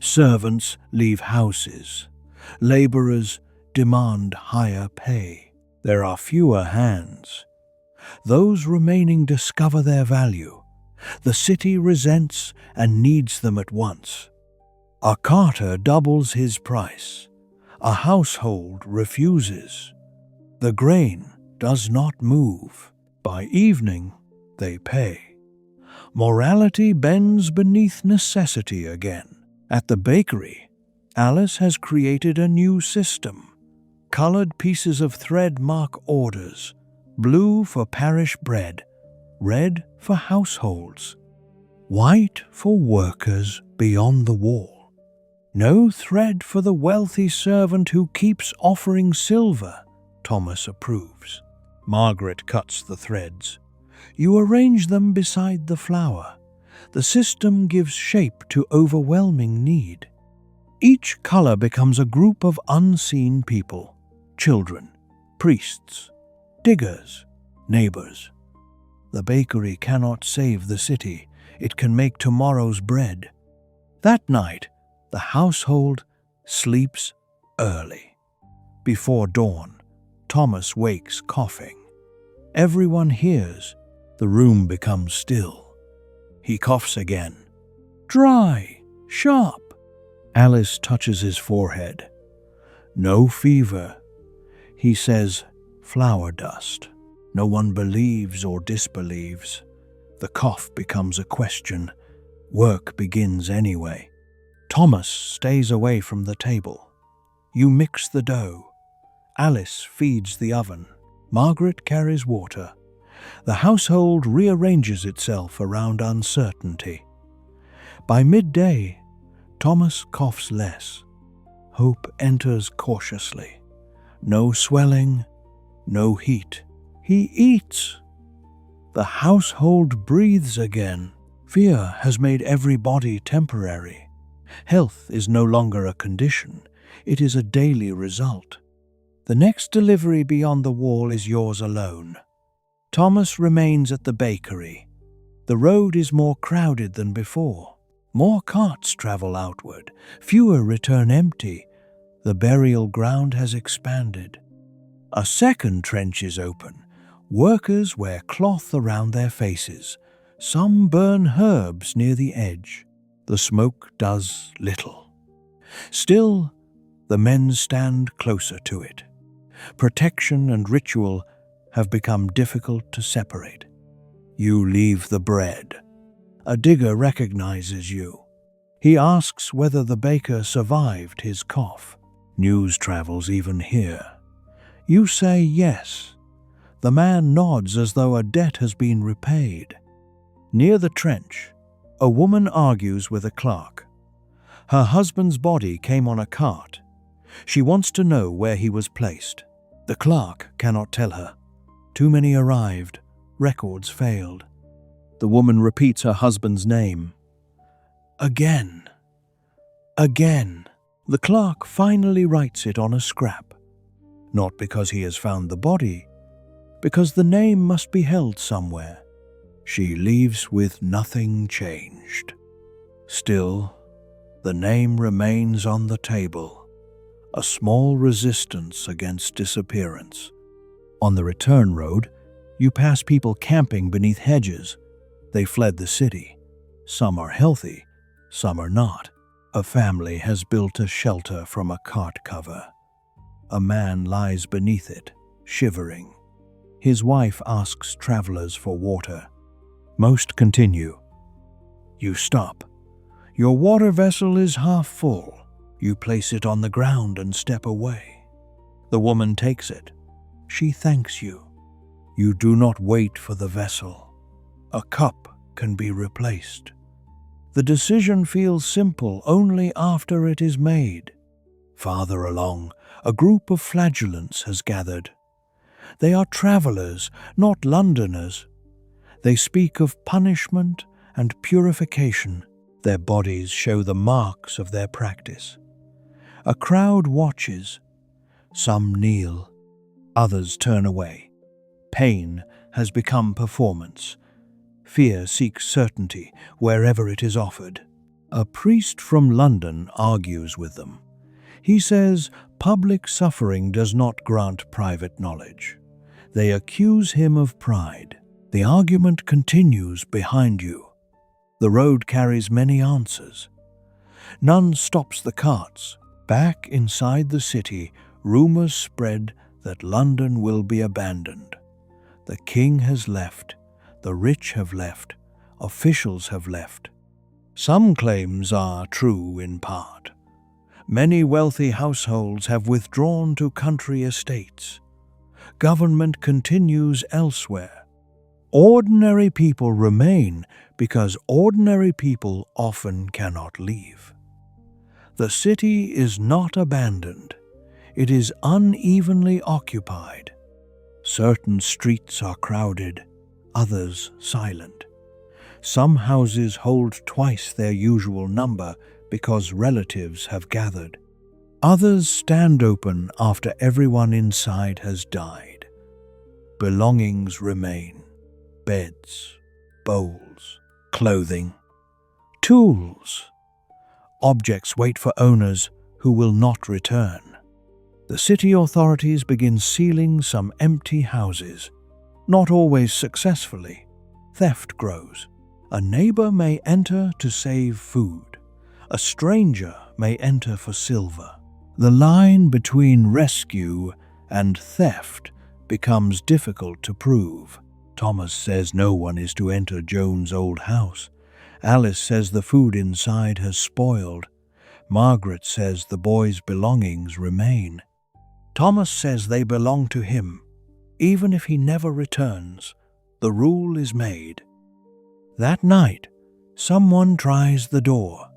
Servants leave houses. Laborers demand higher pay. There are fewer hands. Those remaining discover their value. The city resents and needs them at once. A carter doubles his price. A household refuses. The grain does not move. By evening, they pay. Morality bends beneath necessity again. At the bakery, Alice has created a new system. Colored pieces of thread mark orders. Blue for parish bread, red for households, white for workers beyond the wall. No thread for the wealthy servant who keeps offering silver, Thomas approves. Margaret cuts the threads. You arrange them beside the flour. The system gives shape to overwhelming need. Each color becomes a group of unseen people, children, priests, diggers, neighbors. The bakery cannot save the city. It can make tomorrow's bread. That night, the household sleeps early. Before dawn, Thomas wakes coughing. Everyone hears. The room becomes still. He coughs again. Dry, sharp. Alice touches his forehead. No fever. He says, flour dust. No one believes or disbelieves. The cough becomes a question. Work begins anyway. Thomas stays away from the table. You mix the dough. Alice feeds the oven. Margaret carries water. The household rearranges itself around uncertainty. By midday, Thomas coughs less. Hope enters cautiously. No swelling, no heat. He eats. The household breathes again. Fear has made every body temporary. Health is no longer a condition. It is a daily result. The next delivery beyond the wall is yours alone. Thomas remains at the bakery. The road is more crowded than before. More carts travel outward, fewer return empty. The burial ground has expanded. A second trench is open. Workers wear cloth around their faces. Some burn herbs near the edge. The smoke does little. Still, the men stand closer to it. Protection and ritual have become difficult to separate. You leave the bread. A digger recognizes you. He asks whether the baker survived his cough. News travels even here. You say yes. The man nods as though a debt has been repaid. Near the trench, a woman argues with a clerk. Her husband's body came on a cart. She wants to know where he was placed. The clerk cannot tell her. Too many arrived. Records failed. The woman repeats her husband's name. Again. Again. The clerk finally writes it on a scrap. Not because he has found the body, because the name must be held somewhere. She leaves with nothing changed. Still, the name remains on the table, a small resistance against disappearance. On the return road, you pass people camping beneath hedges. They fled the city. Some are healthy, some are not. A family has built a shelter from a cart cover. A man lies beneath it, shivering. His wife asks travelers for water. Most continue. You stop. Your water vessel is half full. You place it on the ground and step away. The woman takes it. She thanks you. You do not wait for the vessel. A cup can be replaced. The decision feels simple only after it is made. Farther along, a group of flagellants has gathered. They are travelers, not Londoners. They speak of punishment and purification. Their bodies show the marks of their practice. A crowd watches. Some kneel. Others turn away. Pain has become performance. Fear seeks certainty wherever it is offered. A priest from London argues with them. He says public suffering does not grant private knowledge. They accuse him of pride. The argument continues behind you. The road carries many answers. None stops the carts. Back inside the city, rumors spread that London will be abandoned. The king has left. The rich have left. Officials have left. Some claims are true in part. Many wealthy households have withdrawn to country estates. Government continues elsewhere. Ordinary people remain because ordinary people often cannot leave. The city is not abandoned. It is unevenly occupied. Certain streets are crowded, others silent. Some houses hold twice their usual number because relatives have gathered. Others stand open after everyone inside has died. Belongings remain: beds, bowls, clothing, tools. Objects wait for owners who will not return. The city authorities begin sealing some empty houses. Not always successfully. Theft grows. A neighbor may enter to save food. A stranger may enter for silver. The line between rescue and theft becomes difficult to prove. Thomas says no one is to enter Joan's old house. Alice says the food inside has spoiled. Margaret says the boy's belongings remain. Thomas says they belong to him. Even if he never returns, the rule is made. That night, someone tries the door.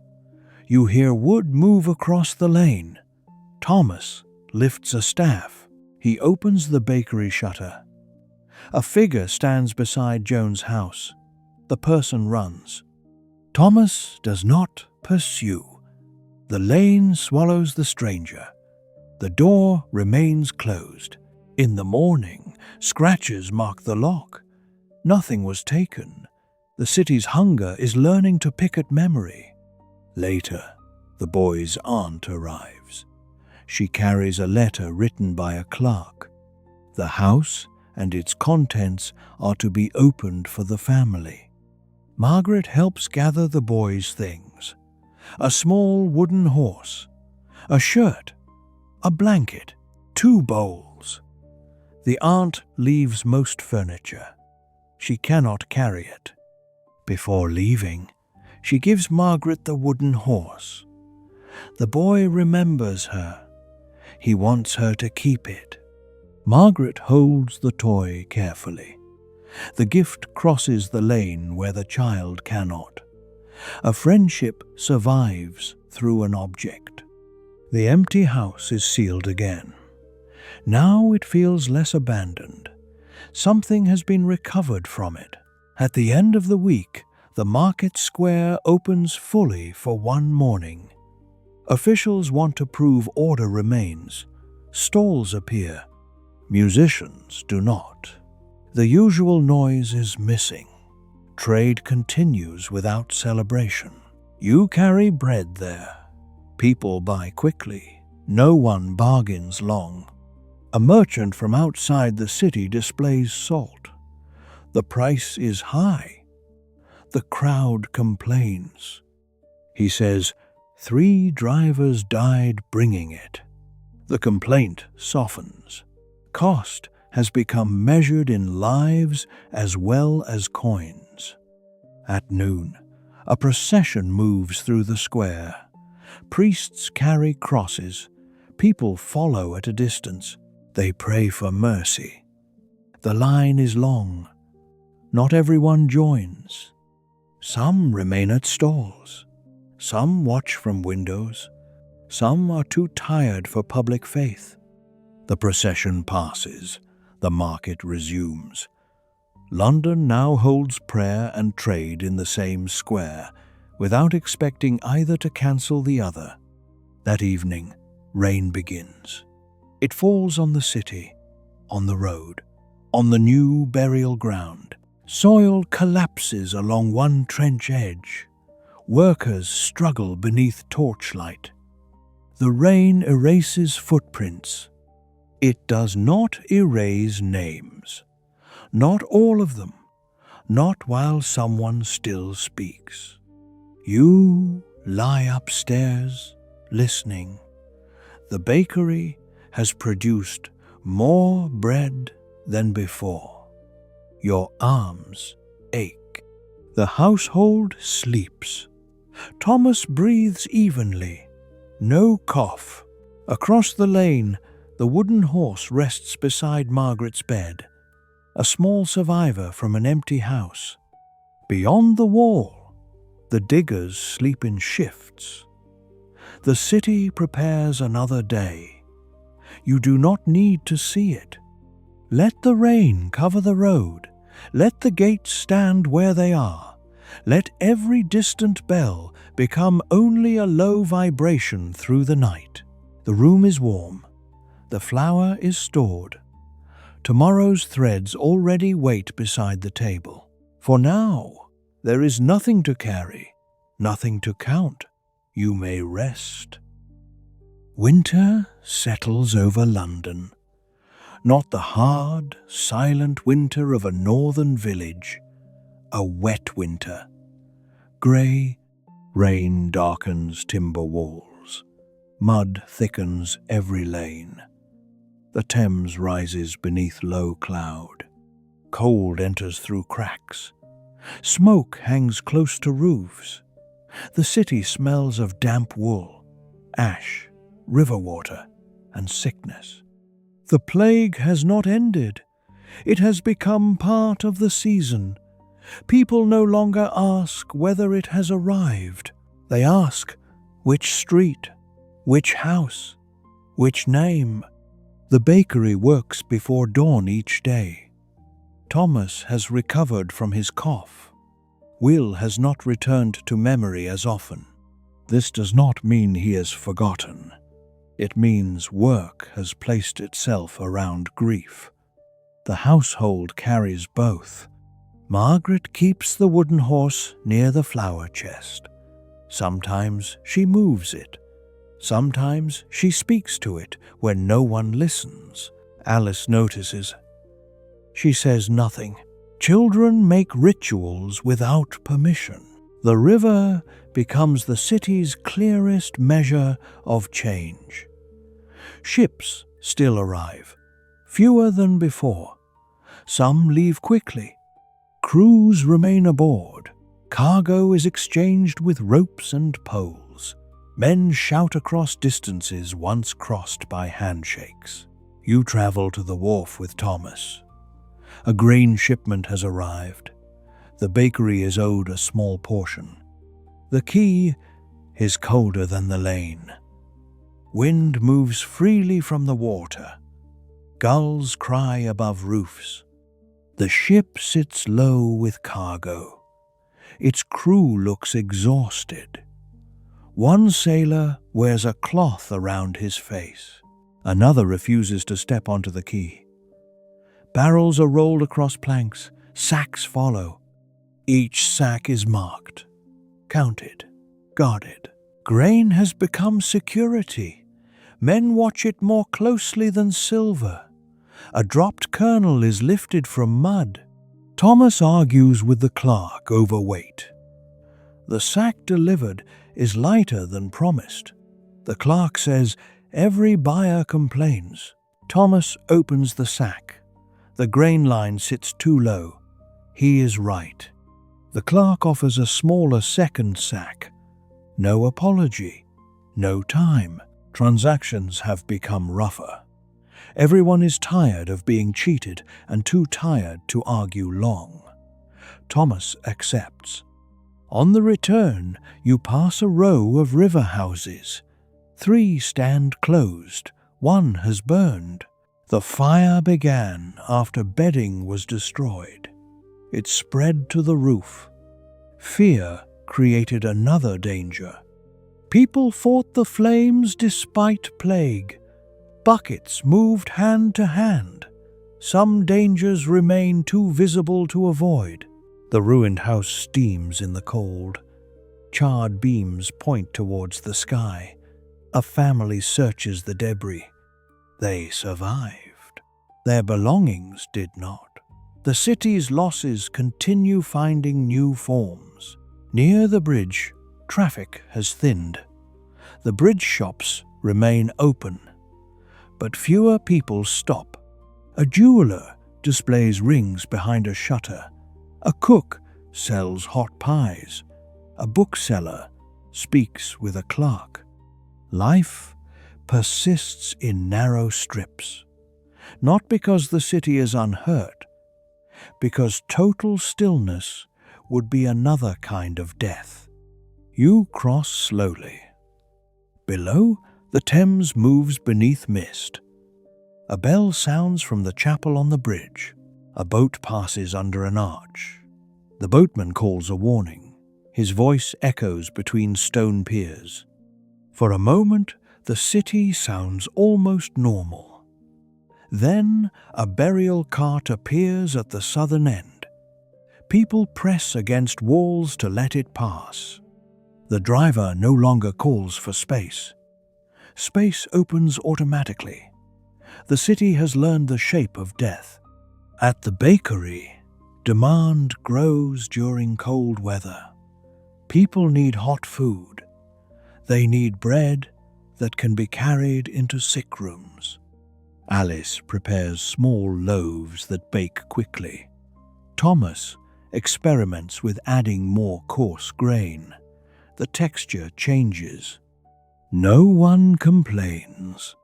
You hear wood move across the lane. Thomas lifts a staff. He opens the bakery shutter. A figure stands beside Joan's house. The person runs. Thomas does not pursue. The lane swallows the stranger. The door remains closed. In the morning, scratches mark the lock. Nothing was taken. The city's hunger is learning to pick at memory. Later, the boy's aunt arrives. She carries a letter written by a clerk. The house and its contents are to be opened for the family. Margaret helps gather the boy's things: a small wooden horse, a shirt, a blanket, 2 bowls. The aunt leaves most furniture. She cannot carry it. Before leaving, she gives Margaret the wooden horse. The boy remembers her. He wants her to keep it. Margaret holds the toy carefully. The gift crosses the lane where the child cannot. A friendship survives through an object. The empty house is sealed again. Now it feels less abandoned. Something has been recovered from it. At the end of the week, the market square opens fully for one morning. Officials want to prove order remains. Stalls appear. Musicians do not. The usual noise is missing. Trade continues without celebration. You carry bread there. People buy quickly. No one bargains long. A merchant from outside the city displays salt. The price is high. The crowd complains. He says, 3 drivers died bringing it. The complaint softens. Cost has become measured in lives as well as coins. At noon, a procession moves through the square. Priests carry crosses. People follow at a distance. They pray for mercy. The line is long. Not everyone joins. Some remain at stalls. Some watch from windows. Some are too tired for public faith. The procession passes. The market resumes. London now holds prayer and trade in the same square, without expecting either to cancel the other. That evening, rain begins. It falls on the city, on the road, on the new burial ground. Soil collapses along one trench edge. Workers struggle beneath torchlight. The rain erases footprints. It does not erase names. Not all of them. Not while someone still speaks. You lie upstairs, listening. The bakery has produced more bread than before. Your arms ache. The household sleeps. Thomas breathes evenly. No cough. Across the lane, the wooden horse rests beside Margaret's bed, a small survivor from an empty house. Beyond the wall, the diggers sleep in shifts. The city prepares another day. You do not need to see it. Let the rain cover the road. Let the gates stand where they are. Let every distant bell become only a low vibration through the night. The room is warm. The flour is stored. Tomorrow's threads already wait beside the table. For now, there is nothing to carry, nothing to count. You may rest. Winter settles over London. Not the hard, silent winter of a northern village. A wet winter. Grey, rain darkens timber walls. Mud thickens every lane. The Thames rises beneath low cloud. Cold enters through cracks. Smoke hangs close to roofs. The city smells of damp wool, ash, river water, and sickness. The plague has not ended. It has become part of the season. People no longer ask whether it has arrived. They ask which street, which house, which name. The bakery works before dawn each day. Thomas has recovered from his cough. Will has not returned to memory as often. This does not mean he has forgotten. It means work has placed itself around grief. The household carries both. Margaret keeps the wooden horse near the flower chest. Sometimes she moves it. Sometimes she speaks to it when no one listens. Alice notices. She says nothing. Children make rituals without permission. The river becomes the city's clearest measure of change. Ships still arrive, fewer than before. Some leave quickly. Crews remain aboard. Cargo is exchanged with ropes and poles. Men shout across distances once crossed by handshakes. You travel to the wharf with Thomas. A grain shipment has arrived. The bakery is owed a small portion. The quay is colder than the lane. Wind moves freely from the water. Gulls cry above roofs. The ship sits low with cargo. Its crew looks exhausted. One sailor wears a cloth around his face. Another refuses to step onto the quay. Barrels are rolled across planks. Sacks follow. Each sack is marked, counted, guarded. Grain has become security. Men watch it more closely than silver. A dropped kernel is lifted from mud. Thomas argues with the clerk over weight. The sack delivered is lighter than promised. The clerk says every buyer complains. Thomas opens the sack. The grain line sits too low. He is right. The clerk offers a smaller second sack. No apology. No time. Transactions have become rougher. Everyone is tired of being cheated and too tired to argue long. Thomas accepts. On the return, you pass a row of river houses. 3 stand closed. 1 has burned. The fire began after bedding was destroyed. It spread to the roof. Fear created another danger. People fought the flames despite plague. Buckets moved hand to hand. Some dangers remain too visible to avoid. The ruined house steams in the cold. Charred beams point towards the sky. A family searches the debris. They survived. Their belongings did not. The city's losses continue finding new forms. Near the bridge, traffic has thinned. The bridge shops remain open, but fewer people stop. A jeweler displays rings behind a shutter. A cook sells hot pies. A bookseller speaks with a clerk. Life persists in narrow strips, not because the city is unhurt, because total stillness would be another kind of death. You cross slowly. Below, the Thames moves beneath mist. A bell sounds from the chapel on the bridge. A boat passes under an arch. The boatman calls a warning. His voice echoes between stone piers. For a moment, the city sounds almost normal. Then, a burial cart appears at the southern end. People press against walls to let it pass. The driver no longer calls for space. Space opens automatically. The city has learned the shape of death. At the bakery, demand grows during cold weather. People need hot food. They need bread that can be carried into sick rooms. Alice prepares small loaves that bake quickly. Thomas experiments with adding more coarse grain. The texture changes. No one complains.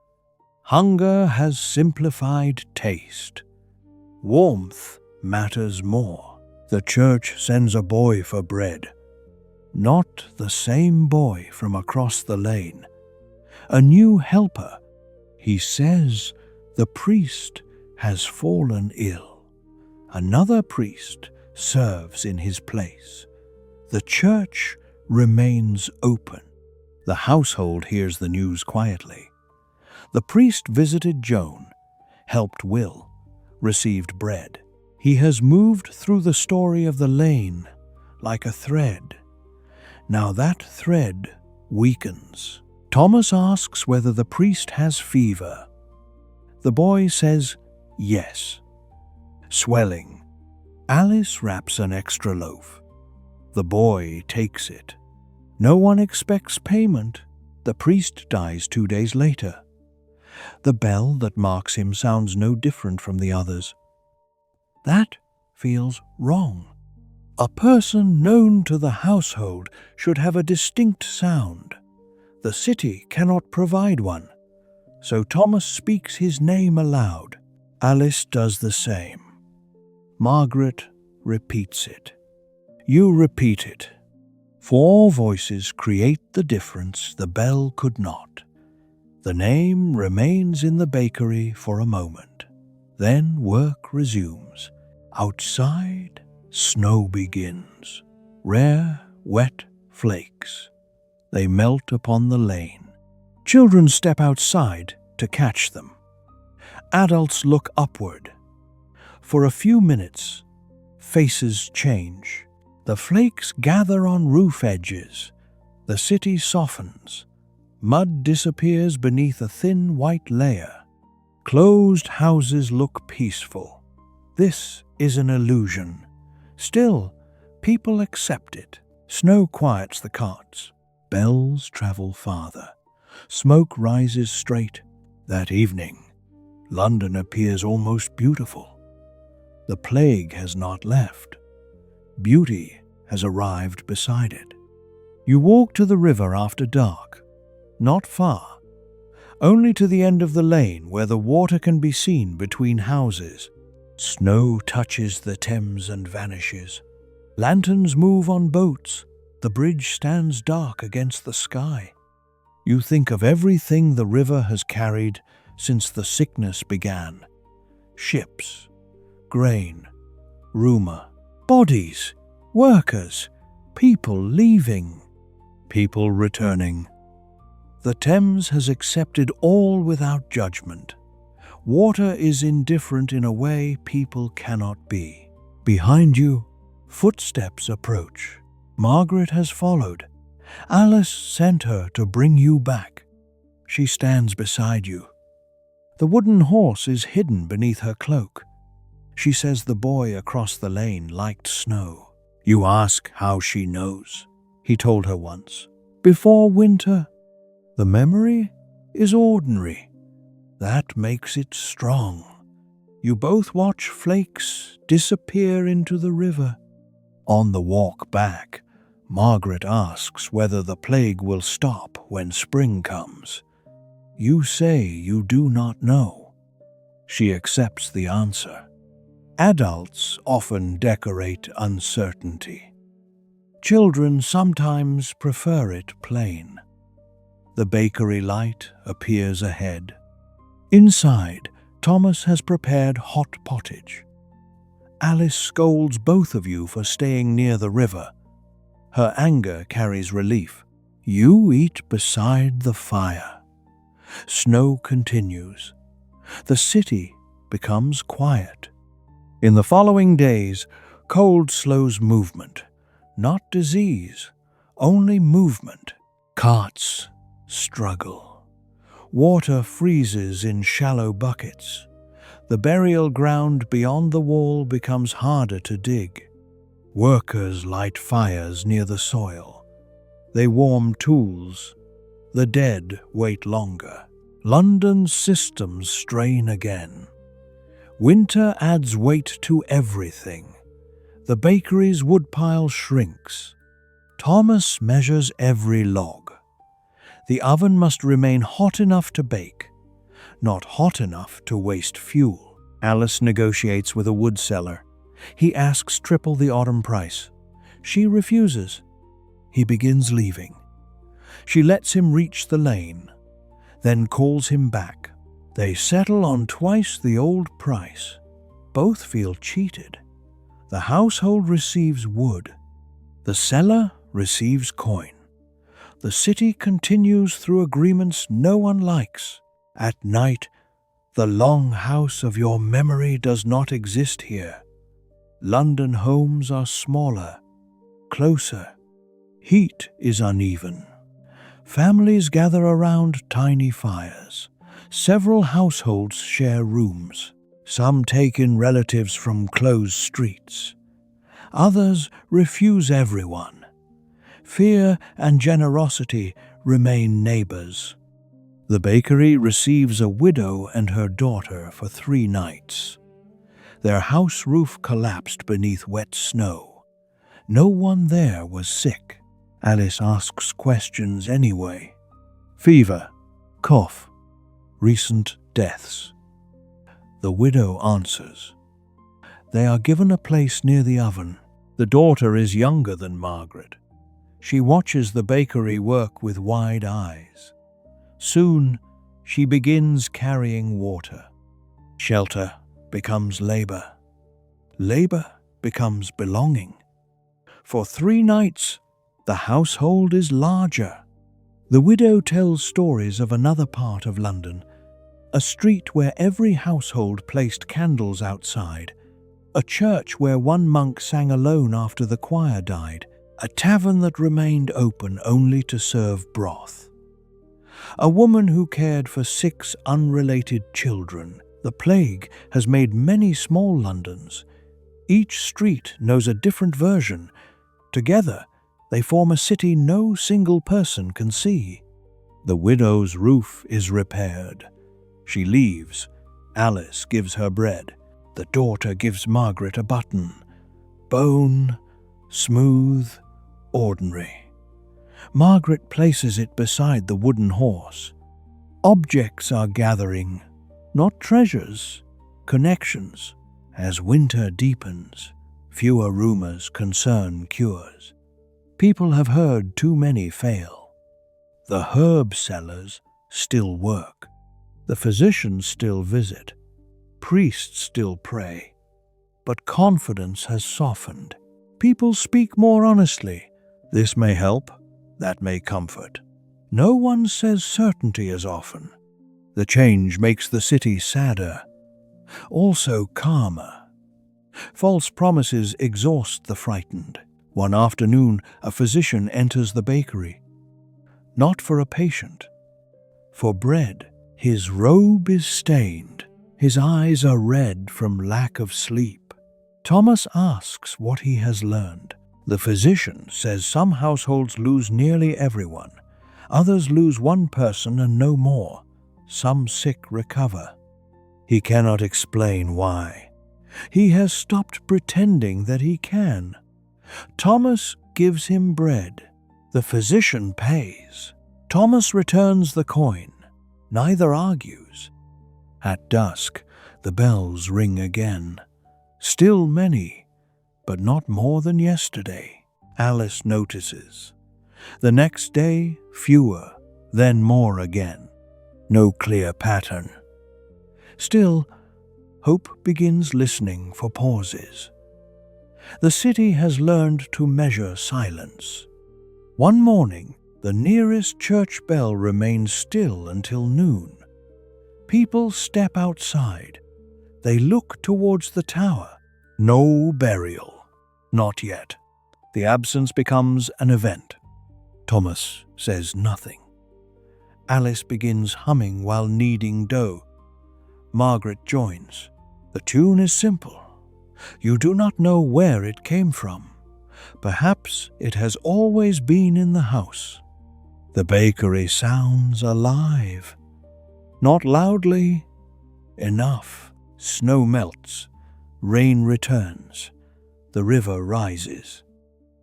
Hunger has simplified taste. Warmth matters more. The church sends a boy for bread. Not the same boy from across the lane. A new helper. He says the priest has fallen ill. Another priest serves in his place. The church remains open. The household hears the news quietly. The priest visited Joan, helped Will, received bread. He has moved through the story of the lane like a thread. Now that thread weakens. Thomas asks whether the priest has fever. The boy says yes. Swelling. Alice wraps an extra loaf. The boy takes it. No one expects payment. The priest dies 2 days later. The bell that marks him sounds no different from the others. That feels wrong. A person known to the household should have a distinct sound. The city cannot provide one, so Thomas speaks his name aloud. Alice does the same. Margaret repeats it. You repeat it. 4 voices create the difference the bell could not. The name remains in the bakery for a moment. Then work resumes. Outside, snow begins. Rare, wet flakes. They melt upon the lane. Children step outside to catch them. Adults look upward. For a few minutes, faces change. The flakes gather on roof edges. The city softens. Mud disappears beneath a thin white layer. Closed houses look peaceful. This is an illusion. Still, people accept it. Snow quiets the carts. Bells travel farther. Smoke rises straight. That evening, London appears almost beautiful. The plague has not left. Beauty has arrived beside it. You walk to the river after dark. Not far. Only to the end of the lane where the water can be seen between houses. Snow touches the Thames and vanishes. Lanterns move on boats. The bridge stands dark against the sky. You think of everything the river has carried since the sickness began. Ships, grain, rumor, bodies, workers, people leaving, people returning. The Thames has accepted all without judgment. Water is indifferent in a way people cannot be. Behind you, footsteps approach. Margaret has followed. Alice sent her to bring you back. She stands beside you. The wooden horse is hidden beneath her cloak. She says the boy across the lane liked snow. You ask how she knows. He told her once. Before winter. The memory is ordinary. That makes it strong. You both watch flakes disappear into the river. On the walk back, Margaret asks whether the plague will stop when spring comes. You say you do not know. She accepts the answer. Adults often decorate uncertainty. Children sometimes prefer it plain. The bakery light appears ahead. Inside, Thomas has prepared hot pottage. Alice scolds both of you for staying near the river. Her anger carries relief. You eat beside the fire. Snow continues. The city becomes quiet. In the following days, cold slows movement. Not disease, only movement. Carts struggle. Water freezes in shallow buckets. The burial ground beyond the wall becomes harder to dig. Workers light fires near the soil. They warm tools. The dead wait longer. London's systems strain again. Winter adds weight to everything. The bakery's woodpile shrinks. Thomas measures every log. The oven must remain hot enough to bake, not hot enough to waste fuel. Alice negotiates with a wood seller. He asks triple the autumn price. She refuses. He begins leaving. She lets him reach the lane, then calls him back. They settle on twice the old price. Both feel cheated. The household receives wood. The seller receives coin. The city continues through agreements no one likes. At night, the long house of your memory does not exist here. London homes are smaller, closer. Heat is uneven. Families gather around tiny fires. Several households share rooms. Some take in relatives from closed streets. Others refuse everyone. Fear and generosity remain neighbors. The bakery receives a widow and her daughter for 3 nights. Their house roof collapsed beneath wet snow. No one there was sick. Alice asks questions anyway. Fever, cough, recent deaths. The widow answers. They are given a place near the oven. The daughter is younger than Margaret. She watches the bakery work with wide eyes. Soon, she begins carrying water. Shelter becomes labor. Labor becomes belonging. For 3 nights, the household is larger. The widow tells stories of another part of London, a street where every household placed candles outside, a church where one monk sang alone after the choir died, a tavern that remained open only to serve broth. A woman who cared for 6 unrelated children. The plague has made many small Londons. Each street knows a different version. Together, they form a city no single person can see. The widow's roof is repaired. She leaves. Alice gives her bread. The daughter gives Margaret a button. Bone, smooth, ordinary. Margaret places it beside the wooden horse. Objects are gathering, not treasures, connections. As winter deepens, fewer rumors concern cures. People have heard too many fail. The herb sellers still work. The physicians still visit. Priests still pray. But confidence has softened. People speak more honestly. This may help, that may comfort. No one says certainty as often. The change makes the city sadder, also calmer. False promises exhaust the frightened. One afternoon, a physician enters the bakery. Not for a patient, for bread. His robe is stained. His eyes are red from lack of sleep. Thomas asks what he has learned. The physician says some households lose nearly everyone. Others lose one person and no more. Some sick recover. He cannot explain why. He has stopped pretending that he can. Thomas gives him bread. The physician pays. Thomas returns the coin. Neither argues. At dusk, the bells ring again. Still many, but not more than yesterday. Alice notices. The next day, fewer, then more again. No clear pattern. Still, hope begins listening for pauses. The city has learned to measure silence. One morning, the nearest church bell remains still until noon. People step outside. They look towards the tower. No burial. Not yet. The absence becomes an event. Thomas says nothing. Alice begins humming while kneading dough. Margaret joins. The tune is simple. You do not know where it came from. Perhaps it has always been in the house. The bakery sounds alive. Not loudly, enough. Snow melts. Rain returns. The river rises.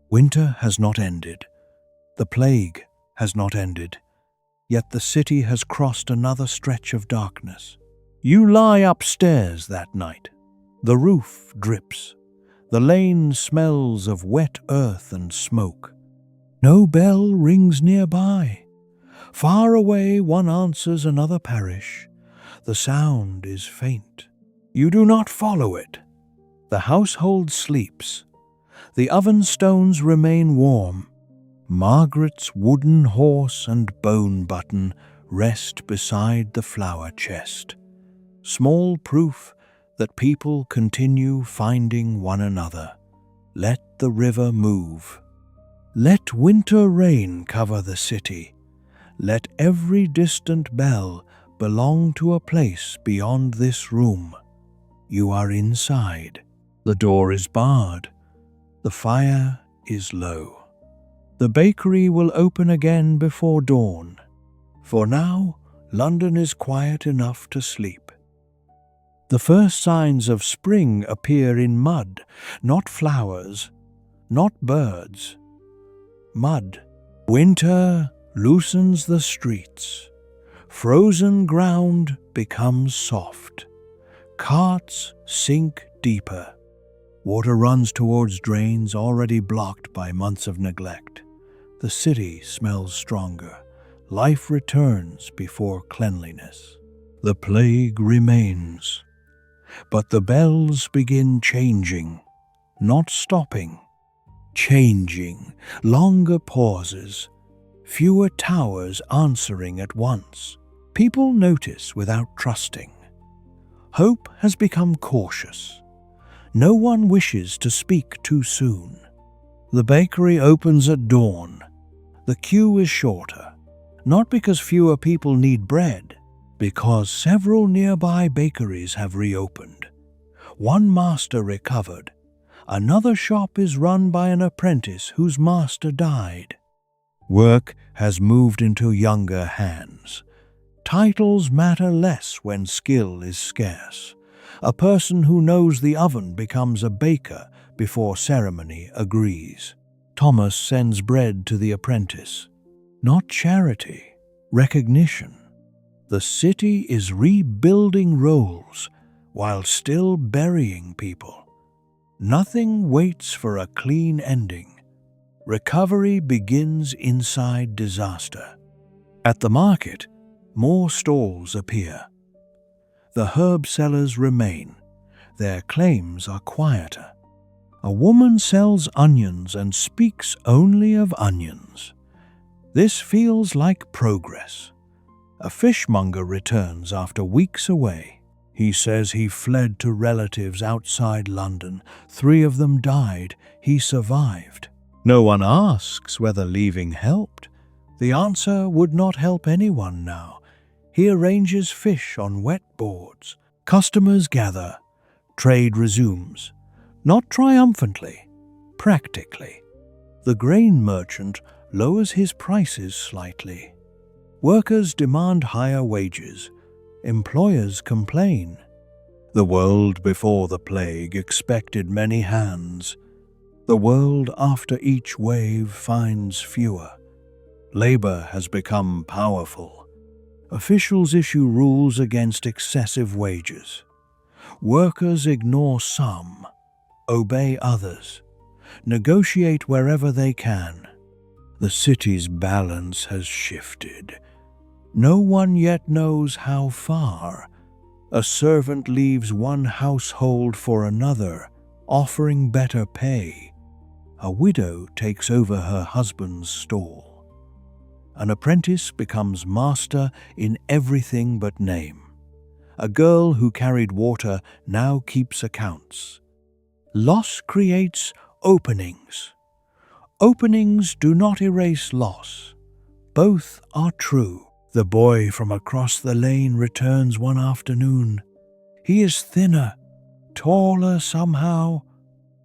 Winter has not ended. The plague has not ended. Yet the city has crossed another stretch of darkness. You lie upstairs that night. The roof drips. The lane smells of wet earth and smoke. No bell rings nearby. Far away one answers another parish. The sound is faint. You do not follow it. The household sleeps. The oven stones remain warm. Margaret's wooden horse and bone button rest beside the flower chest. Small proof that people continue finding one another. Let the river move. Let winter rain cover the city. Let every distant bell belong to a place beyond this room. You are inside. The door is barred. The fire is low. The bakery will open again before dawn. For now, London is quiet enough to sleep. The first signs of spring appear in mud, not flowers, not birds. Mud. Winter loosens the streets. Frozen ground becomes soft. Carts sink deeper. Water runs towards drains already blocked by months of neglect. The city smells stronger. Life returns before cleanliness. The plague remains. But the bells begin changing, not stopping. Changing, longer pauses, fewer towers answering at once. People notice without trusting. Hope has become cautious. No one wishes to speak too soon. The bakery opens at dawn. The queue is shorter, not because fewer people need bread, because several nearby bakeries have reopened. One master recovered. Another shop is run by an apprentice whose master died. Work has moved into younger hands. Titles matter less when skill is scarce. A person who knows the oven becomes a baker before ceremony agrees. Thomas sends bread to the apprentice. Not charity, recognition. The city is rebuilding roles while still burying people. Nothing waits for a clean ending. Recovery begins inside disaster. At the market, more stalls appear. The herb sellers remain. Their claims are quieter. A woman sells onions and speaks only of onions. This feels like progress. A fishmonger returns after weeks away. He says he fled to relatives outside London. 3 of them died. He survived. No one asks whether leaving helped. The answer would not help anyone now. He arranges fish on wet boards. Customers gather. Trade resumes. Not triumphantly, practically. The grain merchant lowers his prices slightly. Workers demand higher wages. Employers complain. The world before the plague expected many hands. The world after each wave finds fewer. Labor has become powerful. Officials issue rules against excessive wages. Workers ignore some, obey others, negotiate wherever they can. The city's balance has shifted. No one yet knows how far. A servant leaves one household for another, offering better pay. A widow takes over her husband's stall. An apprentice becomes master in everything but name. A girl who carried water now keeps accounts. Loss creates openings. Openings do not erase loss. Both are true. The boy from across the lane returns one afternoon. He is thinner, taller somehow,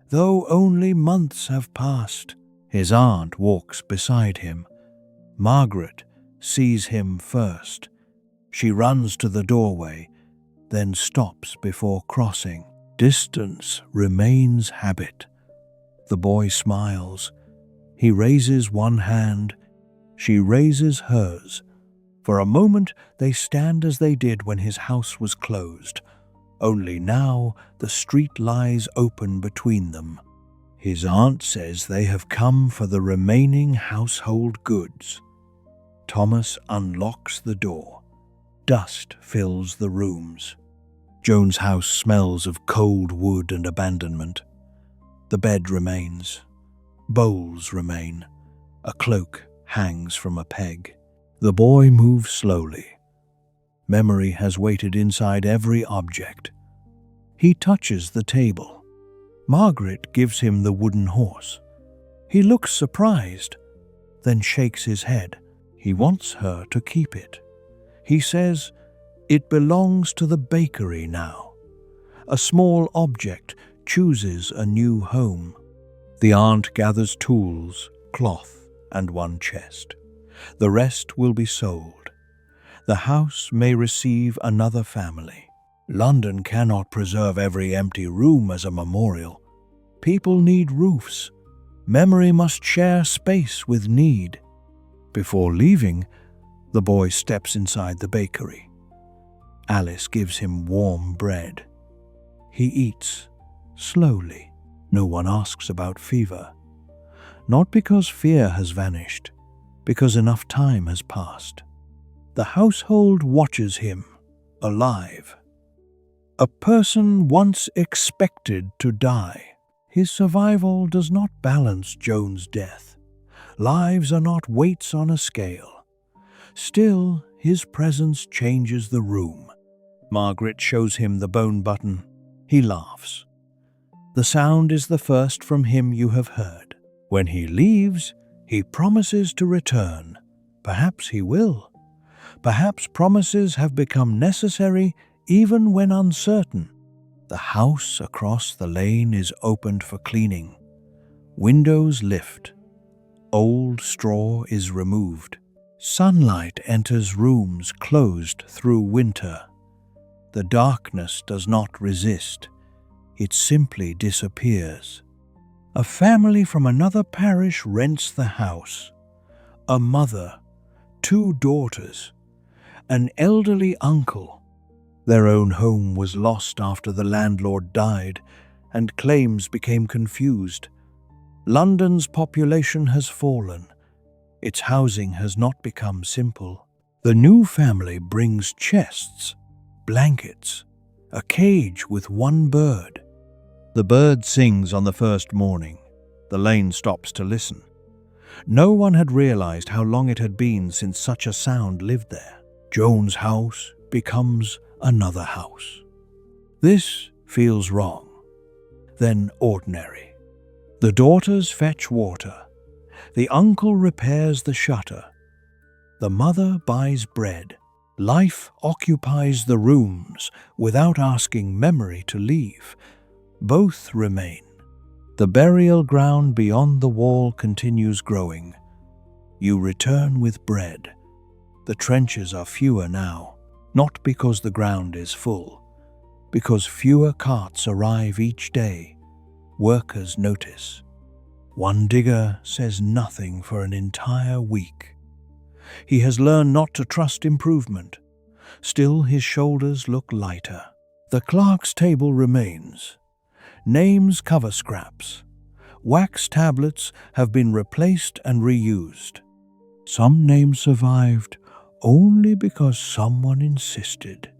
though only months have passed. His aunt walks beside him. Margaret sees him first. She runs to the doorway, then stops before crossing. Distance remains habit. The boy smiles. He raises one hand. She raises hers. For a moment they stand as they did when his house was closed. Only now the street lies open between them. His aunt says they have come for the remaining household goods. Thomas unlocks the door. Dust fills the rooms. Joan's house smells of cold wood and abandonment. The bed remains. Bowls remain. A cloak hangs from a peg. The boy moves slowly. Memory has waited inside every object. He touches the table. Margaret gives him the wooden horse. He looks surprised, then shakes his head. He wants her to keep it. He says, "It belongs to the bakery now." A small object chooses a new home. The aunt gathers tools, cloth, and one chest. The rest will be sold. The house may receive another family. London cannot preserve every empty room as a memorial. People need roofs. Memory must share space with need. Before leaving, the boy steps inside the bakery. Alice gives him warm bread. He eats, slowly. No one asks about fever. Not because fear has vanished, because enough time has passed. The household watches him, alive. A person once expected to die. His survival does not balance Joan's death. Lives are not weights on a scale. Still, his presence changes the room. Margaret shows him the bone button. He laughs. The sound is the first from him you have heard. When he leaves, he promises to return. Perhaps he will. Perhaps promises have become necessary even when uncertain. The house across the lane is opened for cleaning. Windows lift. Old straw is removed. Sunlight enters rooms closed through winter. The darkness does not resist. It simply disappears. A family from another parish rents the house. A mother, 2 daughters, an elderly uncle. Their own home was lost after the landlord died, and claims became confused. London's population has fallen. Its housing has not become simple. The new family brings chests, blankets, a cage with one bird. The bird sings on the first morning. The lane stops to listen. No one had realized how long it had been since such a sound lived there. Joan's house becomes another house. This feels wrong, then ordinary. The daughters fetch water. The uncle repairs the shutter. The mother buys bread. Life occupies the rooms without asking memory to leave. Both remain. The burial ground beyond the wall continues growing. You return with bread. The trenches are fewer now, not because the ground is full, because fewer carts arrive each day. Workers notice. One digger says nothing for an entire week. He has learned not to trust improvement. Still, his shoulders look lighter. The clerk's table remains. Names cover scraps. Wax tablets have been replaced and reused. Some names survived only because someone insisted.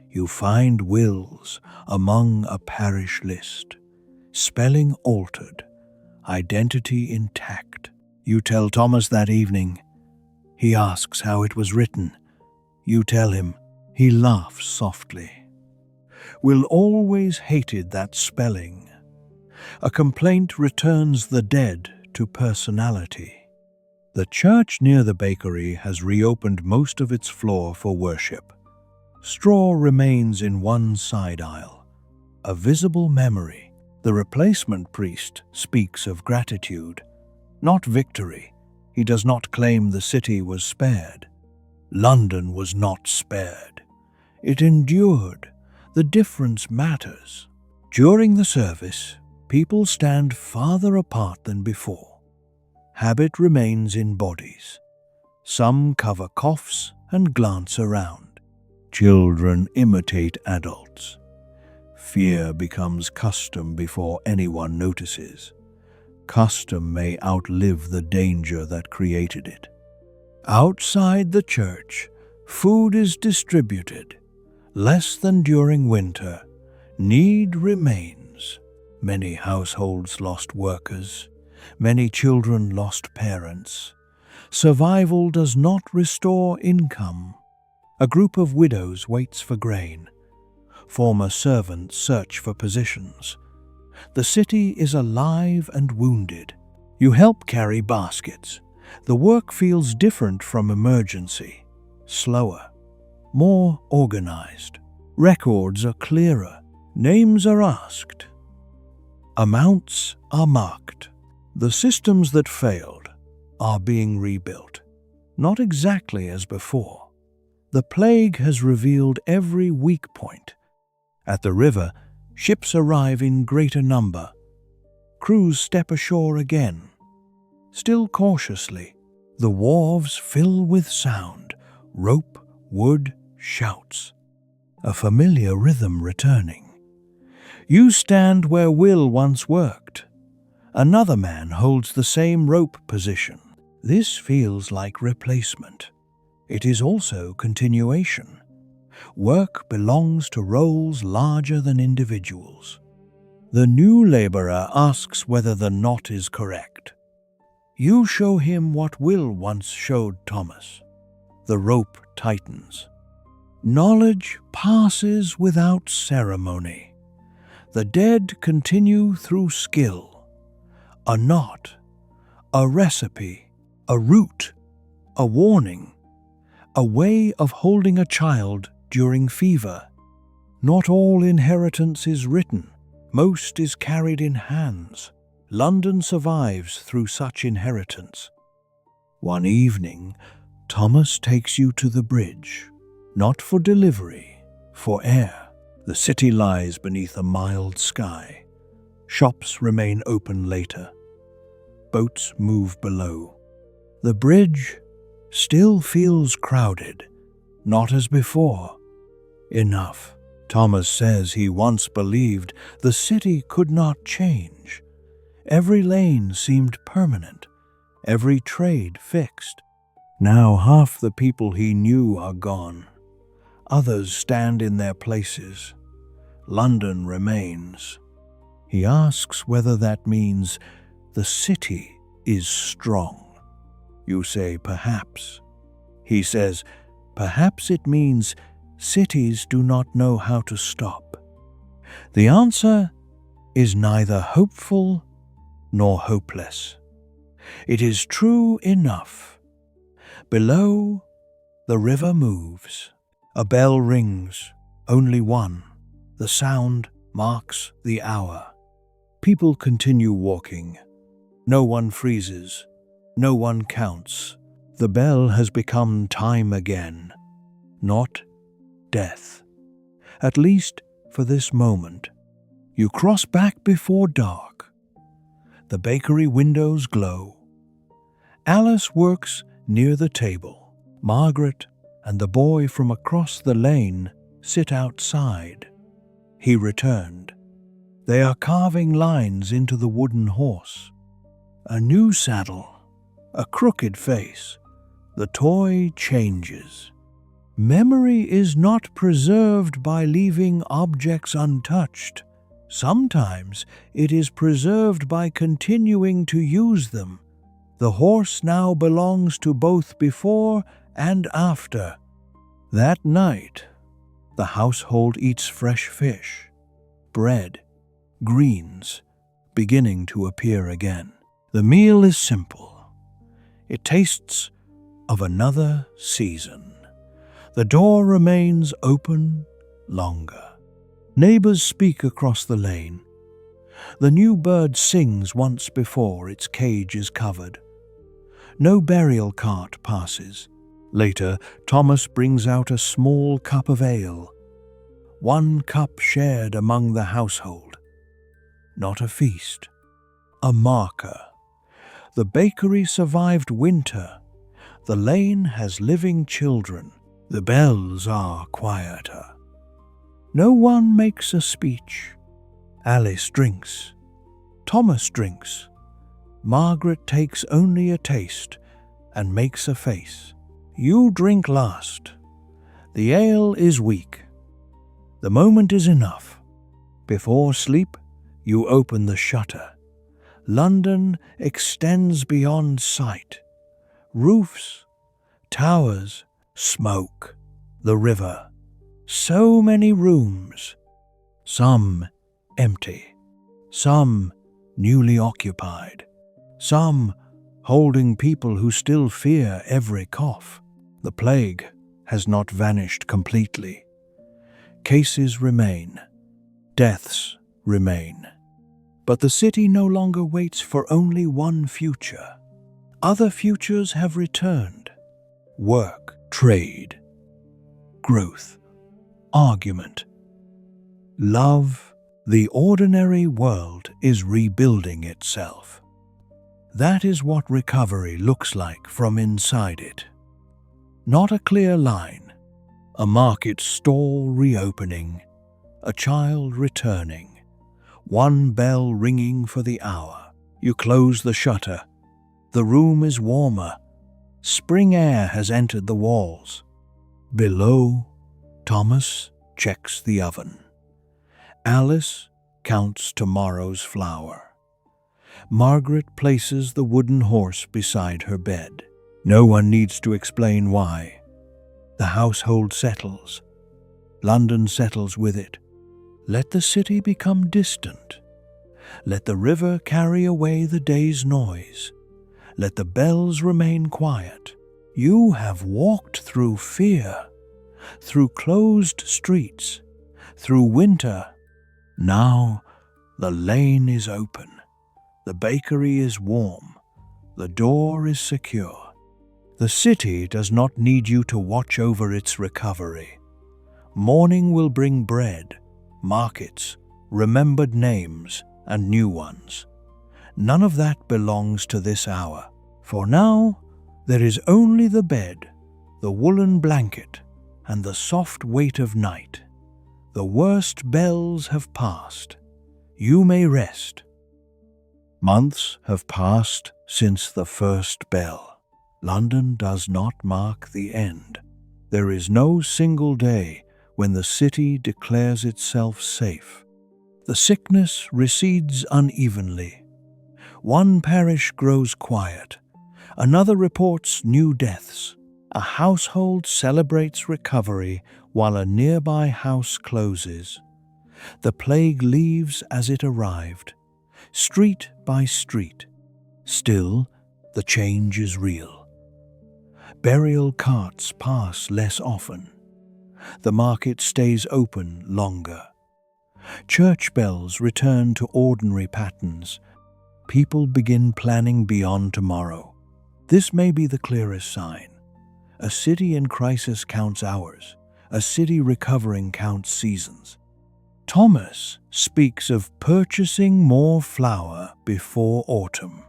You find wills among a parish list. Spelling altered, identity intact. You tell Thomas that evening. He asks how it was written. You tell him. He laughs softly. Will always hated that spelling. A complaint returns the dead to personality. The church near the bakery has reopened most of its floor for worship. Straw remains in one side aisle. A visible memory. The replacement priest speaks of gratitude, not victory. He does not claim the city was spared. London was not spared. It endured. The difference matters. During the service, people stand farther apart than before. Habit remains in bodies. Some cover coughs and glance around. Children imitate adults. Fear becomes custom before anyone notices. Custom may outlive the danger that created it. Outside the church, food is distributed. Less than during winter, need remains. Many households lost workers. Many children lost parents. Survival does not restore income. A group of widows waits for grain. Former servants search for positions. The city is alive and wounded. You help carry baskets. The work feels different from emergency, slower, more organized. Records are clearer. Names are asked. Amounts are marked. The systems that failed are being rebuilt, not exactly as before. The plague has revealed every weak point. At the river, ships arrive in greater number. Crews step ashore again. Still cautiously, the wharves fill with sound, rope, wood, shouts. A familiar rhythm returning. You stand where Will once worked. Another man holds the same rope position. This feels like replacement. It is also continuation. Work belongs to roles larger than individuals. The new laborer asks whether the knot is correct. You show him what Will once showed Thomas. The rope tightens. Knowledge passes without ceremony. The dead continue through skill. A knot, a recipe, a route, a warning, a way of holding a child during fever. Not all inheritance is written. Most is carried in hands. London survives through such inheritance. One evening, Thomas takes you to the bridge, not for delivery, for air. The city lies beneath a mild sky. Shops remain open later. Boats move below. The bridge still feels crowded, not as before. Enough. Thomas says he once believed the city could not change. Every lane seemed permanent, every trade fixed. Now half the people he knew are gone. Others stand in their places. London remains. He asks whether that means the city is strong. You say perhaps. He says perhaps it means cities do not know how to stop. The answer is neither hopeful nor hopeless. It is true enough. Below, the river moves. A bell rings, only one. The sound marks the hour. People continue walking. No one freezes. No one counts. The bell has become time again, not death. At least for this moment. You cross back before dark. The bakery windows glow. Alice works near the table. Margaret and the boy from across the lane sit outside. He returned. They are carving lines into the wooden horse. A new saddle, a crooked face. The toy changes. Memory is not preserved by leaving objects untouched. Sometimes it is preserved by continuing to use them. The horse now belongs to both before and after. That night, the household eats fresh fish, bread, greens, beginning to appear again. The meal is simple. It tastes of another season. The door remains open longer. Neighbors speak across the lane. The new bird sings once before its cage is covered. No burial cart passes. Later, Thomas brings out a small cup of ale. One cup shared among the household. Not a feast. A marker. The bakery survived winter. The lane has living children. The bells are quieter. No one makes a speech. Alice drinks. Thomas drinks. Margaret takes only a taste and makes a face. You drink last. The ale is weak. The moment is enough. Before sleep, you open the shutter. London extends beyond sight. Roofs, towers, smoke, the river. So many rooms. Some empty. Some newly occupied. some holding people who still fear every cough. The plague has not vanished completely. Cases remain, deaths remain. But the city no longer waits for only one future. Other futures have returned. Work, trade, growth, argument, love. The ordinary world is rebuilding itself. That is what recovery looks like from inside it. Not a clear line, a market stall reopening, a child returning, one bell ringing for the hour. You close the shutter. The room is warmer. Spring air has entered the walls. Below, Thomas checks the oven. Alice counts tomorrow's flour. Margaret places the wooden horse beside her bed. No one needs to explain why. The household settles. London settles with it. Let the city become distant. Let the river carry away the day's noise. Let the bells remain quiet. You have walked through fear, through closed streets, through winter. Now the lane is open. The bakery is warm. The door is secure. The city does not need you to watch over its recovery. Morning will bring bread, markets, remembered names, and new ones. None of that belongs to this hour. For now, there is only the bed, the woolen blanket, and the soft weight of night. The worst bells have passed. You may rest. Months have passed since the first bell. London does not mark the end. There is no single day when the city declares itself safe. The sickness recedes unevenly. One parish grows quiet. Another reports new deaths. A household celebrates recovery while a nearby house closes. The plague leaves as it arrived, street by street. Still, the change is real. Burial carts pass less often. The market stays open longer. Church bells return to ordinary patterns. People begin planning beyond tomorrow. This may be the clearest sign. A city in crisis counts hours. A city recovering counts seasons. Thomas speaks of purchasing more flour before autumn.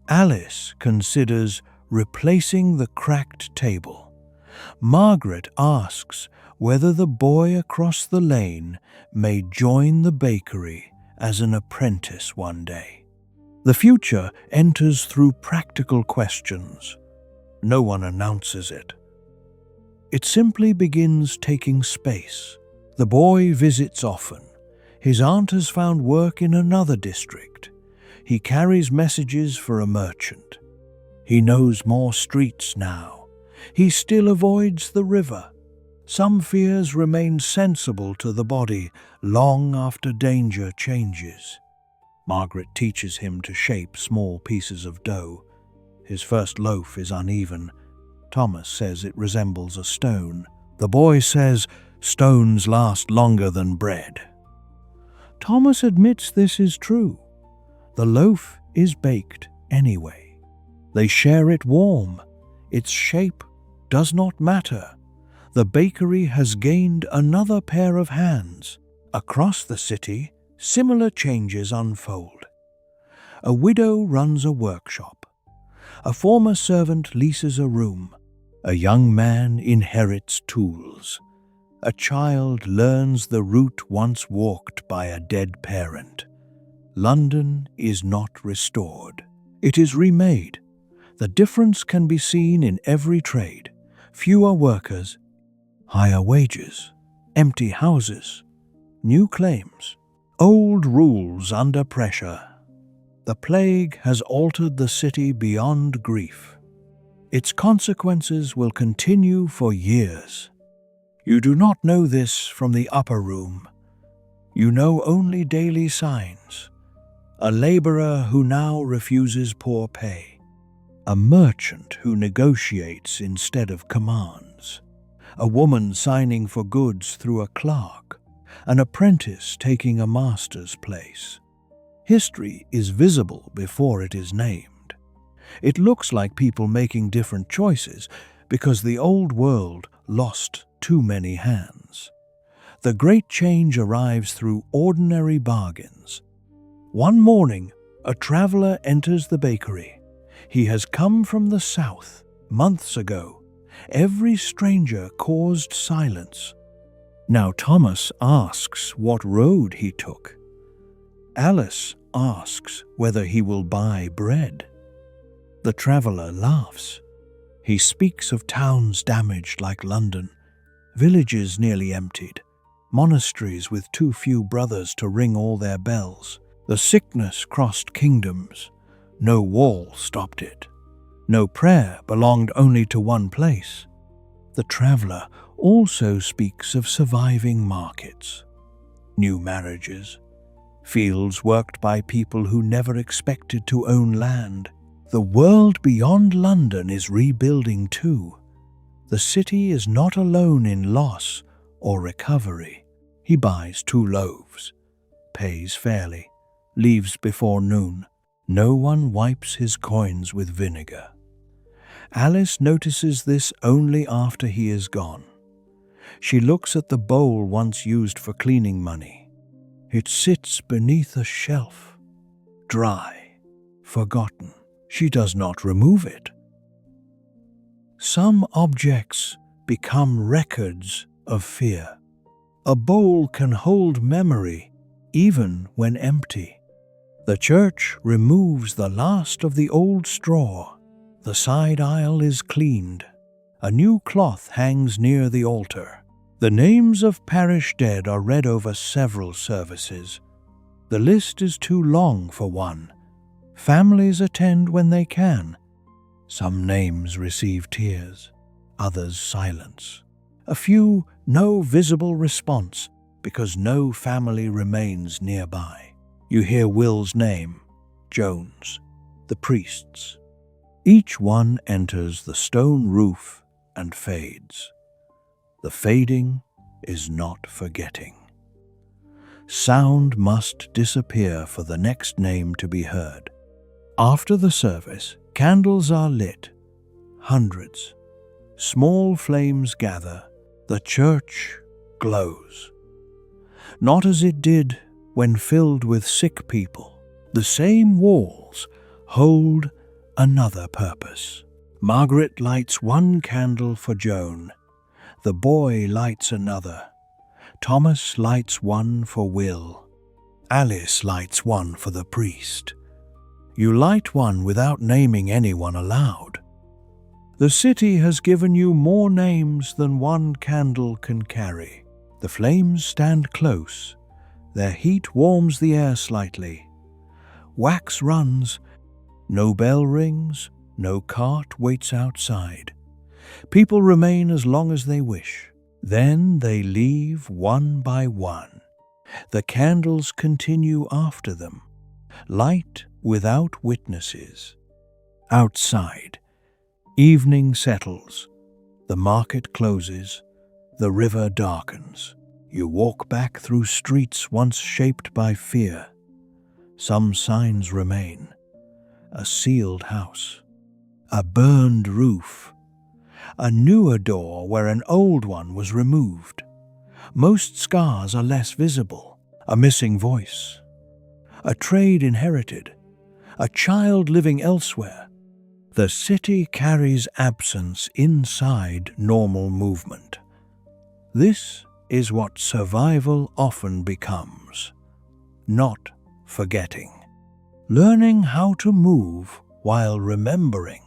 Alice considers replacing the cracked table. Margaret asks whether the boy across the lane may join the bakery as an apprentice one day. The future enters through practical questions. No one announces it. It simply begins taking space. The boy visits often. His aunt has found work in another district. He carries messages for a merchant. He knows more streets now. He still avoids the river. Some fears remain sensible to the body long after danger changes. Margaret teaches him to shape small pieces of dough. His first loaf is uneven. Thomas says it resembles a stone. The boy says stones last longer than bread. Thomas admits this is true. The loaf is baked anyway. They share it warm. Its shape does not matter. The bakery has gained another pair of hands. Across the city, similar changes unfold. A widow runs a workshop. A former servant leases a room. A young man inherits tools. A child learns the route once walked by a dead parent. London is not restored. It is remade. The difference can be seen in every trade. Fewer workers, higher wages, empty houses, new claims, old rules under pressure. The plague has altered the city beyond grief. Its consequences will continue for years. You do not know this from the upper room. You know only daily signs. a laborer who now refuses poor pay, a merchant who negotiates instead of commands, a woman signing for goods through a clerk, an apprentice taking a master's place. History is visible before it is named. It looks like people making different choices because the old world lost too many hands. The great change arrives through ordinary bargains. One morning, a traveler enters the bakery. He has come from the south months ago. Every stranger caused silence. Now Thomas asks what road he took. Alice asks whether he will buy bread. The traveler laughs. He speaks of towns damaged like London, villages nearly emptied, monasteries with too few brothers to ring all their bells. The sickness crossed kingdoms. No wall stopped it. No prayer belonged only to one place. The traveler also speaks of surviving markets, new marriages, fields worked by people who never expected to own land. The world beyond London is rebuilding too. The city is not alone in loss or recovery. He buys 2 loaves, pays fairly, leaves before noon. No one wipes his coins with vinegar. Alice notices this only after he is gone. She looks at the bowl once used for cleaning money. It sits beneath a shelf, dry, forgotten. She does not remove it. Some objects become records of fear. A bowl can hold memory even when empty. The church removes the last of the old straw. The side aisle is cleaned. A new cloth hangs near the altar. The names of parish dead are read over several services. The list is too long for one. Families attend when they can. Some names receive tears, others silence. A few no visible response because no family remains nearby. You hear Will's name, Jones, the priests. Each one enters the stone roof and fades. The fading is not forgetting. Sound must disappear for the next name to be heard. After the service, candles are lit, hundreds. Small flames gather. The church glows. Not as it did when filled with sick people. The same walls hold another purpose. Margaret lights one candle for Joan. The boy lights another. Thomas lights one for Will. Alice lights one for the priest. You light one without naming anyone aloud. The city has given you more names than one candle can carry. The flames stand close. Their heat warms the air slightly. Wax runs. No bell rings. No cart waits outside. People remain as long as they wish. Then they leave one by one. The candles continue after them. Light without witnesses. Outside, evening settles. The market closes. The river darkens. You walk back through streets once shaped by fear. Some signs remain. A sealed house. A burned roof. A newer door where an old one was removed. Most scars are less visible. A missing voice. A trade inherited. A child living elsewhere. The city carries absence inside normal movement. This is what survival often becomes. Not forgetting. Learning how to move while remembering.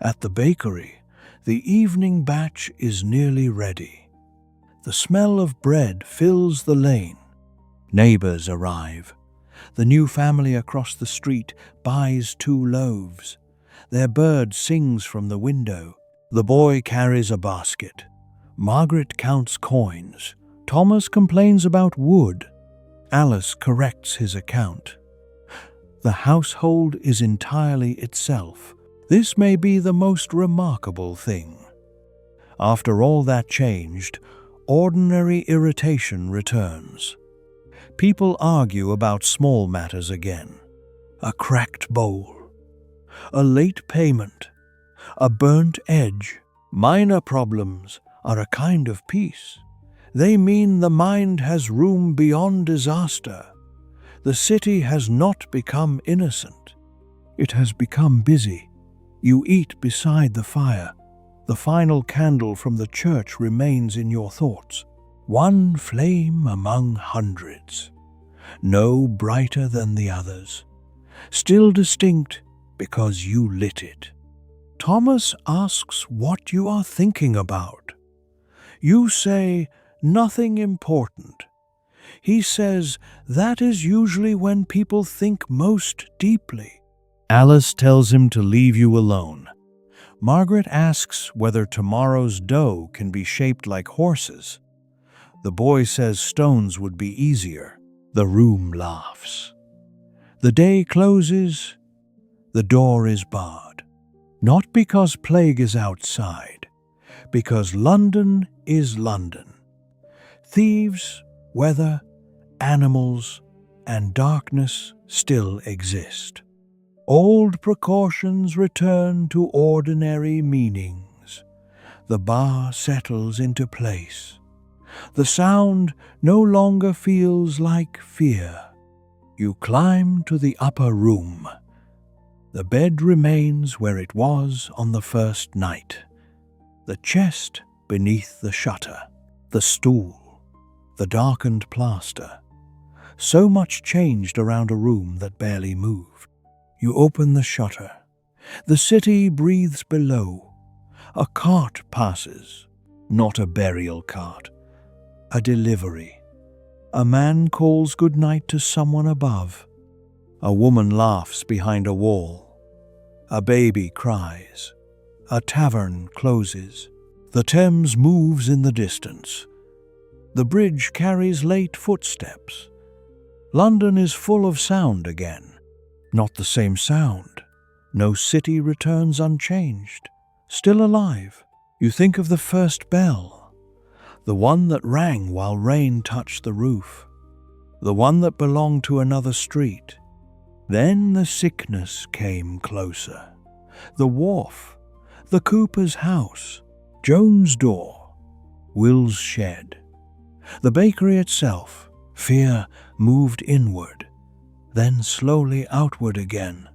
At the bakery, the evening batch is nearly ready. The smell of bread fills the lane. Neighbors arrive. The new family across the street buys 2 loaves. Their bird sings from the window. The boy carries a basket. Margaret counts coins. Thomas complains about wood. Alice corrects his account. The household is entirely itself. This may be the most remarkable thing. After all that changed, ordinary irritation returns. People argue about small matters again. A cracked bowl, a late payment, a burnt edge. Minor problems are a kind of peace. They mean the mind has room beyond disaster. The city has not become innocent. It has become busy. You eat beside the fire. The final candle from the church remains in your thoughts. One flame among hundreds. No brighter than the others. Still distinct because you lit it. Thomas asks what you are thinking about. You say, nothing important. He says that is usually when people think most deeply. Alice tells him to leave you alone. Margaret asks whether tomorrow's dough can be shaped like horses. The boy says stones would be easier. The room laughs. The day closes. The door is barred. Not because plague is outside, because London is London. Thieves, weather, animals, and darkness still exist. Old precautions return to ordinary meanings. The bar settles into place. The sound no longer feels like fear. You climb to the upper room. The bed remains where it was on the first night. The chest beneath the shutter. The stool. The darkened plaster. So much changed around a room that barely moved. You open the shutter. The city breathes below. A cart passes. Not a burial cart. A delivery. A man calls goodnight to someone above. A woman laughs behind a wall. A baby cries. A tavern closes. The Thames moves in the distance. The bridge carries late footsteps. London is full of sound again. Not the same sound. No city returns unchanged. Still alive. You think of the first bell. The one that rang while rain touched the roof. The one that belonged to another street. Then the sickness came closer. The wharf. The cooper's house. Joan's door. Will's shed. The bakery itself. Fear moved inward, then slowly outward again.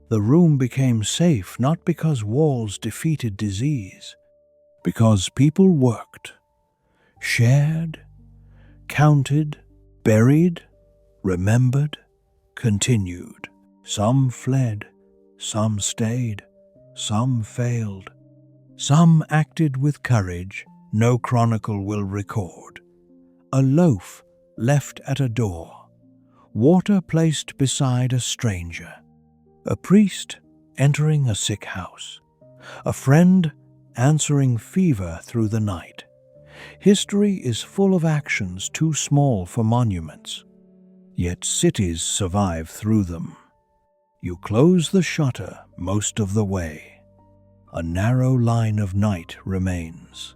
The room became safe not because walls defeated disease, because people worked, shared, counted, buried, remembered, continued. Some fled, some stayed, some failed. Some acted with courage no chronicle will record. A loaf left at a door. Water placed beside a stranger. A priest entering a sick house. A friend answering fever through the night. History is full of actions too small for monuments. Yet cities survive through them. You close the shutter most of the way. A narrow line of night remains.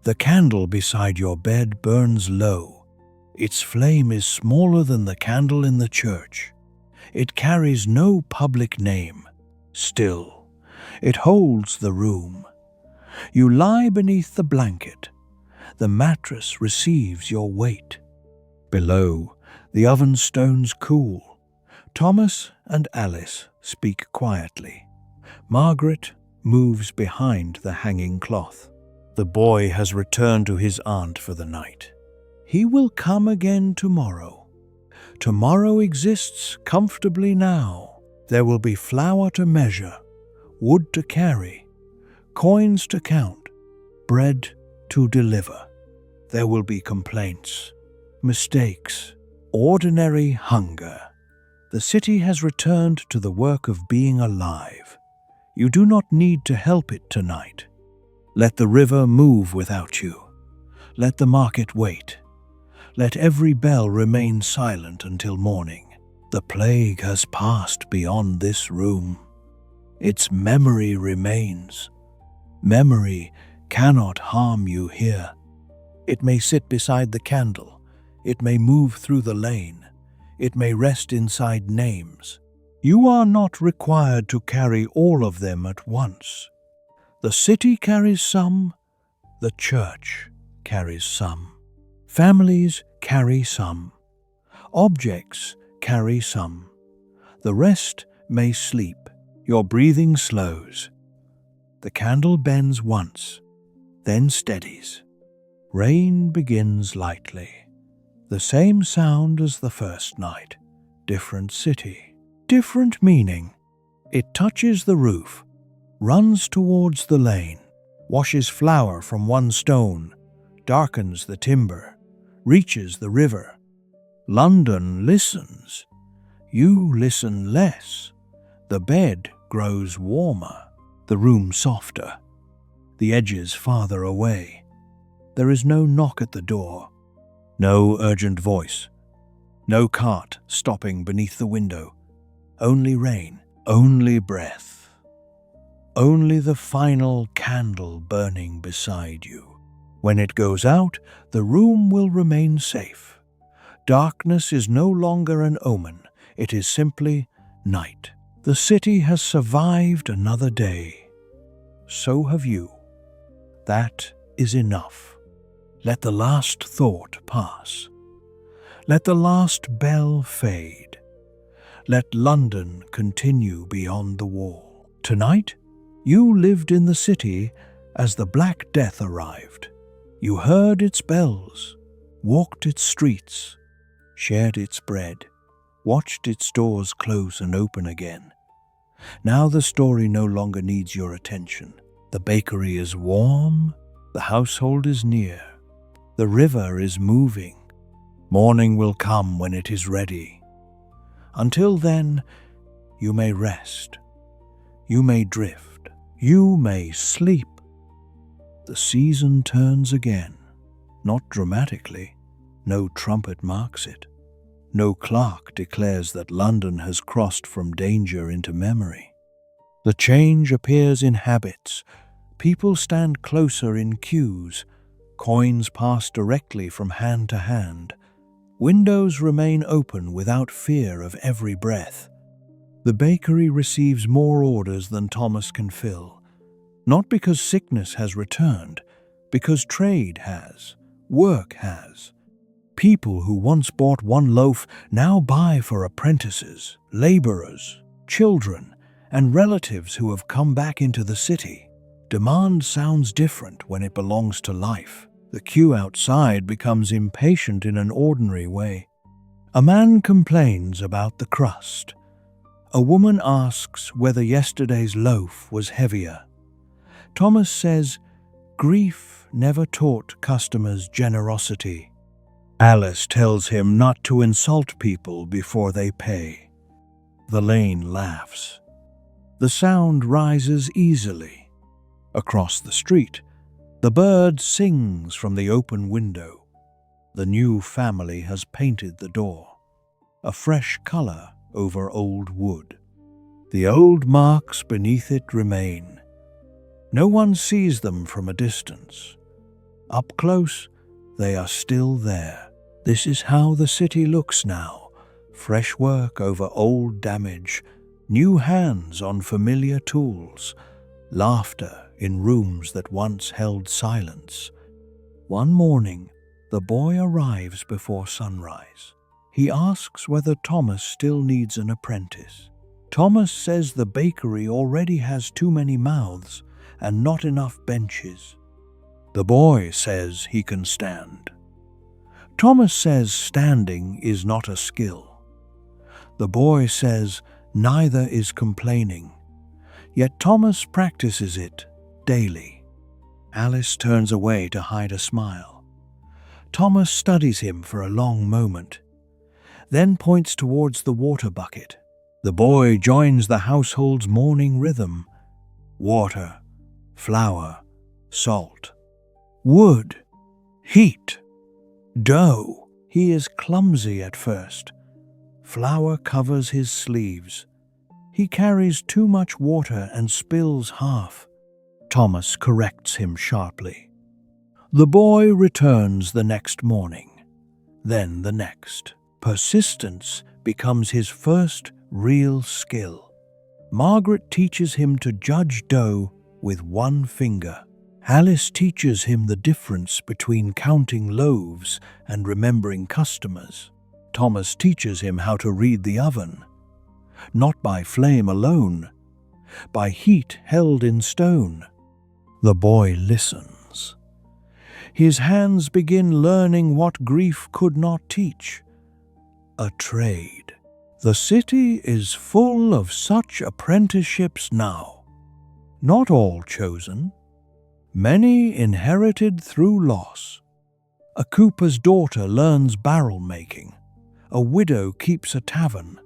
The candle beside your bed burns low. Its flame is smaller than the candle in the church. It carries no public name. Still, it holds the room. You lie beneath the blanket. The mattress receives your weight. Below, the oven stones cool. Thomas and Alice speak quietly. Margaret moves behind the hanging cloth. The boy has returned to his aunt for the night. He will come again tomorrow. Tomorrow exists comfortably now. There will be flour to measure, wood to carry, coins to count, bread to deliver. There will be complaints, mistakes, ordinary hunger. The city has returned to the work of being alive. You do not need to help it tonight. Let the river move without you. Let the market wait. Let every bell remain silent until morning. The plague has passed beyond this room. Its memory remains. Memory cannot harm you here. It may sit beside the candle. It may move through the lane. It may rest inside names. You are not required to carry all of them at once. The city carries some. The church carries some. Families carry some. Objects carry some. The rest may sleep. Your breathing slows. The candle bends once, then steadies. Rain begins lightly. The same sound as the first night. Different city. Different meaning. It touches the roof, runs towards the lane, washes flour from one stone, darkens the timber, reaches the river. London listens. You listen less. The bed grows warmer, the room softer, the edges farther away. There is no knock at the door, no urgent voice, no cart stopping beneath the window. Only rain, only breath, only the final candle burning beside you. When it goes out, the room will remain safe. Darkness is no longer an omen, it is simply night. The city has survived another day. So have you. That is enough. Let the last thought pass. Let the last bell fade. Let London continue beyond the wall. Tonight, you lived in the city as the Black Death arrived. You heard its bells, walked its streets, shared its bread, watched its doors close and open again. Now the story no longer needs your attention. The bakery is warm, the household is near, the river is moving. Morning will come when it is ready. Until then, you may rest, you may drift, you may sleep. The season turns again, not dramatically. No trumpet marks it. No clock declares that London has crossed from danger into memory. The change appears in habits. People stand closer in queues. Coins pass directly from hand to hand. Windows remain open without fear of every breath. The bakery receives more orders than Thomas can fill. Not because sickness has returned, because trade has, work has. People who once bought one loaf now buy for apprentices, laborers, children, and relatives who have come back into the city. Demand sounds different when it belongs to life. The queue outside becomes impatient in an ordinary way. A man complains about the crust. A woman asks whether yesterday's loaf was heavier. Thomas says, grief never taught customers generosity. Alice tells him not to insult people before they pay. The lane laughs. The sound rises easily. Across the street, the bird sings from the open window. The new family has painted the door, a fresh color over old wood. The old marks beneath it remain. No one sees them from a distance. Up close, they are still there. This is how the city looks now. Fresh work over old damage, new hands on familiar tools, laughter in rooms that once held silence. One morning, the boy arrives before sunrise. He asks whether Thomas still needs an apprentice. Thomas says the bakery already has too many mouths and not enough benches. The boy says he can stand. Thomas says standing is not a skill. The boy says neither is complaining. Yet Thomas practices it daily. Alice turns away to hide a smile. Thomas studies him for a long moment, then points towards the water bucket. The boy joins the household's morning rhythm. Water, flour, salt, wood, heat, dough. He is clumsy at first, Flour covers his sleeves. He carries too much water and spills half. Thomas corrects him sharply. The boy returns the next morning, then the next. Persistence becomes his first real skill. Margaret teaches him to judge dough with one finger. Alice teaches him the difference between counting loaves and remembering customers. Thomas teaches him how to read the oven, not by flame alone, by heat held in stone. The boy listens. His hands begin learning what grief could not teach: a trade. The city is full of such apprenticeships now. Not all chosen, many inherited through loss. A cooper's daughter learns barrel making. A widow keeps a tavern.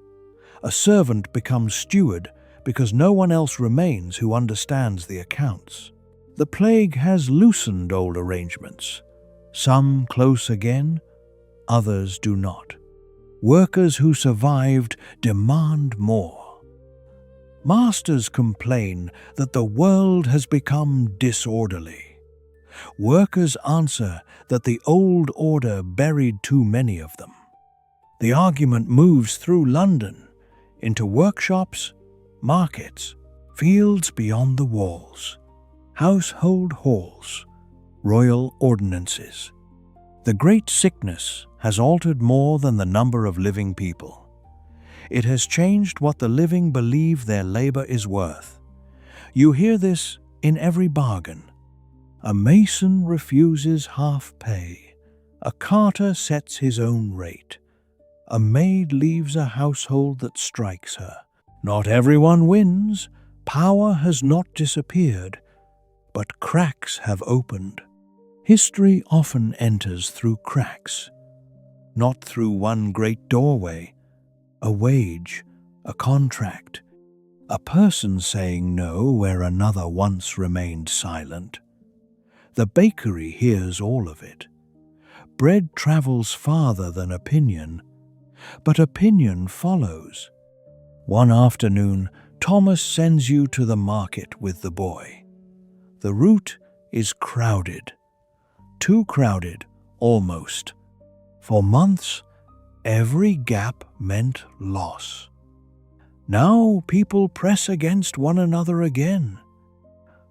A servant becomes steward because no one else remains who understands the accounts. The plague has loosened old arrangements. Some close again, others do not. Workers who survived demand more. Masters complain that the world has become disorderly. Workers answer that the old order buried too many of them. The argument moves through London, into workshops, markets, fields beyond the walls, household halls, royal ordinances. The great sickness has altered more than the number of living people. It has changed what the living believe their labor is worth. You hear this in every bargain. A mason refuses half pay. A carter sets his own rate. A maid leaves a household that strikes her. Not everyone wins. Power has not disappeared, but cracks have opened. History often enters through cracks, not through one great doorway. A wage, a contract, a person saying no where another once remained silent. The bakery hears all of it. Bread travels farther than opinion, but opinion follows. One afternoon, Thomas sends you to the market with the boy. The route is crowded. Too crowded, almost. For months, every gap meant loss. Now people press against one another again.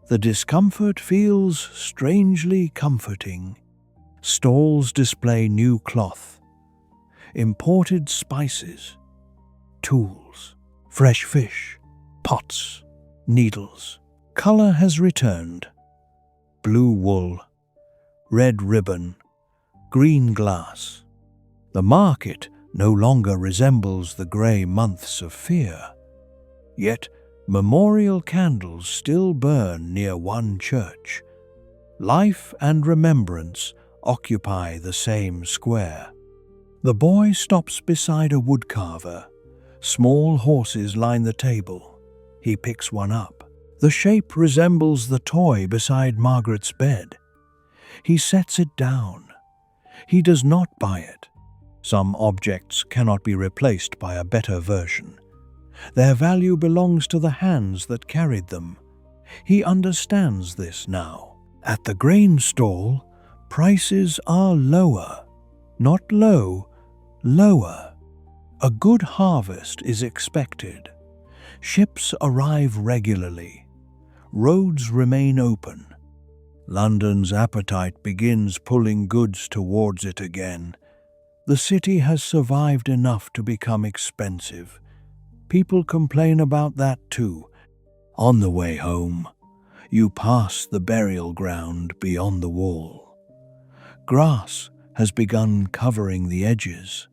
The discomfort feels strangely comforting. Stalls display new cloth, imported spices, tools, fresh fish, pots, needles. Color has returned. Blue wool, red ribbon, green glass. The market no longer resembles the grey months of fear. Yet memorial candles still burn near one church. Life and remembrance occupy the same square. The boy stops beside a woodcarver. Small horses line the table. He picks one up. The shape resembles the toy beside Margaret's bed. He sets it down. He does not buy it. Some objects cannot be replaced by a better version. Their value belongs to the hands that carried them. He understands this now. At the grain stall, prices are lower. Not low, lower. A good harvest is expected. Ships arrive regularly. Roads remain open. London's appetite begins pulling goods towards it again. The city has survived enough to become expensive. People complain about that too. On the way home, you pass the burial ground beyond the wall. Grass has begun covering the edges.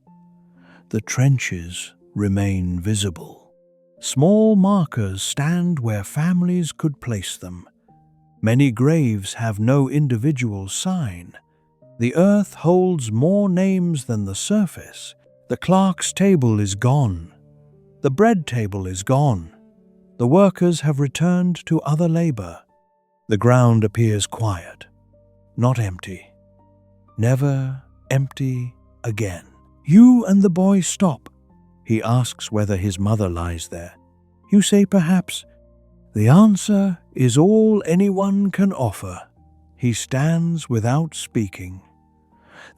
The trenches remain visible. Small markers stand where families could place them. Many graves have no individual sign. The earth holds more names than the surface. The clerk's table is gone. The bread table is gone. The workers have returned to other labor. The ground appears quiet, not empty. Never empty again. You and the boy stop. He asks whether his mother lies there. You say perhaps. The answer is all anyone can offer. He stands without speaking.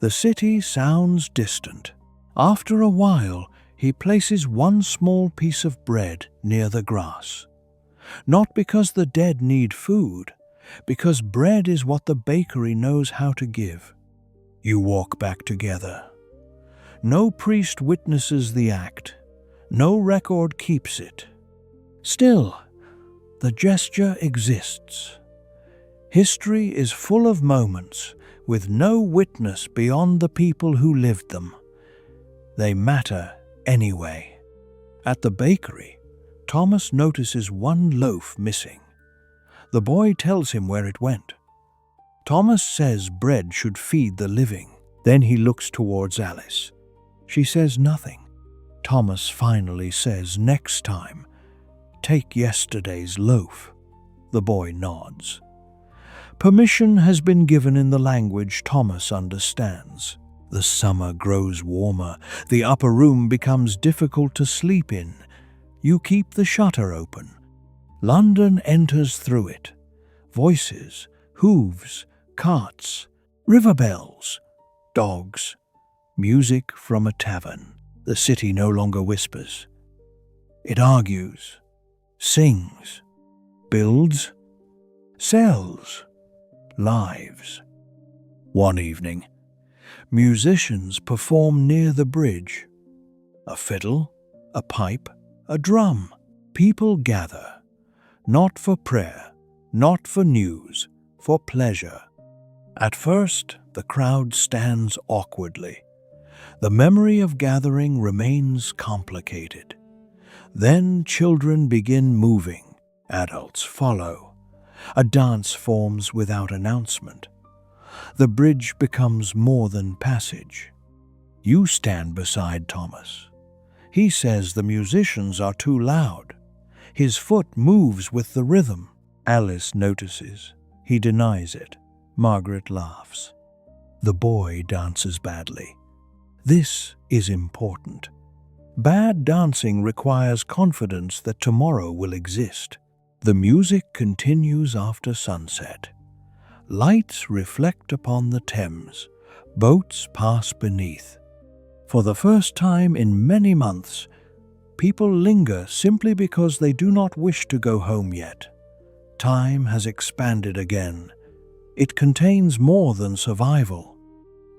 The city sounds distant. After a while, he places one small piece of bread near the grass. Not because the dead need food, because bread is what the bakery knows how to give. You walk back together. No priest witnesses the act. No record keeps it. Still, the gesture exists. History is full of moments with no witness beyond the people who lived them. They matter anyway. At the bakery, Thomas notices one loaf missing. The boy tells him where it went. Thomas says bread should feed the living. Then he looks towards Alice. She says nothing. Thomas finally says, "Next time, take yesterday's loaf." The boy nods. Permission has been given in the language Thomas understands. The summer grows warmer. The upper room becomes difficult to sleep in. You keep the shutter open. London enters through it. Voices, hooves, carts, river bells, dogs, music from a tavern. The city no longer whispers. It argues, sings, builds, sells, lives. One evening, musicians perform near the bridge. A fiddle, a pipe, a drum. People gather, not for prayer, not for news, for pleasure. At first, the crowd stands awkwardly. The memory of gathering remains complicated. Then children begin moving. Adults follow. A dance forms without announcement. The bridge becomes more than passage. You stand beside Thomas. He says the musicians are too loud. His foot moves with the rhythm. Alice notices. He denies it. Margaret laughs. The boy dances badly. This is important. Bad dancing requires confidence that tomorrow will exist. The music continues after sunset. Lights reflect upon the Thames. Boats pass beneath. For the first time in many months, people linger simply because they do not wish to go home yet. Time has expanded again. It contains more than survival.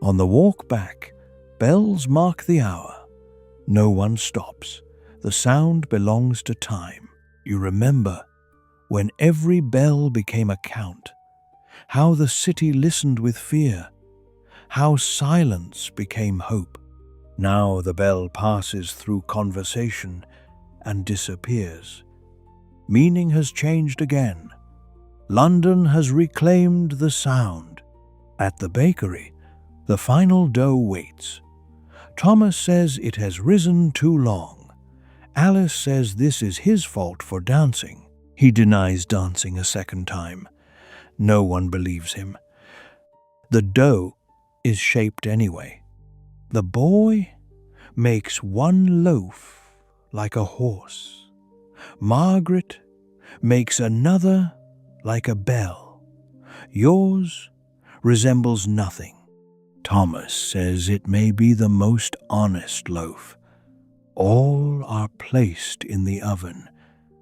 On the walk back, bells mark the hour. No one stops. The sound belongs to time. You remember when every bell became a count, how the city listened with fear, how silence became hope. Now the bell passes through conversation and disappears. Meaning has changed again. London has reclaimed the sound. At the bakery, the final dough waits. Thomas says it has risen too long. Alice says this is his fault for dancing. He denies dancing a second time. No one believes him. The dough is shaped anyway. The boy makes one loaf like a horse. Margaret makes another like a bell. Yours resembles nothing. Thomas says it may be the most honest loaf. All are placed in the oven.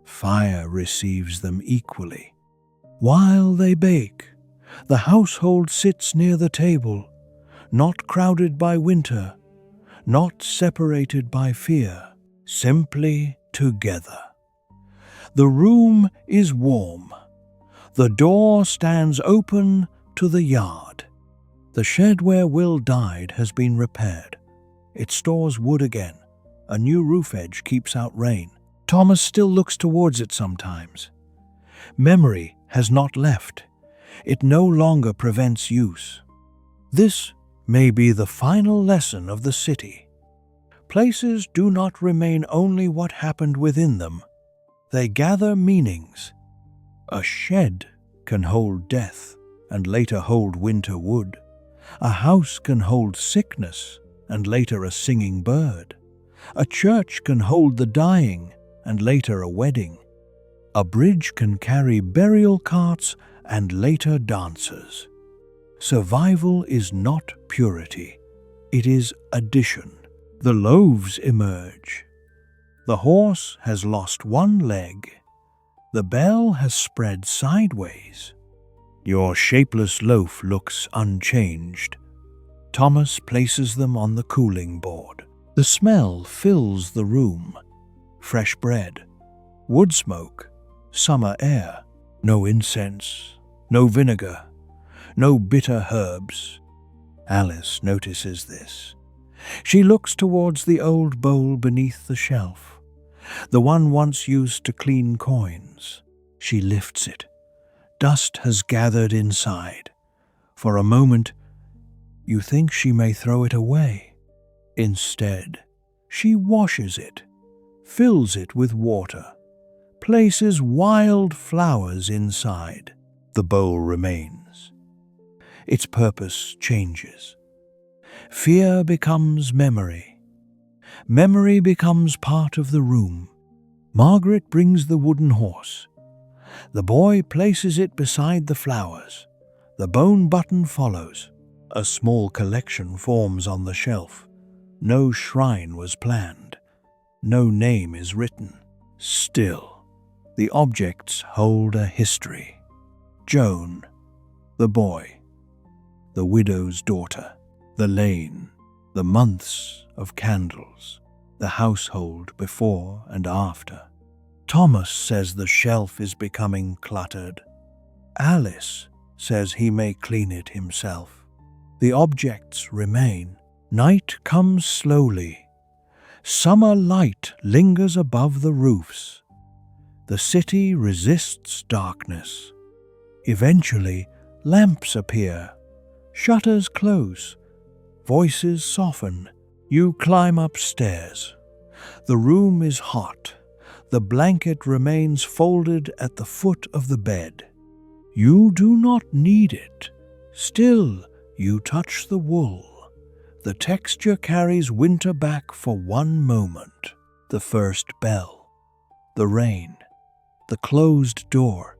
Fire receives them equally. While they bake, the household sits near the table, not crowded by winter, not separated by fear, simply together. The room is warm. The door stands open to the yard. The shed where Will died has been repaired. It stores wood again. A new roof edge keeps out rain. Thomas still looks towards it sometimes. Memory has not left. It no longer prevents use. This may be the final lesson of the city. Places do not remain only what happened within them. They gather meanings. A shed can hold death and later hold winter wood. A house can hold sickness and later a singing bird. A church can hold the dying and later a wedding. A bridge can carry burial carts and later dancers. Survival is not purity, it is addition. The loaves emerge. The horse has lost one leg. The bell has spread sideways. Your shapeless loaf looks unchanged. Thomas places them on the cooling board. The smell fills the room. Fresh bread, wood smoke, summer air. No incense, no vinegar, no bitter herbs. Alice notices this. She looks towards the old bowl beneath the shelf, the one once used to clean coins. She lifts it. Dust has gathered inside. For a moment, you think she may throw it away. Instead, she washes it, fills it with water, places wild flowers inside. The bowl remains. Its purpose changes. Fear becomes memory. Memory becomes part of the room. Margaret brings the wooden horse. The boy places it beside the flowers. The bone button follows. A small collection forms on the shelf. No shrine was planned. No name is written. Still, the objects hold a history. Joan, the boy, the widow's daughter, the lane, the months of candles, the household before and after. Thomas says the shelf is becoming cluttered. Alice says he may clean it himself. The objects remain. Night comes slowly. Summer light lingers above the roofs. The city resists darkness. Eventually, lamps appear. Shutters close. Voices soften. You climb upstairs. The room is hot. The blanket remains folded at the foot of the bed. You do not need it. Still, you touch the wool. The texture carries winter back for one moment. The first bell. The rain. The closed door.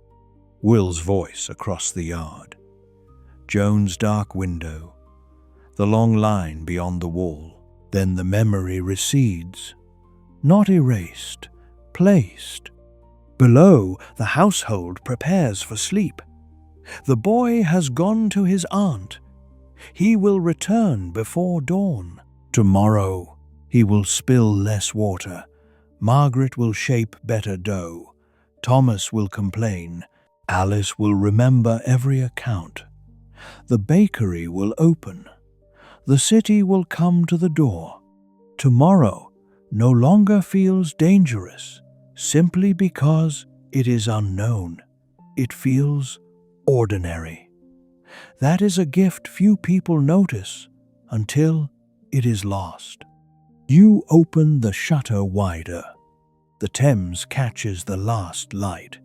Will's voice across the yard. Joan's dark window. The long line beyond the wall. Then the memory recedes. Not erased, placed. Below, the household prepares for sleep. The boy has gone to his aunt. He will return before dawn. Tomorrow, he will spill less water. Margaret will shape better dough. Thomas will complain. Alice will remember every account. The bakery will open. The city will come to the door. Tomorrow no longer feels dangerous, simply because it is unknown. It feels ordinary. That is a gift few people notice until it is lost. You open the shutter wider. The Thames catches the last light.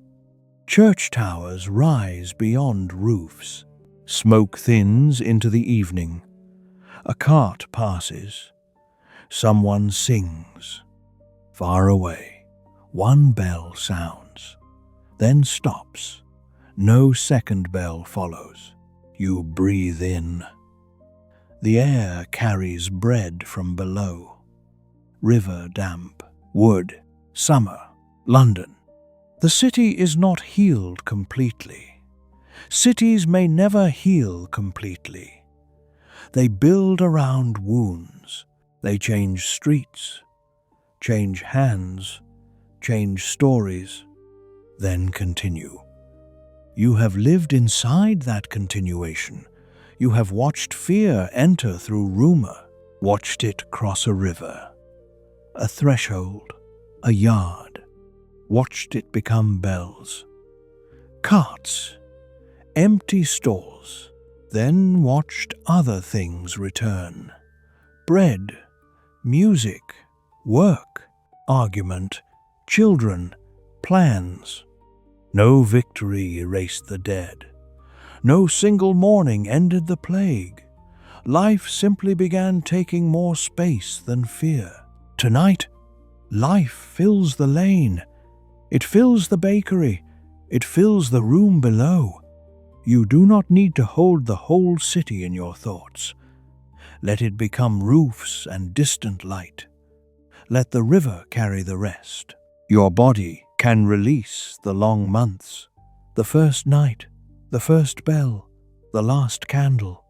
Church towers rise beyond roofs. Smoke thins into the evening. A cart passes. Someone sings. Far away, one bell sounds, then stops. No second bell follows. You breathe in. The air carries bread from below. River damp, wood, summer, London. The city is not healed completely. Cities may never heal completely. They build around wounds. They change streets, change hands, change stories, then continue. You have lived inside that continuation. You have watched fear enter through rumor, watched it cross a river, a threshold, a yard, watched it become bells, carts, empty stalls, then watched other things return. Bread, music, work, argument, children, plans. No victory erased the dead. No single morning ended the plague. Life simply began taking more space than fear. Tonight, life fills the lane. It fills the bakery. It fills the room below. You do not need to hold the whole city in your thoughts. Let it become roofs and distant light. Let the river carry the rest. Your body can release the long months, the first night, the first bell, the last candle.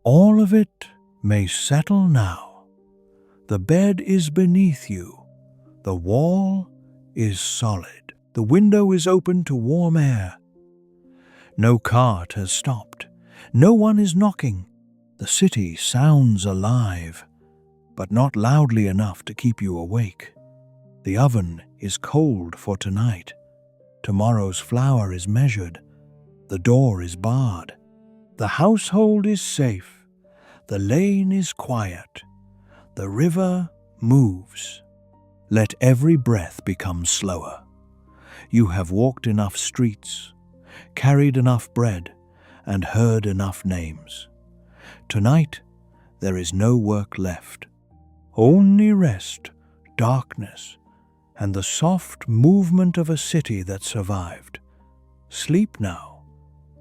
All of it may settle now. The bed is beneath you. The wall is solid. The window is open to warm air. No cart has stopped. No one is knocking. The city sounds alive, but not loudly enough to keep you awake. The oven is cold for tonight. Tomorrow's flour is measured. The door is barred. The household is safe. The lane is quiet. The river moves. Let every breath become slower. You have walked enough streets, carried enough bread, and heard enough names. Tonight, there is no work left. Only rest, darkness, and the soft movement of a city that survived. Sleep now.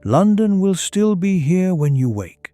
London will still be here when you wake.